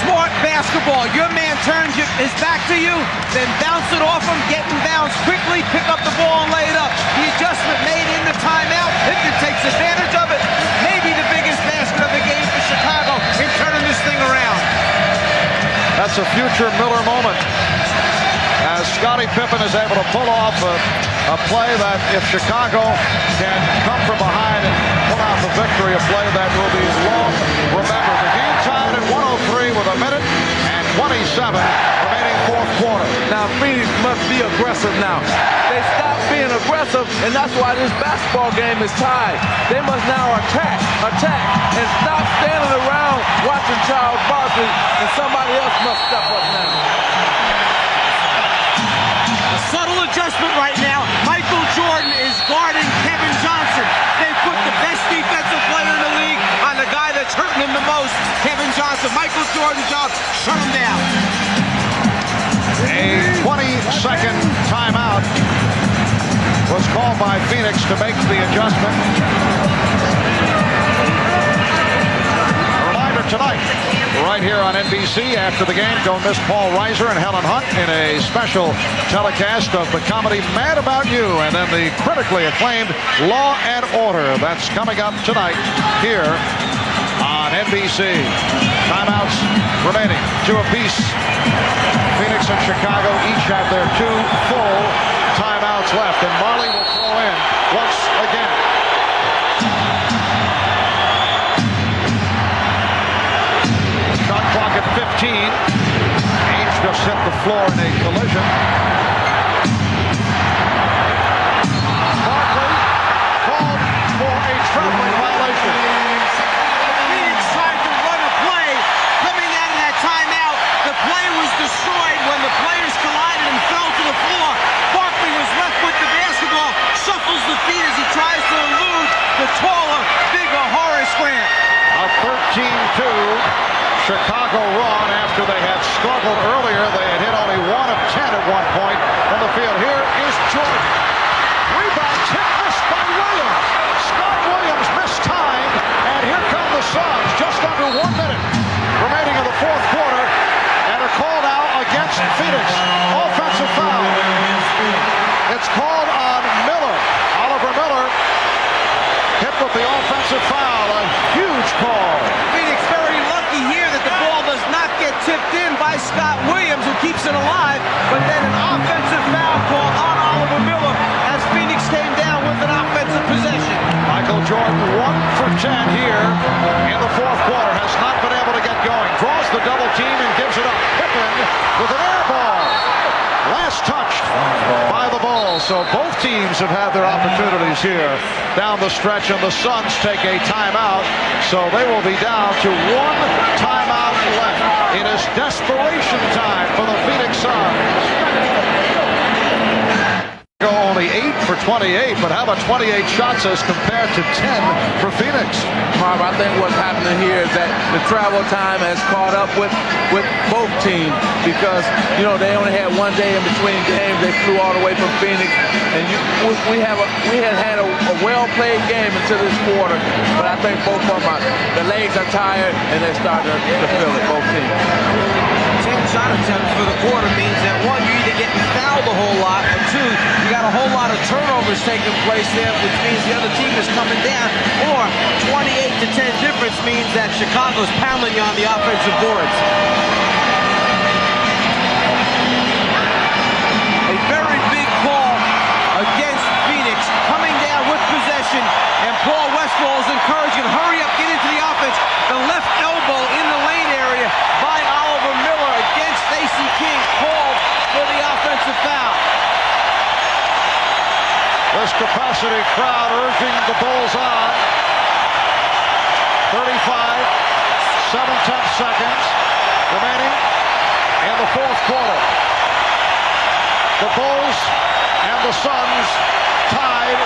Smart basketball. Your man turns his back to you, then bounce it off him, get in bounds quickly, pick up the ball and lay it up. The adjustment made in the timeout. Pippen takes advantage of it. Maybe the biggest basket of the game for Chicago in turning this thing around. That's a future Miller moment as Scottie Pippen is able to pull off a play that if Chicago can come from behind and pull out the victory, a play that will be long remembered. The game tied at 103 with a minute and 27 remaining fourth quarter. Now Phoenix must be aggressive now. They stopped being aggressive, and that's why this basketball game is tied. They must now attack, and stop standing around watching Charles Barkley, and somebody else must step up now. A subtle adjustment right now. Michael Jordan is guarding Kevin Johnson. They put the best defensive player in the league on the guy that's hurting him the most, Kevin Johnson. Michael Jordan's job, shut him down. A 20-second timeout was called by Phoenix to make the adjustment. A reminder tonight, right here on NBC after the game, don't miss Paul Reiser and Helen Hunt in a special telecast of the comedy Mad About You, and then the critically acclaimed Law and Order. That's coming up tonight here on NBC. Timeouts remaining, 2 apiece. Phoenix and Chicago each have their 2 full timeouts left, and Marley will throw in once again. Shot clock at 15. floor in a collision. Barkley called for a traveling violation. Phoenix tried to run a play. Coming out of that timeout, the play was destroyed when the players collided and fell to the floor. Barkley was left with the basketball, shuffles the feet as he tries to elude the taller, bigger Horace Grant. A 13-2 Chicago run after they had struggled earlier. They had hit only 1 of 10 at one point on the field. Here is Jordan. Rebound tip missed by Williams. Scott Williams mistimed, and here come the Suns. Just under 1 minute remaining in the fourth quarter, and a call now against Phoenix. Offensive foul. It's called on Miller. Oliver Miller hit with the offensive foul. A huge call. Phoenix very lucky here that the ball does not get tipped in by Scott Williams, who keeps it alive, but then an offensive foul call on Oliver Miller as Phoenix came down with an offensive possession. Michael Jordan 1 for 10 here in the fourth quarter. Has not been able to get going. Draws the double team and gives it up. Pippen with an air ball. Last touched by the Bulls. So both teams have had their opportunities here down the stretch, and the Suns take a timeout. So they will be down to 1 timeout left. It is desperation time for the Phoenix Suns. Only 8 for 28, but how about 28 shots as compared to 10 for Phoenix? Marv, I think what's happening here is that the travel time has caught up with both teams because, you know, they only had 1 day in between games. They flew all the way from Phoenix, and we had a well-played game until this quarter, but I think both of them the legs are tired, and they're starting to feel it, both teams. 10 shot attempts for the quarter means that 1, you're either getting fouled a whole lot, or 2, you got a whole lot of turnovers taking place there, which means the other team is coming down, or 28-10 difference means that Chicago's pounding you on the offensive boards. A very big call against Phoenix, coming down with possession, and Paul Westphal is encouraging, hurry up, get into the offense. The left elbow in the lane area by Oliver Miller against Stacey King, called for the offensive foul. This capacity crowd urging the Bulls on. 35, 7/10 seconds remaining in the fourth quarter. The Bulls and the Suns tied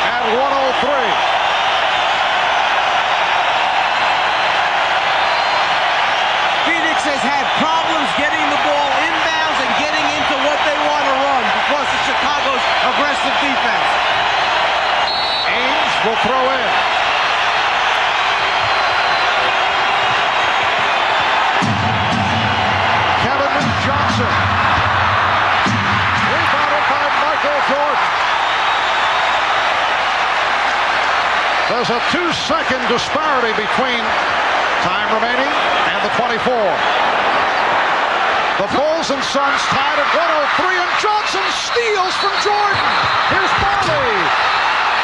at 103. Has had problems getting the ball inbounds and getting into what they want to run because of Chicago's aggressive defense. Ames will throw in. Kevin Johnson. Rebounded by Michael Jordan. There's a 2-second disparity between time remaining and the 24. The Bulls and Suns tied at 103, and Johnson steals from Jordan. Here's Barkley.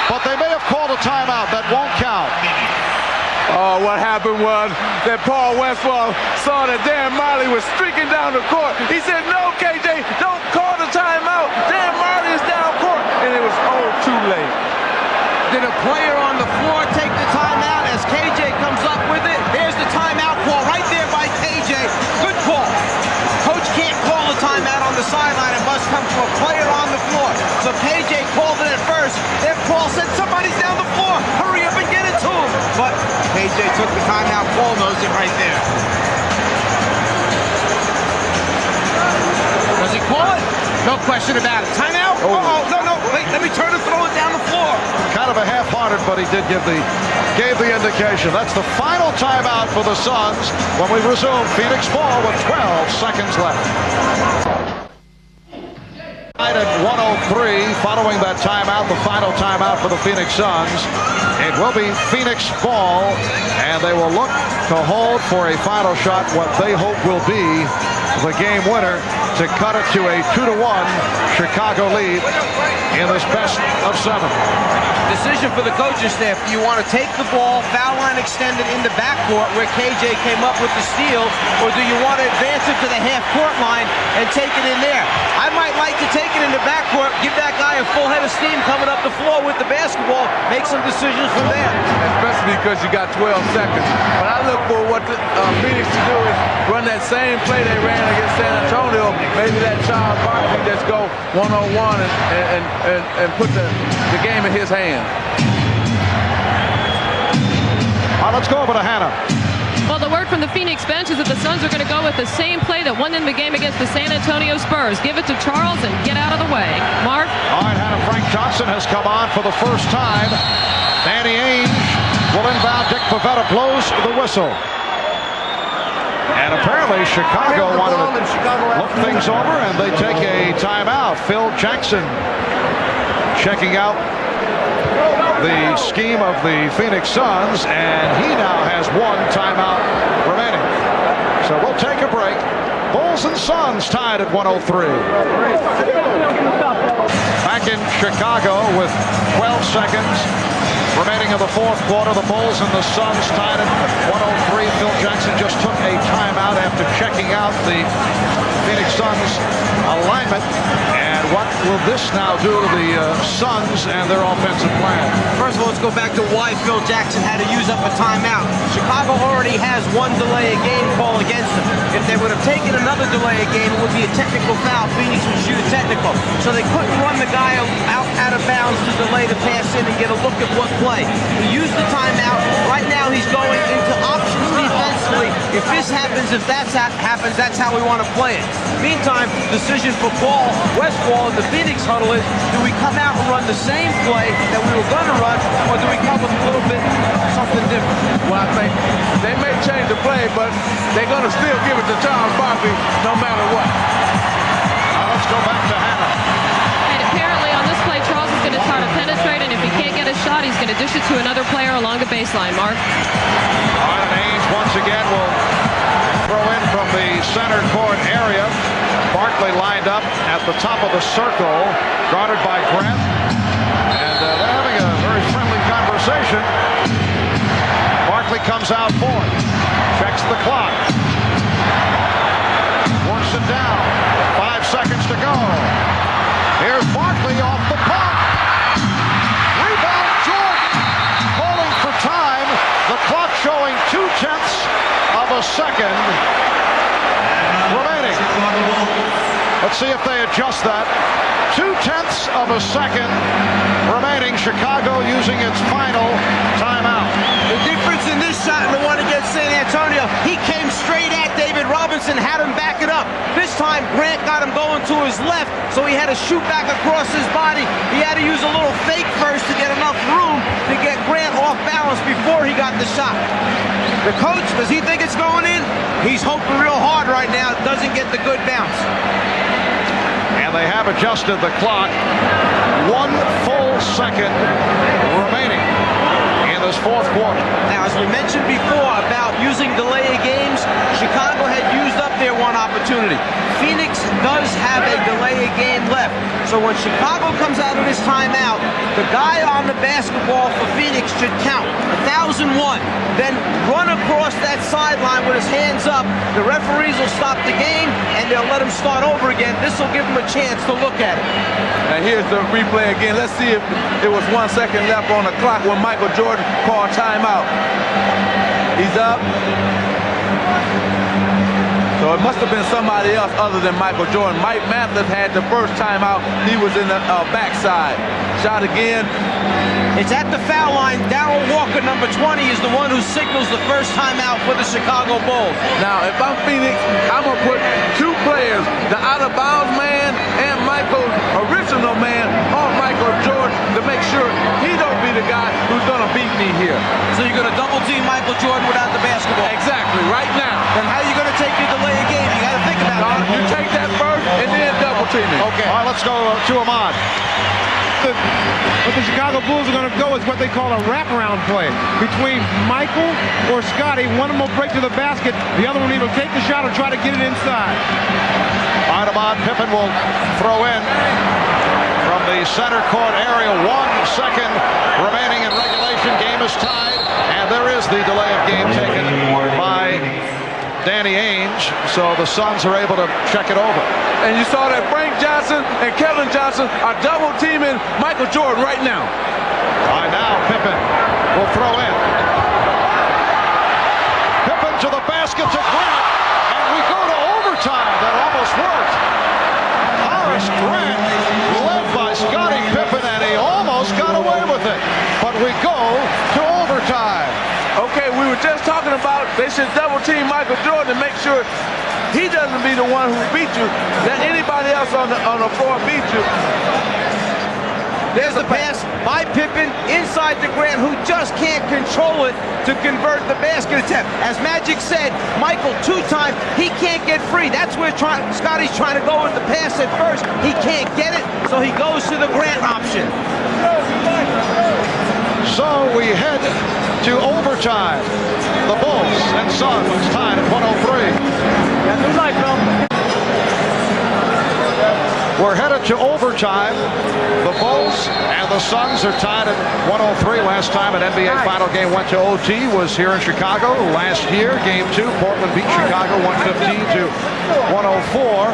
But they may have called a timeout. That won't count. Oh, what happened was that Paul Westphal saw that Dan Majerle was streaking down the court. He said, no, KJ, don't call the timeout. Dan Majerle is down court. And it was too late. Did a player on the floor take the timeout as KJ comes up with it? There's the timeout call right there by KJ. Good call. Coach can't call a timeout on the sideline. It must come from a player on the floor. So KJ called it at first. Then Paul said, somebody's down the floor. Hurry up and get it to him. But KJ took the timeout. Paul knows it right there. Does he call it? No question about it. Timeout? Uh-oh. No. Wait, let me turn and throw it down the floor. Kind of a half-hearted, but he did gave the indication. That's the final timeout for the Suns when we resume Phoenix ball with 12 seconds left. At 103, following that timeout, the final timeout for the Phoenix Suns. It will be Phoenix ball, and they will look to hold for a final shot, what they hope will be the game winner to cut it to a 2-1 Chicago lead in this best of 7. Decision for the coaching staff. Do you want to take the ball, foul line extended in the backcourt where KJ came up with the steal, or do you want to advance it to the half-court line and take it in there? I might like to take it in the backcourt, give that guy a full head of steam coming up the floor with the basketball, make some decisions from there. Especially because you got 12 seconds. But I look for what Phoenix to do is run that same play they ran against San Antonio. Maybe that Charles Barkley just go one-on-one and put the game in his hands. Let's go over to Hannah. Well, the word from the Phoenix bench is that the Suns are going to go with the same play that won them the game against the San Antonio Spurs. Give it to Charles and get out of the way. Mark? All right, Hannah, Frank Johnson has come on for the first time. Danny Ainge will inbound. Dick Pavetta blows the whistle. And apparently Chicago wanted to look things over, and they take a timeout. Phil Jackson checking out the scheme of the Phoenix Suns, and he now has 1 timeout remaining. So we'll take a break. Bulls and Suns tied at 103. Back in Chicago with 12 seconds remaining in the fourth quarter. The Bulls and the Suns tied at 103. Phil Jackson just took a timeout after checking out the Phoenix Suns alignment. And what will this now do to the Suns and their offensive plan? First of all, let's go back to why Phil Jackson had to use up a timeout. Chicago already has 1 delay a game call against them. If they would have taken another delay a game, it would be a technical foul. Phoenix would shoot a technical. So they couldn't run the guy out of bounds to delay the pass in and get a look at what play. He used the timeout. Right now he's going into options defensively. If this happens, if that happens, that's how we want to play it. Meantime, decision for Westfall and the Phoenix huddle is, do we come out and run the same play that we were going to run, or do we come with a little bit something different? Well, I think they may change the play, but they're going to still give it to Charles Barkley no matter what. Let's go back to Hannah. And apparently on this play, Charles is going to try to penetrate, and if he can't get a shot, he's going to dish it to another player along the baseline. Mark? All right, and Ainge once again will throw in from the center court area. Barkley lined up at the top of the circle, guarded by Grant. And they're having a very friendly conversation. Barkley comes out for it. Checks the clock. Works it down. 5 seconds to go. Here's Barkley off the pump. Rebound, Jordan. Calling for time. The clock showing 0.2 of a second remaining. Let's see if they adjust that. 0.2 of a second remaining. Chicago using its final timeout. The difference in this shot and the one against San Antonio, he came straight at David Robinson, had him back it up. This time Grant got him going to his left, so he had to shoot back across his body. He had to use a little fake first to get enough room to get Grant off balance before he got the shot. The coach, does he think it's going in? He's hoping real hard right now it doesn't get the good bounce. And they have adjusted the clock. 1 full second remaining in this fourth quarter. Now, as we mentioned before about using delay of games, Chicago had used up their 1 opportunity. Phoenix does have a delay of game left. So when Chicago comes out of this timeout, the guy on the basketball for Phoenix should count 1,001. Then run across that sideline with his hands up. The referees will stop the game and they'll let him start over again. This will give him a chance to look at it. And here's the replay again. Let's see if there was 1 second left on the clock when Michael Jordan called timeout. He's up. So it must have been somebody else other than Michael Jordan. Mike Mathis had the first timeout. He was in the backside. Shot again. It's at the foul line. Darrell Walker, number 20, is the one who signals the first timeout for the Chicago Bulls. Now, if I'm Phoenix, I'm going to put 2 players, the out-of-bounds man and Michael's original man, on Michael Jordan to make sure he don't be the guy who's going to beat me here. So you're going to double-team Michael Jordan without the basketball? Exactly, right now. Then how are you going to take your delay of game? You got to think about it. You take that first and then double-team it. Okay. All right, let's go to Ahmad. the Chicago Bulls are going to go is what they call a wraparound play between Michael or Scotty. One of them will break to the basket. The other one either take the shot or try to get it inside. Audemars Pippen will throw in from the center court area. 1 second remaining in regulation. Game is tied, and there is the delay of game taken by Danny Ainge, so the Suns are able to check it over. And you saw that Frank Johnson and Kevin Johnson are double teaming Michael Jordan right now. Right now, Pippen will throw in. Pippen to the basket to Grant, and we go to overtime. That almost worked. Horace Grant led by Scottie Pippen, and he almost got away with it. But we go to overtime. Okay, we were just talking about they should double team Michael Jordan to make sure he doesn't be the one who beat you, that anybody else on the floor beat you. There's the pass by Pippen inside to Grant, who just can't control it to convert the basket attempt. As Magic said, Michael 2 times, he can't get free. That's where Scotty's trying to go with the pass at first. He can't get it, so he goes to the Grant option. So we head to overtime. The Bulls and Suns tied at 103. We're headed to overtime. The Bulls and the Suns are tied at 103. Last time an NBA final game went to OT was here in Chicago last year. Game 2, Portland beat Chicago 115 to 104.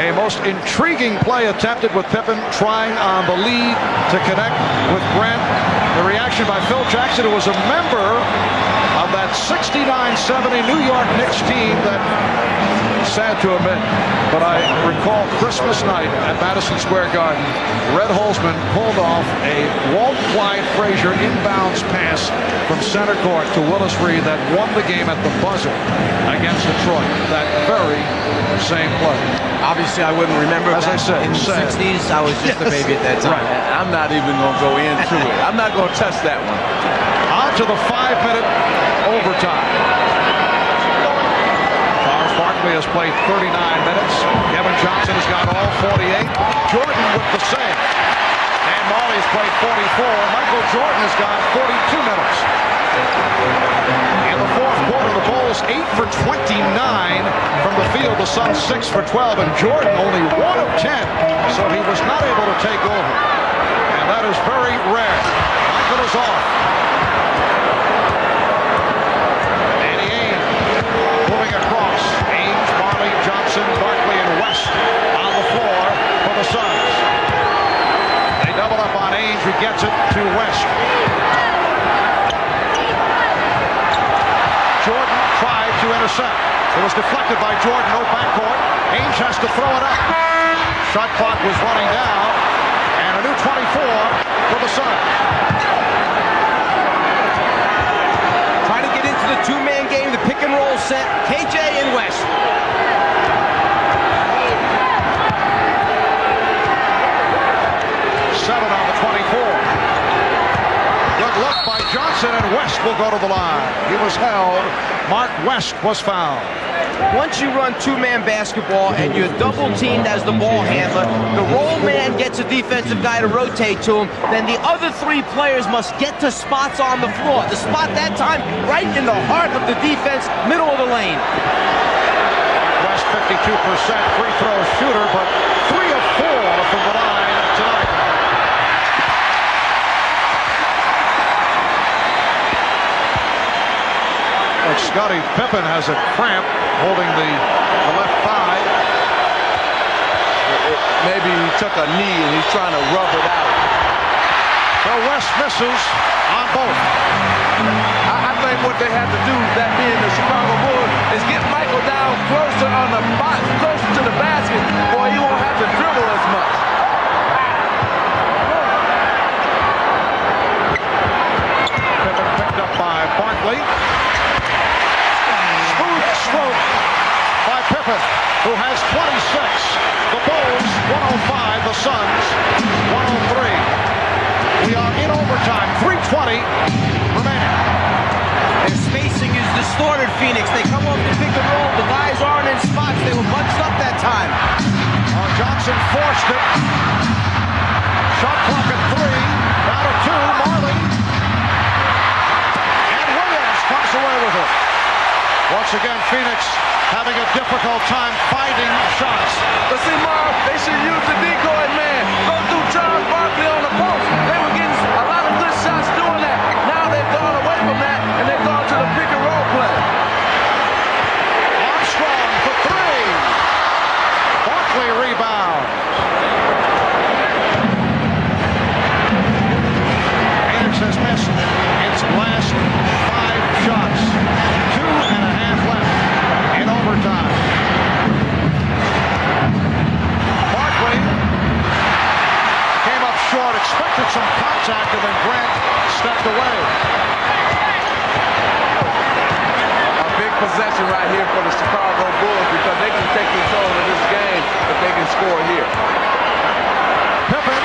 A most intriguing play attempted with Pippen trying on the lead to connect with Grant. The reaction by Phil Jackson, who was a member of that 69-70 New York Knicks team that, sad to admit, but I recall Christmas night at Madison Square Garden, Red Holzman pulled off a Walt Clyde Frazier inbounds pass from center court to Willis Reed that won the game at the buzzer against Detroit. That very same play. Obviously, I wouldn't remember. As I said, in the 60s, I was just a baby at that time. Right. I'm not even going to go into it. I'm not going to touch that one. On to the 5-minute overtime. Charles Barkley has played 39 minutes. Kevin Johnson has got all 48. Jordan with the save. Dan Majerle has played 44. Michael Jordan has got 42 minutes. In the fourth quarter, the Bulls 8 for 29 from the field. The Suns 6 for 12, and Jordan only 1 of 10, so he was not able to take over. And that is very rare. Michael is off. Danny Ainge moving across. Ainge, Majerle, Johnson, Barkley, and West on the floor for the Suns. They double up on Ainge, who gets it to West. Jordan tried to intercept. It was deflected by Jordan, no backcourt. Ainge has to throw it up. Shot clock was running down, and a new 24 for the Suns. Trying to get into the 2-man game, the pick and roll set, KJ and West. Seven on the 24. Good look by Johnson, and West will go to the line. He was held. Mark West was fouled. Once you run 2-man basketball and you're double teamed as the ball handler, the roll man gets a defensive guy to rotate to him, then the other 3 players must get to spots on the floor. The spot that time right in the heart of the defense, middle of the lane. West 52% free throw shooter, but 3 of 4 from the line tonight. But Scottie Pippen has a cramp holding the left thigh. Maybe he took a knee and he's trying to rub it out. So West misses on both. I think what they have to do, that being the Chicago Bulls, is get Michael down closer on the box, closer to the basket, or he won't have to dribble as much. Pippen picked up by Barkley. Smooth stroke by Pippen, who has 26. The Bulls 105, the Suns 103. We are in overtime, 3:20 remaining. Their spacing is distorted, Phoenix. They come off the pick and roll. The guys aren't in spots. They were bunched up that time. Johnson forced it. Shot clock Once again, Phoenix having a difficult time finding shots. But see, Marv, they should use the decoy man. Go through Charles Barkley on the post. They were getting a lot of good shots doing that. Now they've gone away from that, and they've gone to the pick and roll play. Armstrong for three. Barkley rebound. Phoenix has missed its last 5 shots. 2.5 left in overtime. Barkley came up short, expected some contact, and then Grant stepped away. A big possession right here for the Chicago Bulls because they can take control of this game if they can score here. Pippen.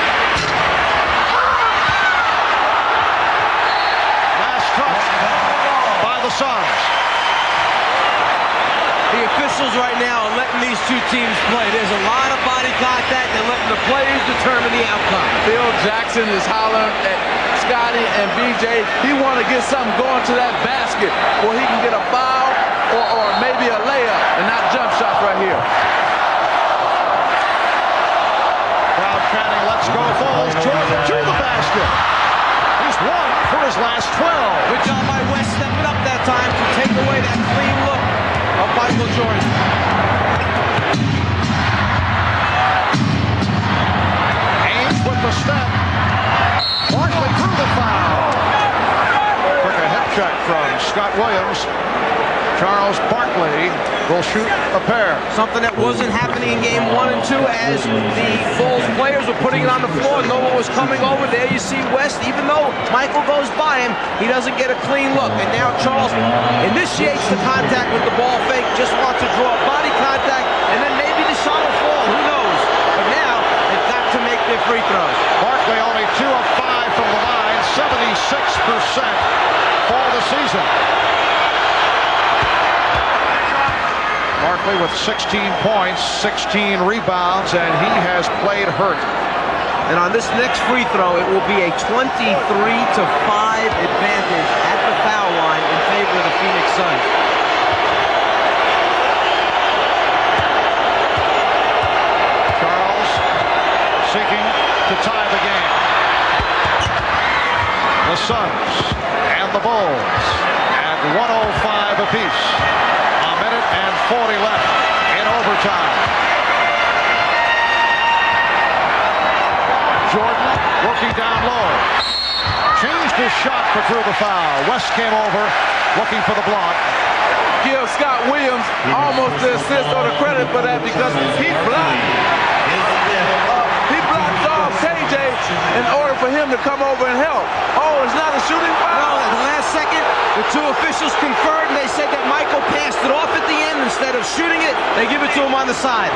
Last touch by the Suns. The officials right now are letting these two teams play. There's a lot of body contact. They're letting the players determine the outcome. Phil Jackson is hollering at Scotty and BJ. He want to get something going to that basket where he can get a foul or maybe a layup and not jump shots right here. Crowd chanting, let's go Bulls. Jordan to the basket. He's 1 for his last 12. Good job by West stepping up that time to take away that clean look of Michael Jordan. Ames with the step. Barkley through the foul. Took a hip check from Scott Williams. Charles Barkley will shoot a pair. Something that wasn't happening in game 1 and 2 as the Bulls players were putting it on the floor. No one was coming over. There you see West. Even though Michael goes by him, he doesn't get a clean look. And now Charles initiates the contact with the ball fake. Just wants to draw body contact. And then maybe the shot will fall. Who knows? But now they've got to make their free throws. Barkley only 2 of 5 from the line. 76% for the season. Barkley with 16 points, 16 rebounds, and he has played hurt. And on this next free throw, it will be a 23-5 advantage at the foul line in favor of the Phoenix Suns. Charles seeking to tie the game. The Suns and the Bulls at 105 apiece. 40 left in overtime. Jordan working down low. Changed his shot but drew the foul. West came over looking for the block. Give Scott Williams almost the assist or the credit for that because he blocked. He blocked off KJ in order for him to come over and help. Oh, it's not a shooting foul? No, at the last second, the two officials conferred and they said that Michael passed it off at the end. Instead of shooting it, they give it to him on the side.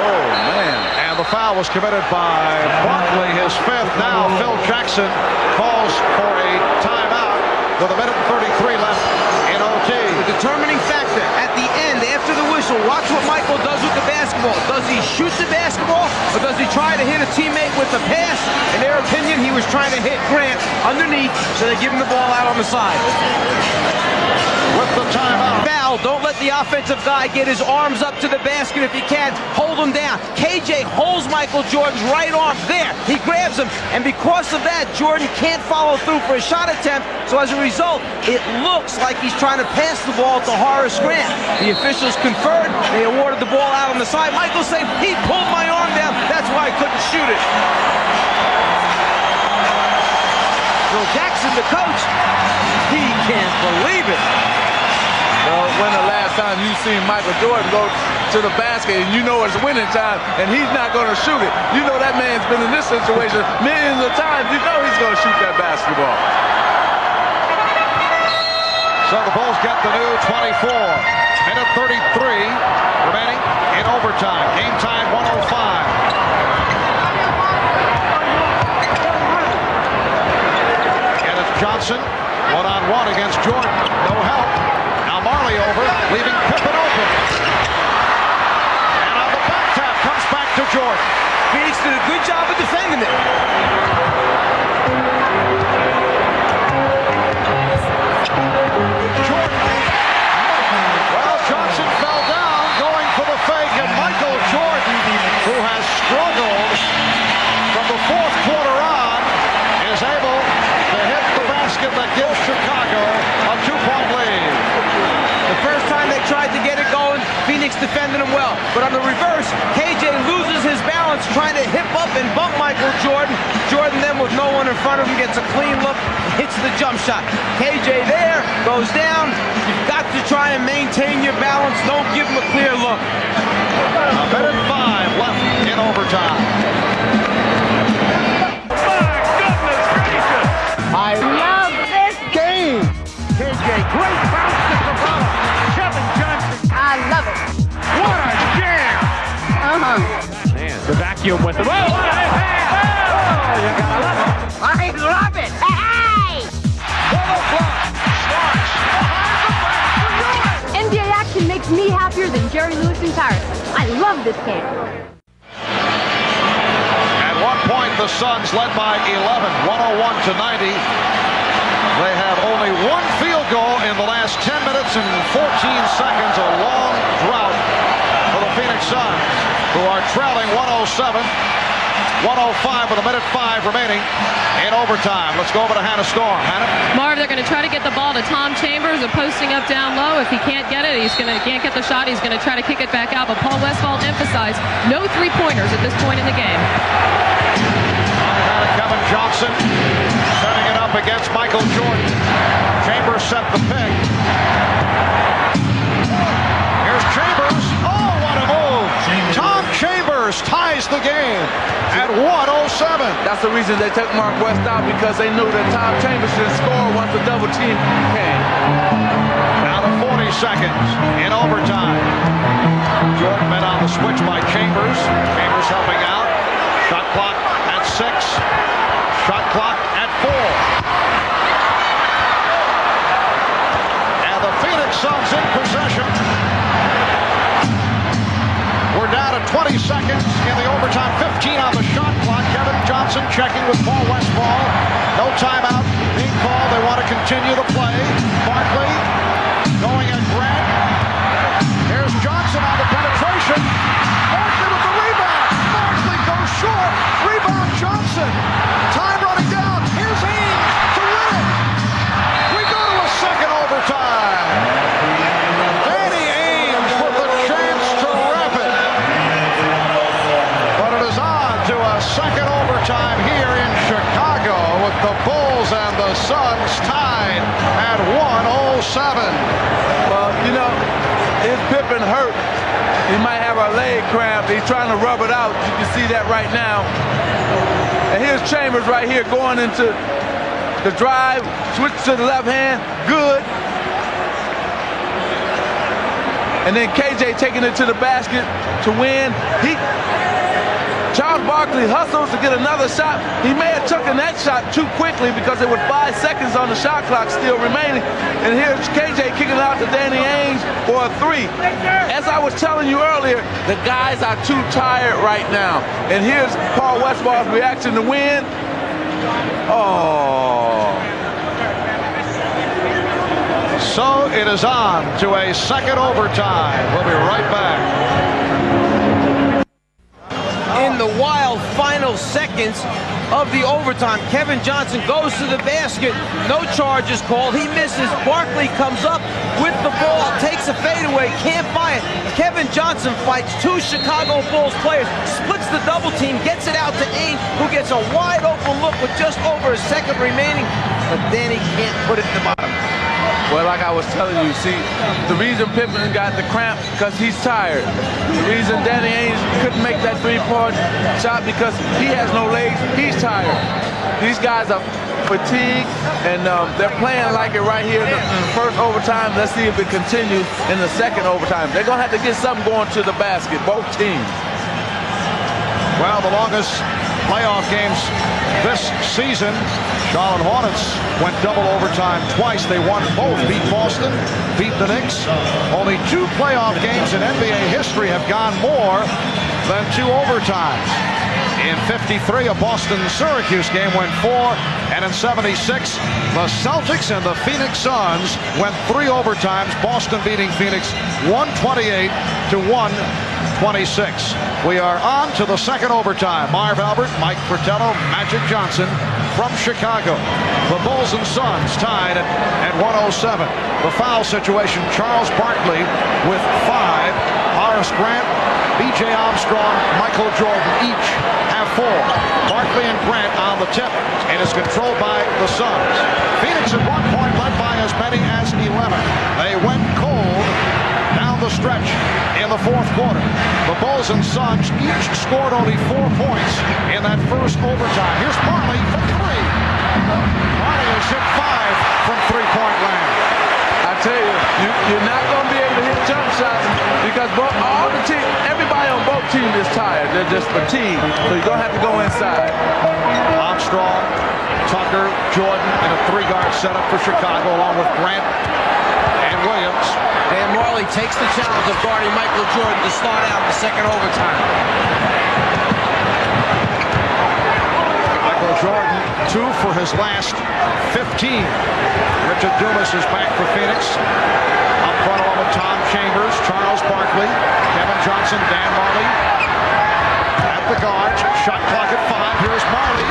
Oh, man. And the foul was committed by Barkley, his 5th. Now Phil Jackson calls for a timeout with 1:33 left in OT. The determining factor at the end, after the whistle, watch what Michael does with the basketball. Does he shoot the basketball or does he try to hit a teammate with a pass? In their opinion, he was trying to hit Grant underneath, so they give him the ball out on the side. With the timeout. Foul. Don't let the offensive guy get his arms up to the basket if he can. Hold him down. KJ holds Michael Jordan's right arm. There. He grabs him. And because of that, Jordan can't follow through for a shot attempt. So as a result, it looks like he's trying to pass the ball to Horace Grant. The officials conferred. They awarded the ball out on the side. Michael said, he pulled my arm down. That's why I couldn't shoot it. Phil Jackson, the coach, he can't believe it. Well, when the last time you seen Michael Jordan go to the basket and you know it's winning time and he's not going to shoot it? You know that man's been in this situation millions of times. You know he's going to shoot that basketball. So the Bulls get the new 24. Minute 33 remaining in overtime. Game time 105. And it's Johnson one-on-one against Jordan. No help. Now Marley over, leaving Pippen open. And on the back tap comes back to Jordan. Phoenix did a good job of defending it. Jordan. Bucks defended him well. But on the reverse, KJ loses his balance trying to hip up and bump Michael Jordan. Jordan then, with no one in front of him, gets a clean look, hits the jump shot. KJ there, goes down. You've got to try and maintain your balance. Don't give him a clear look. A minute 5 left in overtime. I love this game. KJ, great bounce to Cabral. Kevin Johnson. I love it. What a jam. Man, the vacuum with the... Oh, you gotta love it. I love it. Hey! NBA action makes me happier than Jerry Lewis in Paris. I love this game. At one point, the Suns led by 11, 101 to 90. They have only one field goal in the last 10 minutes and 14 seconds. A long drought for the Phoenix Suns, who are trailing 107. 105 with a minute 5 remaining in overtime. Let's go over to Hannah Storm. Hannah? Marv, they're going to try to get the ball to Tom Chambers, posting up down low. If he can't get it, can't get the shot, he's going to try to kick it back out. But Paul Westphal emphasized no three-pointers at this point in the game. Kevin Johnson setting it up against Michael Jordan. Chambers set the pick. Here's Chambers. Oh, what a move. Tom Chambers ties the game at 107. That's the reason they took Mark West out, because they knew that Tom Chambers should score once the double team came. Now to 40 seconds in overtime. Jordan met on the switch by Chambers. Chambers helping out. Shot clock at 6. Shot clock at 4. And the Phoenix Suns in possession. We're down to 20 seconds in the overtime. 15 on the shot clock. Kevin Johnson checking with Paul Westphal. No timeout being called. They want to continue the play. Barkley going at Grant. Here's Johnson on the penetration. Barkley with the rebound. Barkley goes short. Rebound Johnson. Time running down. Here's Ames to win it. We go to a second overtime. Danny Ames with the chance to wrap it. But it is on to a second overtime here in Chicago, with the Bulls and the Suns tied at 107. Well, you know, if Pippen hurt, he might have a leg cramp. He's trying to rub it out. You can see that right now. And here's Chambers right here going into the drive, switch to the left hand, good. And then KJ taking it to the basket to win. Charles Barkley hustles to get another shot. He may have taken that shot too quickly because there were 5 seconds on the shot clock still remaining. And here's KJ kicking it out to Danny Ainge for a 3. As I was telling you earlier, the guys are too tired right now. And here's Paul Westphal's reaction to win. Oh. So it is on to a second overtime. We'll be right back. In the wild final seconds of the overtime, Kevin Johnson goes to the basket. No charges called. He misses. Barkley comes up with the ball, takes a fadeaway, can't buy it. Kevin Johnson fights 2 Chicago Bulls players, splits the double team, gets it out to Ainge, who gets a wide open look with just over a second remaining, but then he can't put it in the bottom. Well, like I was telling you, see, the reason Pippen got the cramp because he's tired. The reason Danny Ainge couldn't make that three-point shot because he has no legs, he's tired. These guys are fatigued, and they're playing like it right here in the first overtime. Let's see if it continues in the second overtime. They're going to have to get something going to the basket, both teams. Well, the longest playoff games this season, Charlotte Hornets went double overtime twice. They won both, beat Boston, beat the Knicks. Only 2 playoff games in NBA history have gone more than 2 overtimes. In 53, a Boston-Syracuse game went 4, and in 76, the Celtics and the Phoenix Suns went 3 overtimes, Boston beating Phoenix 128 to 126. We are on to the second overtime. Marv Albert, Mike Fratello, Magic Johnson from Chicago. The Bulls and Suns tied at 107. The foul situation, Charles Barkley with 5. Horace Grant, B.J. Armstrong, Michael Jordan each have 4. Barkley and Grant on the tip. It is controlled by the Suns. Phoenix at one point led by as many as 11. They went cold down the stretch in the fourth quarter. The Bulls and Suns each scored only 4 points in that first overtime. Here's Barkley for 3. Barkley has hit 5 from three-point land. I tell you, you're not going to be able to hit jump shots because everybody on both teams is tired. They're just fatigued. So you're going to have to go inside. Armstrong, Tucker, Jordan in a 3-guard setup for Chicago along with Grant and Williams. Dan Majerle takes the challenge of guarding Michael Jordan to start out the second overtime. Michael Jordan, 2 for his last 15. Richard Dumas is back for Phoenix. Up front along with Tom Chambers, Charles Barkley, Kevin Johnson, Dan Majerle. At the guards, shot clock at 5. Here's Majerle.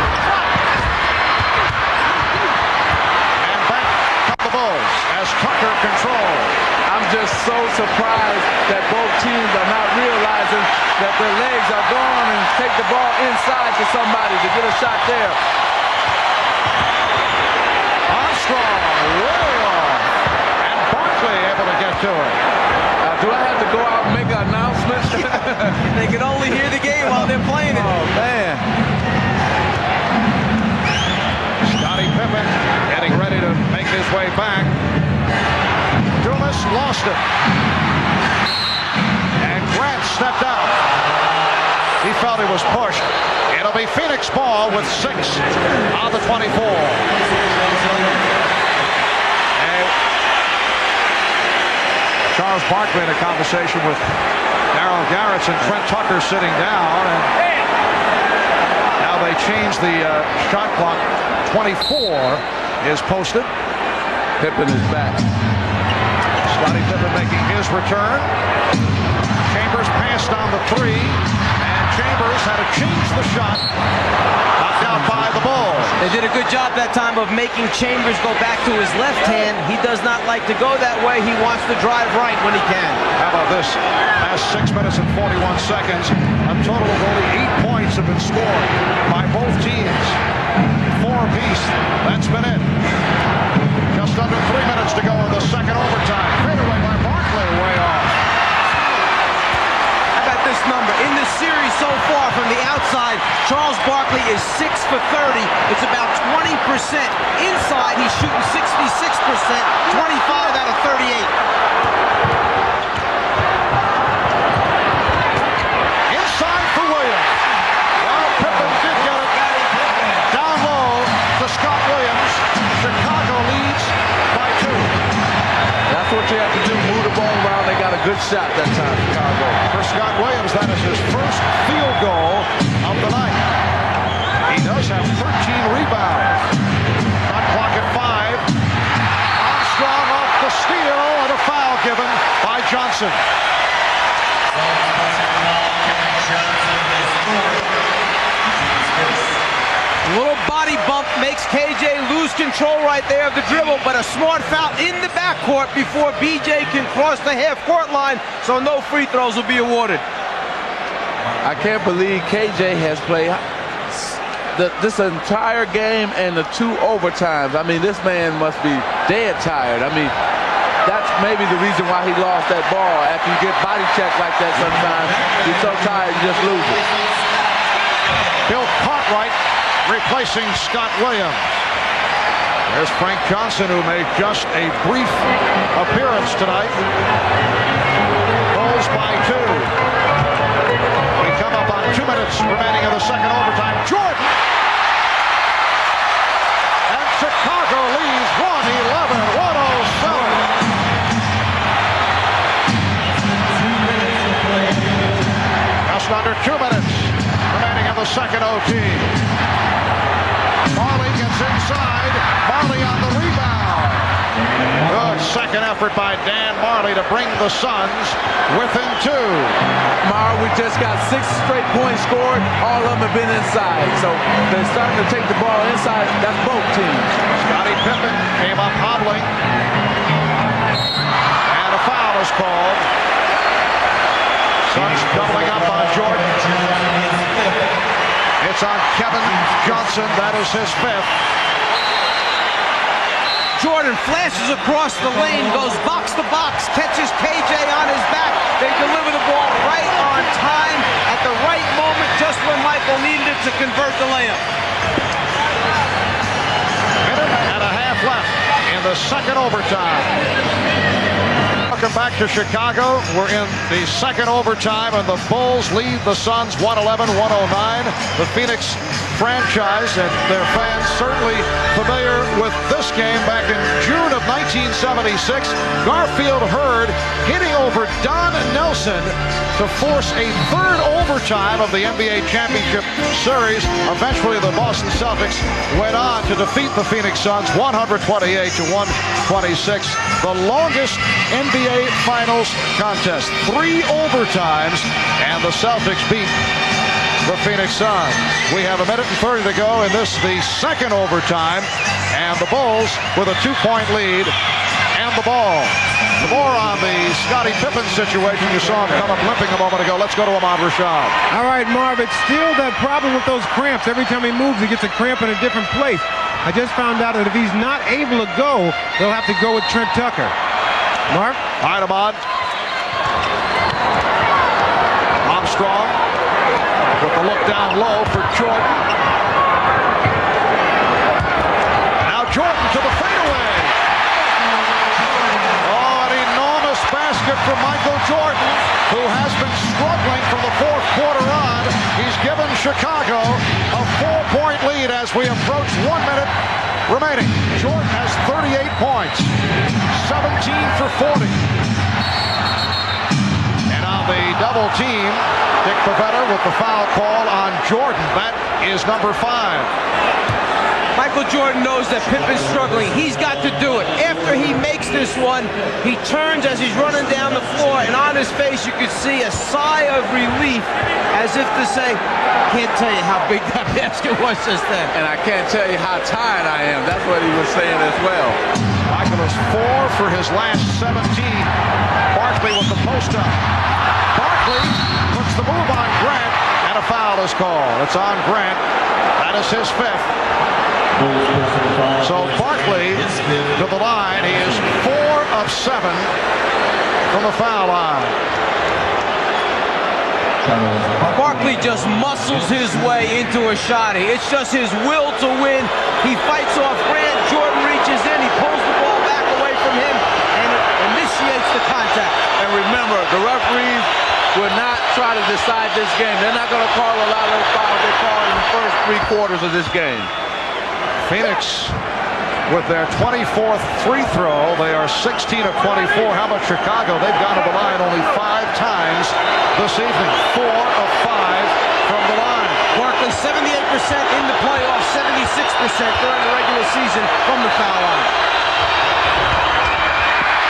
And back come the Bulls as Tucker controls. I'm just so surprised that both teams are not realizing that their legs are gone and take the ball inside to somebody to get a shot there. Armstrong, way off. And Barkley able to get to it. Do I have to go out and make an announcement? They can only hear the game while they're playing it. Oh, man. Scottie Pippen getting ready to make his way back. Dumas lost it. And Grant stepped out. He felt he was pushed. It'll be Phoenix ball with 6 on the 24. And Charles Barkley in a conversation with Darryl Garretts and Trent Tucker sitting down. And now they change the shot clock. 24 is posted. Pippen is back. Scottie Pippen making his return. Chambers passed on the 3. And Chambers had to change the shot. Knocked out by the Bulls. They did a good job that time of making Chambers go back to his left hand. He does not like to go that way. He wants to drive right when he can. How about this? Last 6 minutes and 41 seconds. A total of only 8 points have been scored by both teams. 4 apiece. That's been it. Just under 3 minutes to go in the second overtime. Fadeaway by Barkley, way off. How about this number? In the series so far from the outside, Charles Barkley is 6 for 30. It's about 20%. Inside, he's shooting 66%, 25 out of 38. Inside for Williams. Well, Pippen did get it. Down low to Scott Williams. Chicago leads by 2. That's what you have to do, move the ball around. They got a good shot that time, Chicago. For Scott Williams, that is his first field goal of the night. He does have 13 rebounds. Shot clock at 5. Armstrong off the steal and a foul given by Johnson. A little body bump makes KJ lose control right there of the dribble, but a smart foul in the backcourt before BJ can cross the half-court line, so no free throws will be awarded. I can't believe KJ has played this entire game and the 2 overtimes. I mean, this man must be dead tired. I mean, that's maybe the reason why he lost that ball. After you get body checked like that sometimes, you're so tired you just lose it. Bill Cartwright replacing Scott Williams. There's Frank Johnson, who made just a brief appearance tonight. Bulls by 2. We come up on 2 minutes remaining of the second overtime. Jordan! And Chicago leads 111-107. Just under 2 minutes remaining of the second OT. Majerle gets inside. Majerle on the rebound. Good second effort by Dan Majerle to bring the Suns within 2. We just got 6 straight points scored. All of them have been inside. So they're starting to take the ball inside. That's both teams. Scottie Pippen came up hobbling. And a foul is called. on Kevin Johnson. That is his 5th. Jordan flashes across the lane, goes box to box, catches KJ on his back. They deliver the ball right on time at the right moment, just when Michael needed it to convert the layup. Minute and a half left in the second overtime. Welcome back to Chicago. We're in the second overtime, and the Bulls lead the Suns 111-109. The Phoenix franchise and their fans certainly familiar with this game back in June of 1976. Garfield Hurd hitting over Don Nelson to force a third overtime of the NBA championship series. Eventually, the Boston Celtics went on to defeat the Phoenix Suns 128-126. The longest NBA Finals contest. 3 overtimes, and the Celtics beat the Phoenix Suns. We have a minute and 30 to go in this, the second overtime, and the Bulls with a 2-point lead and the ball. The more on the Scottie Pippen situation. You saw him come up limping a moment ago. Let's go to Ahmad Rashad. All right, Marv, it's still that problem with those cramps. Every time he moves, he gets a cramp in a different place. I just found out that if he's not able to go, they'll have to go with Trent Tucker. Marv? All right, Ahmad. Armstrong with the look down low for Jordan. Now Jordan to the fadeaway. Oh, an enormous basket from Michael Jordan, who has been struggling from the fourth quarter on. He's given Chicago a 4-point lead as we approach 1 minute remaining. Jordan has 38 points, 17 for 40. And on the double team, Dick Pavetta with the foul call on Jordan. That is number 5. Michael Jordan knows that Pippen's struggling. He's got to do it. After he makes this one, he turns as he's running down the floor, and on his face you could see a sigh of relief, as if to say, can't tell you how big that basket was just then. And I can't tell you how tired I am. That's what he was saying as well. Michael is 4 for his last 17. Barkley with the post up. Barkley puts the move on Grant, and a foul is called. It's on Grant. That is his 5th. So Barkley to the line. He is 4 of 7 from the foul line. Barkley just muscles his way into a shot. It's just his will to win. He fights off Grant. Jordan reaches in. He pulls the ball back away from him and initiates the contact. And remember, the referees will not try to decide this game. They're not going to call a lot of those fouls they call in the first 3 quarters of this game. Phoenix with their 24th free throw. They are 16 of 24. How about Chicago? They've gone to the line only 5 times this evening. 4 of 5 from the line. Barkley 78% in the playoffs, 76% during the regular season from the foul line.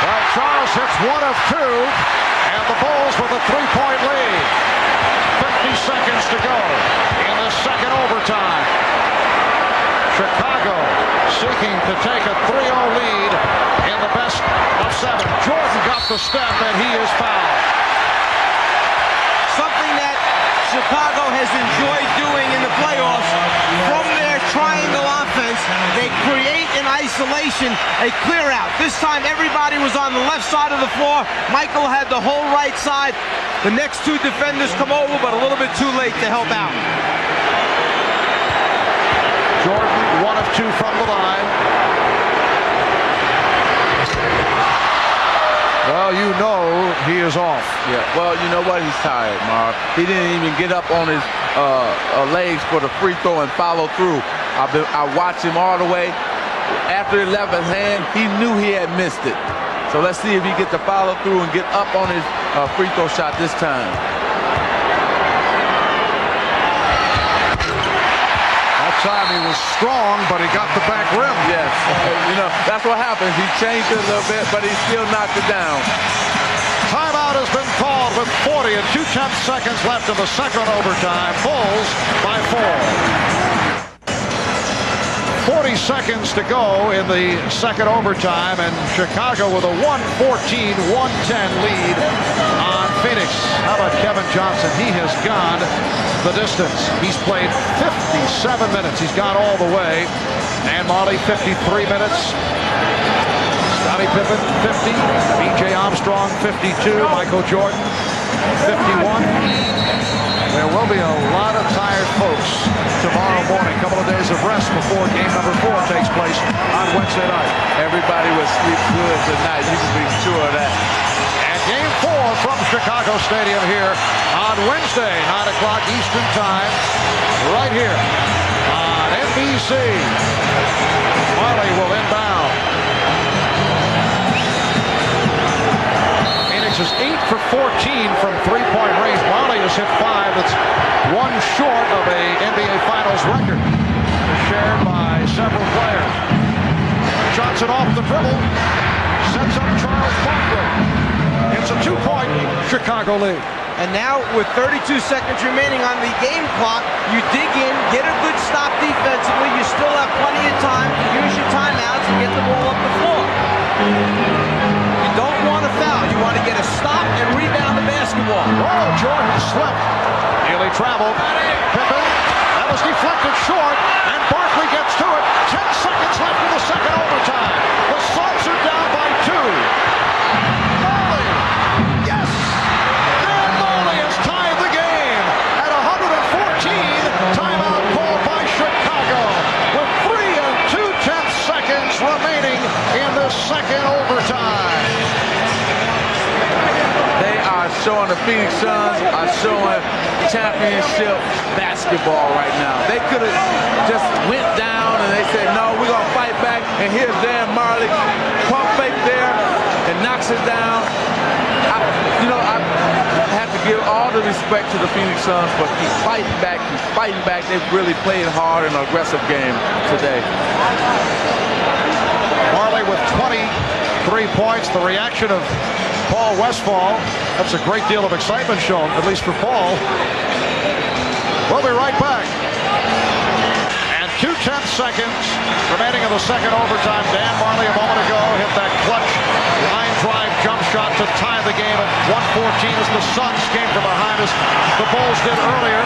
Well, Charles hits 1 of 2, and the Bulls with a 3-point lead. 50 seconds to go in the second overtime. Chicago seeking to take a 3-0 lead in the best of 7. Jordan got the step, and he is fouled. Something that Chicago has enjoyed doing in the playoffs. From their triangle offense, they create in isolation a clear out. This time everybody was on the left side of the floor. Michael had the whole right side. The next 2 defenders come over, but a little bit too late to help out. Jordan 1 of 2 from the line. Well, you know he is off. Yeah, well, you know what? He's tired, Marv. He didn't even get up on his legs for the free throw and follow through. I watched him all the way. After he left his hand, he knew he had missed it. So let's see if he gets to follow through and get up on his free throw shot this time. Time he was strong, but he got the back rim. Yes, you know, that's what happens. He changed it a little bit, but he still knocked it down. Timeout has been called with 40 and 2/10 seconds left in the second overtime. Bulls by 4. 40 seconds to go in the second overtime, and Chicago with a 114-110 lead on Phoenix. How about Kevin Johnson? He has gone the distance. He's played 57 minutes. He's gone all the way. Dan Majerle, 53 minutes. Scottie Pippen, 50. B.J. Armstrong, 52. Michael Jordan, 51. There will be a lot of tired folks tomorrow morning. A couple of days of rest before game number 4 takes place on Wednesday night. Everybody will sleep good tonight. You can be sure of that. And game 4 from Chicago Stadium here on Wednesday, 9 o'clock Eastern Time, right here on NBC. Majerle will inbound. Phoenix is 8 for 14 from three-point range. Majerle has hit 5. That's one short of a NBA Finals record. Shared by several players. Johnson off the dribble. Sets up Charles Barkley. It's a 2-point Chicago lead. And now with 32 seconds remaining on the game clock, you dig in, get a good stop defensively. You still have plenty of time to use your timeouts and get the ball up the floor. You don't want to foul. You want to get a stop and rebound the basketball. Oh, Jordan slipped. Nearly traveled. Pippen. That was deflected short. And Barkley gets to it. 10 seconds left in the second overtime. The Suns are down by 2. Majerle. Yes! Dan Majerle has tied the game at 114. Timeout called by Chicago with 3 and 2/10 seconds remaining in the second overtime. They are showing, the Phoenix Suns are showing championship basketball right now. They could have just went down and they said, no, we're going to fight back. And here's Dan Majerle, pump fake there and knocks it down. I have to give all the respect to the Phoenix Suns, but keep fighting back, keep fighting back. They've really played hard in an aggressive game today. Majerle with 23 points. The reaction of Paul Westphal. That's a great deal of excitement shown, at least for Paul. We'll be right back. And 2/10 seconds remaining in the second overtime. Dan Majerle a moment ago hit that clutch line drive jump shot to tie the game at 1:14 as the Suns came from behind us. The Bulls did earlier.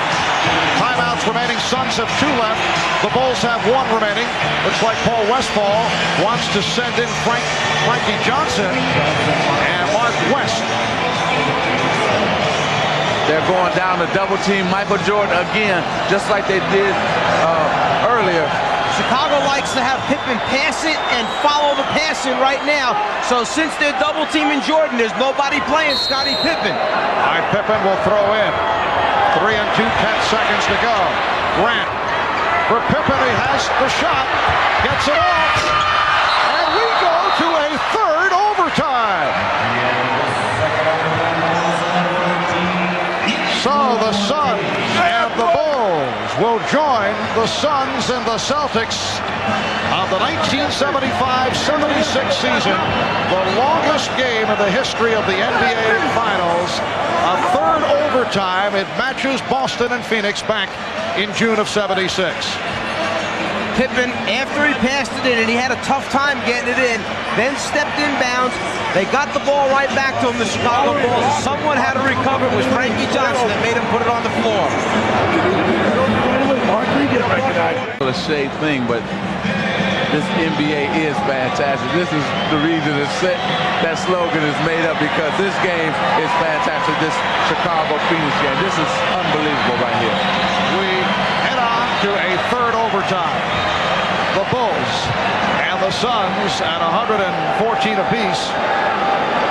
Timeouts remaining. Suns have 2 left. The Bulls have 1 remaining. Looks like Paul Westphal wants to send in Frankie Johnson and Mark West. They're going down to double team Michael Jordan again, just like they did earlier. Chicago likes to have Pippen pass it and follow the passing right now. So since they're double teaming Jordan, there's nobody playing Scottie Pippen. All right, Pippen will throw in. 3 and 2/10 seconds to go. Grant for Pippen. He has the shot. Gets it off. And we go to a third overtime. So the Suns and the Bulls will join the Suns and the Celtics of the 1975-76 season. The longest game in the history of the NBA Finals. A third overtime. It matches Boston and Phoenix back in June of '76. Pippen, after he passed it in, and he had a tough time getting it in, then stepped inbounds. They got the ball right back to him, the Chicago Bulls. Someone had to recover. It was Frankie Johnson that made him put it on the floor. A shade thing, but this NBA is fantastic. This is the reason that slogan is made up, because this game is fantastic. This Chicago Phoenix game. This is unbelievable right here. We head on to a third overtime. The Bulls and the Suns at 114 apiece.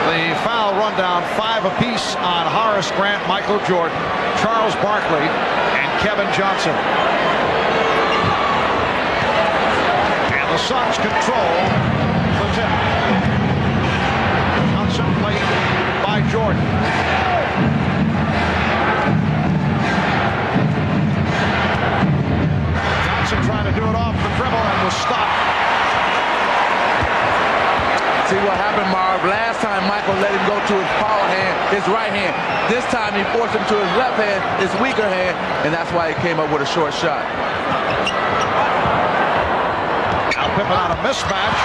The foul rundown, 5 apiece on Horace Grant, Michael Jordan, Charles Barkley, and Kevin Johnson. And the Suns control the tip. Johnson played by Jordan. Johnson trying to do it off the dribble and was stopped. See what happened, Marv? Last time Michael let him go to his power hand, his right hand. This time he forced him to his left hand, his weaker hand, and that's why he came up with a short shot. Now Pippen on a mismatch.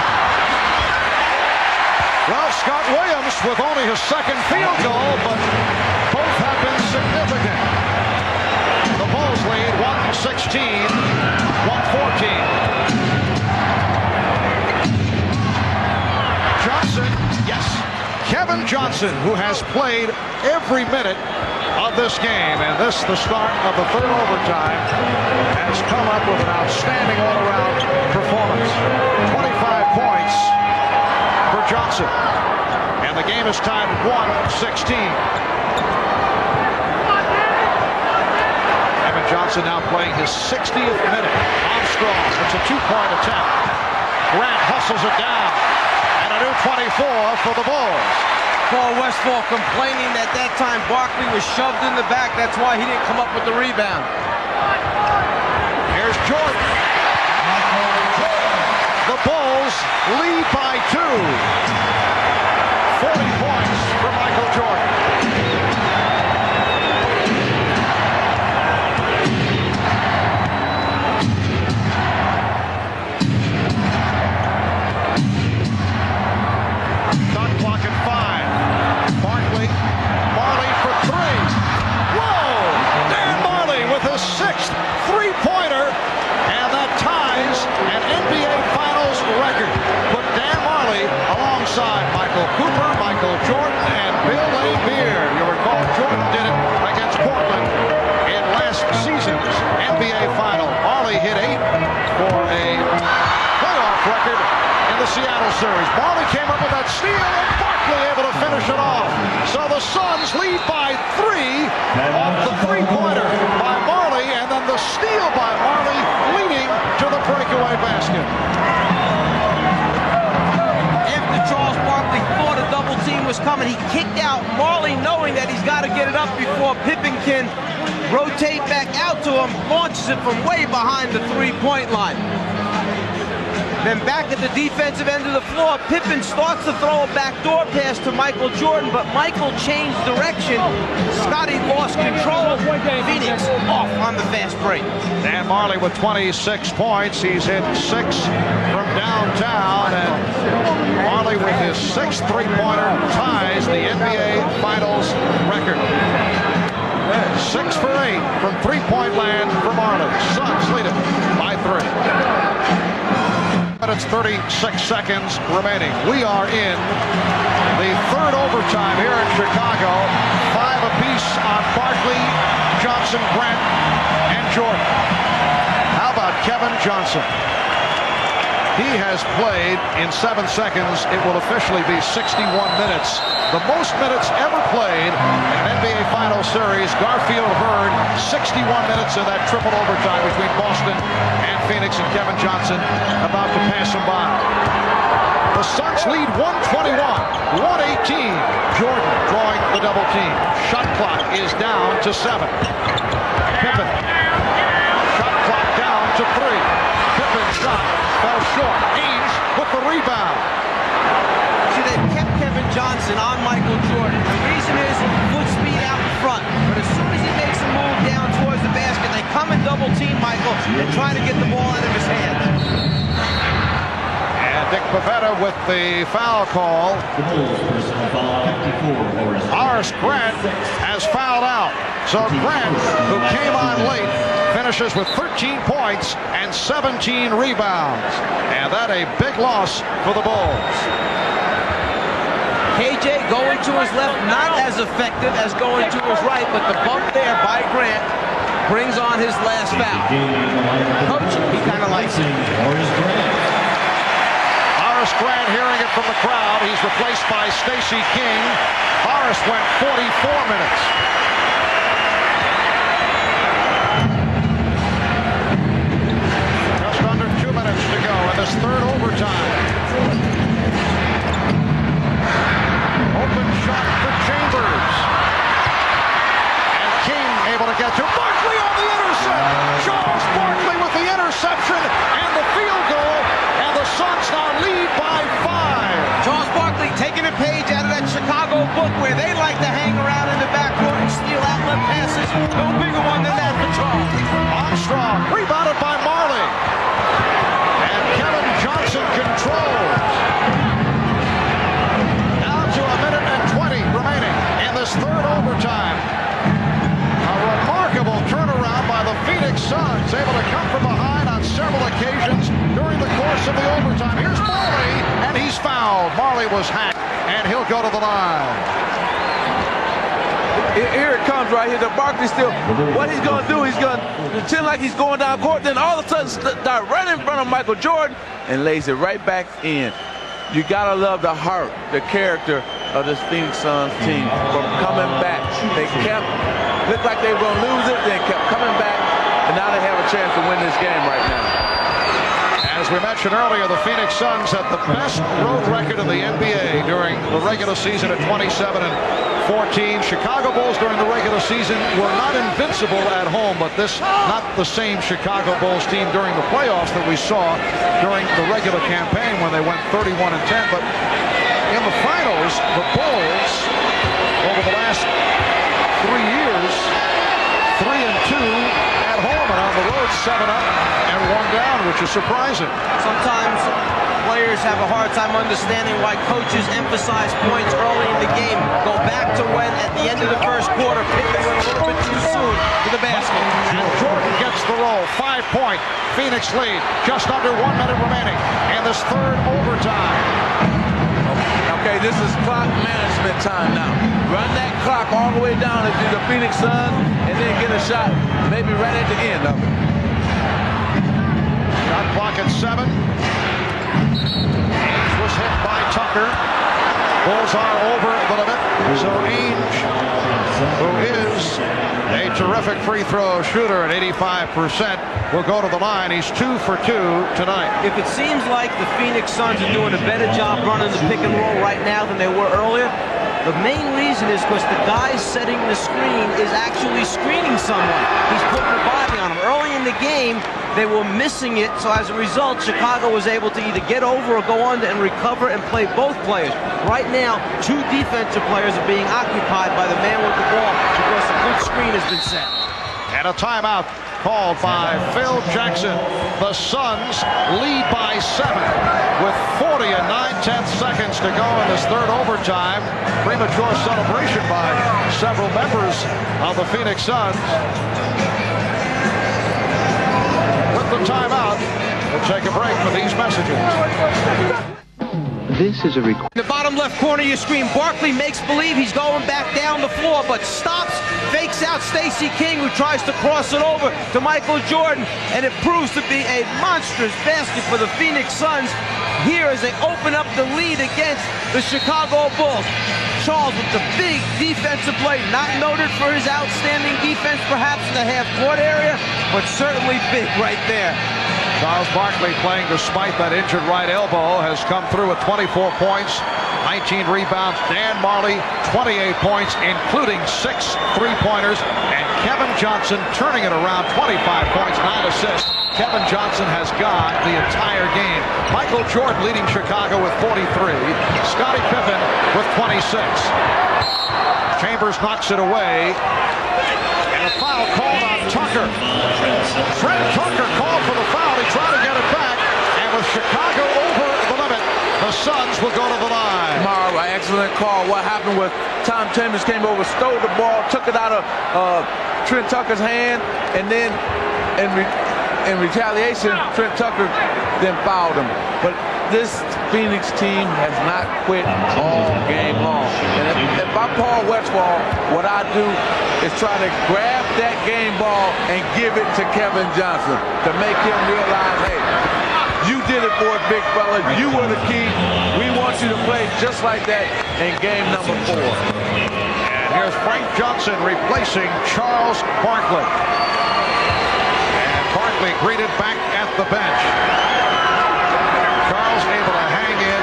Well, Scott Williams with only his second field goal, but both have been significant. The Bulls lead 116, 114. Johnson, yes, Kevin Johnson, who has played every minute of this game, and this, the start of the third overtime, has come up with an outstanding all-around performance. 25 points for Johnson, and the game is tied at 116. Kevin Johnson now playing his 60th minute. Armstrong, it's a two-point attempt. Grant hustles it down, and a new 24 for the Bulls. Paul Westphal complaining that time Barkley was shoved in the back. That's why he didn't come up with the rebound. Here's Jordan. The Bulls lead by 2. 40 points for Michael Jordan. Shot clock at 5. Barkley. Marley for 3. Whoa! Dan Majerle with his 6th three-pointer, and that ties an NBA Finals record. Put Dan Majerle alongside Michael Cooper, Michael Jordan, and Bill Laimbeer. You recall Jordan did it against Portland in last season's NBA Final. Majerle hit 8 for a playoff record in the Seattle series. Majerle came up with that steal, and Barkley able to finish it off. So the Suns lead by 3 off the three-pointer by Majerle, and then the steal by Majerle leading to the breakaway basket. After Charles Barkley thought a double team was coming, he kicked out Majerle, knowing that he's got to get it up before Pippen can rotate back out to him, launches it from way behind the three-point line. Then back at the defensive end of the floor, Pippen starts to throw a backdoor pass to Michael Jordan, but Michael changed direction. Scotty lost control. Phoenix off on the fast break. Dan Majerle with 26 points. He's hit 6 from downtown, and Majerle with his 6th three-pointer ties the NBA Finals record. 6 for 8 from three-point land for Majerle. Suns lead it by 3. Minutes 36 seconds remaining. We are in the third overtime here in Chicago. 5 apiece on Barkley, Johnson, Grant, and Jordan. How about Kevin Johnson? He has played in 7 seconds. It will officially be 61 minutes. The most minutes ever played in an NBA Finals series. Garfield Hurd, 61 minutes in that triple overtime between Boston and Phoenix, and Kevin Johnson about to pass him by. The Suns lead 121, 118. Jordan drawing the double team. Shot clock is down to 7. Pippen. Shot clock down to 3. Pippen shot fell short. Ames with the rebound. See, they've kept Kevin Johnson on Michael Jordan. The reason is foot speed out in front. But as soon as he makes a move down towards the basket, they come and double team Michael and try to get the ball out of his hands. And Dick Pavetta with the foul call. Horace Grant has fouled out. So Grant, who came on late, finishes with 13 points and 17 rebounds. And that a big loss for the Bulls. KJ going to his left, not as effective as going to his right, but the bump there by Grant brings on his last foul. Coach, he kind of likes it. Horace Grant hearing it from the crowd. He's replaced by Stacey King. Horace went 44 minutes. Just under 2 minutes to go in this third overtime. Open shot for Chambers. And King able to get to Barkley on the intercept. Charles Barkley with the interception and the field goal. And the Suns now lead by 5. Charles Barkley taking a page out of that Chicago book where they like to hang around in the backcourt and steal outlet passes. No bigger one than that for Charles. Armstrong rebounded by Majerle. And Kevin Johnson controls. was hacked, and he'll go to the line. Here it comes right here. The Barkley still. What he's going to do, he's going to pretend like he's going down court, then all of a sudden start right in front of Michael Jordan and lays it right back in. You got to love the heart, the character of this Phoenix Suns team from coming back. They looked like they were going to lose it, then kept coming back, and now they have a chance to win this game right now. As we mentioned earlier, the Phoenix Suns had the best road record in the NBA during the regular season at 27-14. Chicago Bulls during the regular season were not invincible at home, but this not the same Chicago Bulls team during the playoffs that we saw during the regular campaign when they went 31-10. But in the finals, the Bulls, over the last 3 years, 3-2 at home, and on the road 7-up and 1 down, which is surprising. Sometimes players have a hard time understanding why coaches emphasize points early in the game. Go back to when, at the end of the first quarter, Pippen went a little bit too soon to the basket. And Jordan gets the roll. 5-point Phoenix lead. Just under 1 minute remaining in this third overtime. Okay, this is clock management time now. Run that clock all the way down if you're the Phoenix Suns, and then get a shot maybe right at the end of it. Shot clock at 7. Ainge was hit by Tucker. Bulls are over the limit. So Ainge, who is a terrific free throw shooter at 85%, will go to the line. He's 2 for 2 tonight. If it seems like the Phoenix Suns are doing a better job running the pick and roll right now than they were earlier, the main reason is because the guy setting the screen is actually screening someone. He's putting a body on him. Early in the game, they were missing it, so as a result, Chicago was able to either get over or go under and recover and play both players. Right now, 2 defensive players are being occupied by the man with the ball because a good screen has been set. And a timeout called by Phil Jackson. The Suns lead by 7 with 40 and 9/10 seconds to go in this third overtime. Premature celebration by several members of the Phoenix Suns. With the timeout, we'll take a break for these messages. This is a record. In the bottom left corner of your screen, Barkley makes believe he's going back down the floor, but stops, fakes out Stacey King, who tries to cross it over to Michael Jordan, and it proves to be a monstrous basket for the Phoenix Suns here as they open up the lead against the Chicago Bulls. Charles with the big defensive play, not noted for his outstanding defense perhaps in the half-court area, but certainly big right there. Charles Barkley, playing despite that injured right elbow, has come through with 24 points, 19 rebounds. Dan Majerle, 28 points, including 6 three-pointers. And Kevin Johnson turning it around, 25 points, 9 assists. Kevin Johnson has got the entire game. Michael Jordan leading Chicago with 43. Scottie Pippen with 26. Chambers knocks it away. And a foul called on Tucker. Fred Tucker called for the foul. He tried to get it back. And with Chicago over the limit, the Suns will go to the line. Tomorrow, excellent call. What happened was Tom Chambers came over, stole the ball, took it out of Trent Tucker's hand, and then in retaliation, Trent Tucker then fouled him. But this Phoenix team has not quit all game long. And if I'm Paul Westphal, what I do is try to grab that game ball and give it to Kevin Johnson to make him realize, hey, you did it for us, big fella. You were the key. We want you to play just like that in game number 4. And here's Frank Johnson replacing Charles Barkley. And Barkley greeted back at the bench. Charles able to hang in,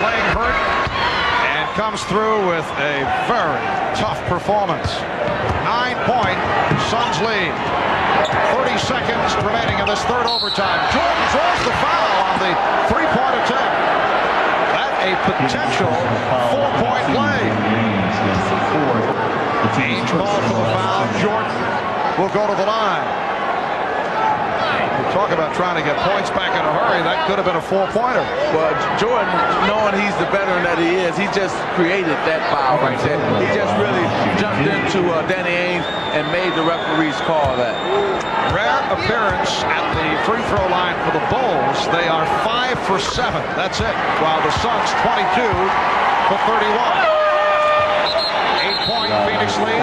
playing hurt, and comes through with a very tough performance. 9-point Suns lead. 30 seconds remaining in this third overtime. Jordan draws the foul on the three-point attempt. That a potential 4-point play. Ainge called for the foul. Jordan will go to the line. Talk about trying to get points back in a hurry. That could have been a 4-pointer. Well, Jordan, knowing he's the veteran that he is, he just created that foul right there. He just really jumped into Danny Ainge and made the referees call that. Rare appearance at the free throw line for the Bulls. They are 5 for 7. That's it. While the Suns 22 for 31. 8-point Phoenix lead.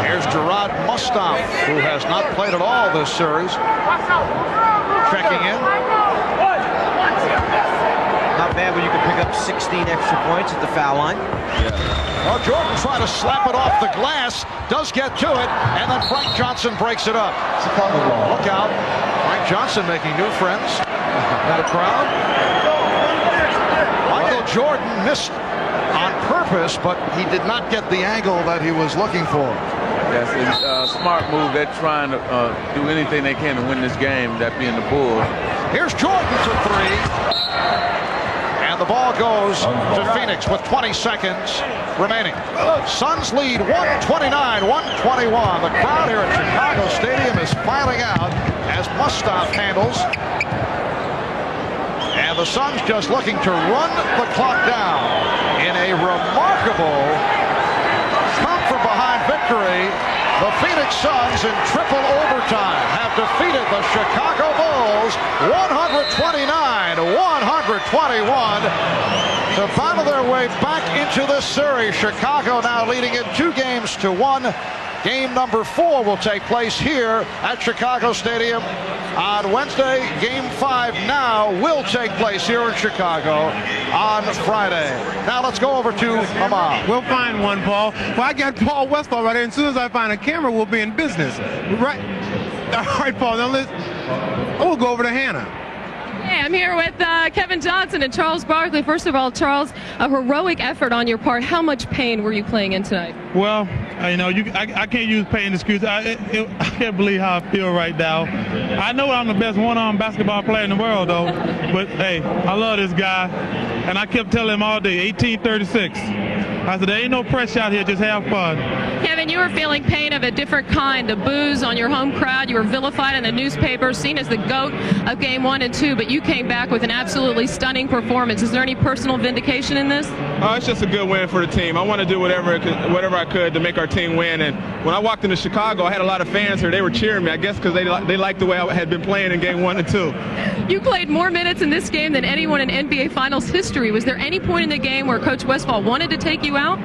Here's Gerard Mustaf, who has not played at all this series. Checking in. Not bad when you can pick up 16 extra points at the foul line. Well, Jordan trying to slap it off the glass, does get to it, and then Frank Johnson breaks it up. Look out. Frank Johnson making new friends in the crowd. Michael Jordan missed on purpose, but he did not get the angle that he was looking for. Yes, it's a smart move. They're trying to do anything they can to win this game, that being the Bulls. Here's Jordan for 3. And the ball goes to Phoenix with 20 seconds remaining. Suns lead 129-121. The crowd here at Chicago Stadium is filing out as Mustaf handles. And the Suns just looking to run the clock down in a remarkable come-from-behind victory. The Phoenix Suns in triple overtime have defeated the Chicago Bulls 129-121 to battle their way back into this series. Chicago now leading it 2-1. Game number 4 will take place here at Chicago Stadium on Wednesday. Game 5 now will take place here in Chicago on Friday. Now let's go over to Ahmad. We'll find one, Paul. Well, I got Paul Westphal right here. And as soon as I find a camera, we'll be in business. Right. All right, Paul. Now we'll go over to Hannah. Hey, I'm here with Kevin Johnson and Charles Barkley. First of all, Charles, a heroic effort on your part. How much pain were you playing in tonight? Well, I can't use pain excuse. I can't believe how I feel right now. I know I'm the best one-arm basketball player in the world, though. But, hey, I love this guy. And I kept telling him all day, 1836. I said, there ain't no pressure out here, just have fun. Kevin, you were feeling pain of a different kind. The boos on your home crowd. You were vilified in the newspaper, seen as the GOAT of Game 1 and 2, but you came back with an absolutely stunning performance. Is there any personal vindication in this? It's just a good win for the team. I want to do whatever I could to make our team win. And when I walked into Chicago, I had a lot of fans here. They were cheering me, I guess, because they liked the way I had been playing in Game 1 and 2. You played more minutes in this game than anyone in NBA Finals history. Was there any point in the game where Coach Westphal wanted to take you out?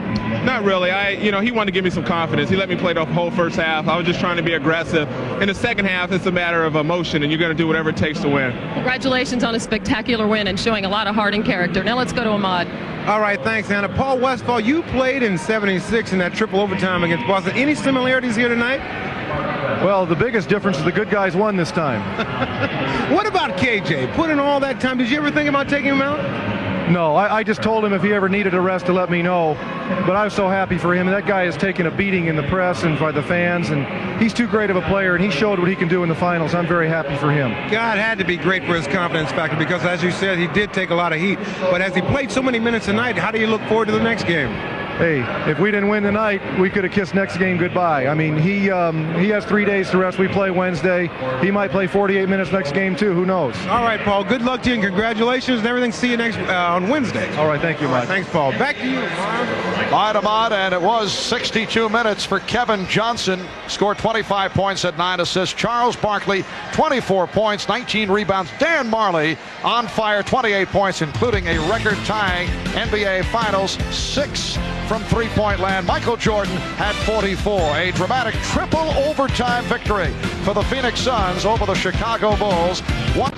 Not really. He wanted to give me some confidence. He let me play the whole first half. I was just trying to be aggressive. In the second half, it's a matter of emotion, and you're going to do whatever it takes to win. Congratulations on a spectacular win and showing a lot of heart and character. Now let's go to Ahmad. All right, thanks, Hannah. Paul Westphal, you played in '76 in that triple overtime against Boston. Any similarities here tonight? Well, the biggest difference is the good guys won this time. What about KJ? Put in all that time. Did you ever think about taking him out? No, I just told him if he ever needed a rest to let me know. But I was so happy for him. That guy has taken a beating in the press and by the fans, and he's too great of a player, and he showed what he can do in the finals. I'm very happy for him. God had to be great for his confidence factor because, as you said, he did take a lot of heat. But as he played so many minutes tonight, how do you look forward to the next game? Hey, if we didn't win tonight, we could have kissed next game goodbye. I mean, he has 3 days to rest. We play Wednesday. He might play 48 minutes next game, too. Who knows? All right, Paul. Good luck to you and congratulations and everything. See you next on Wednesday. All right, thank you, Mike. Thanks, Paul. Back to you, Bye, Ahmad, and it was 62 minutes for Kevin Johnson. Scored 25 points at 9 assists. Charles Barkley, 24 points, 19 rebounds. Dan Majerle on fire, 28 points, including a record-tying NBA Finals 6 from three-point land. Michael Jordan had 44. A dramatic triple overtime victory for the Phoenix Suns over the Chicago Bulls.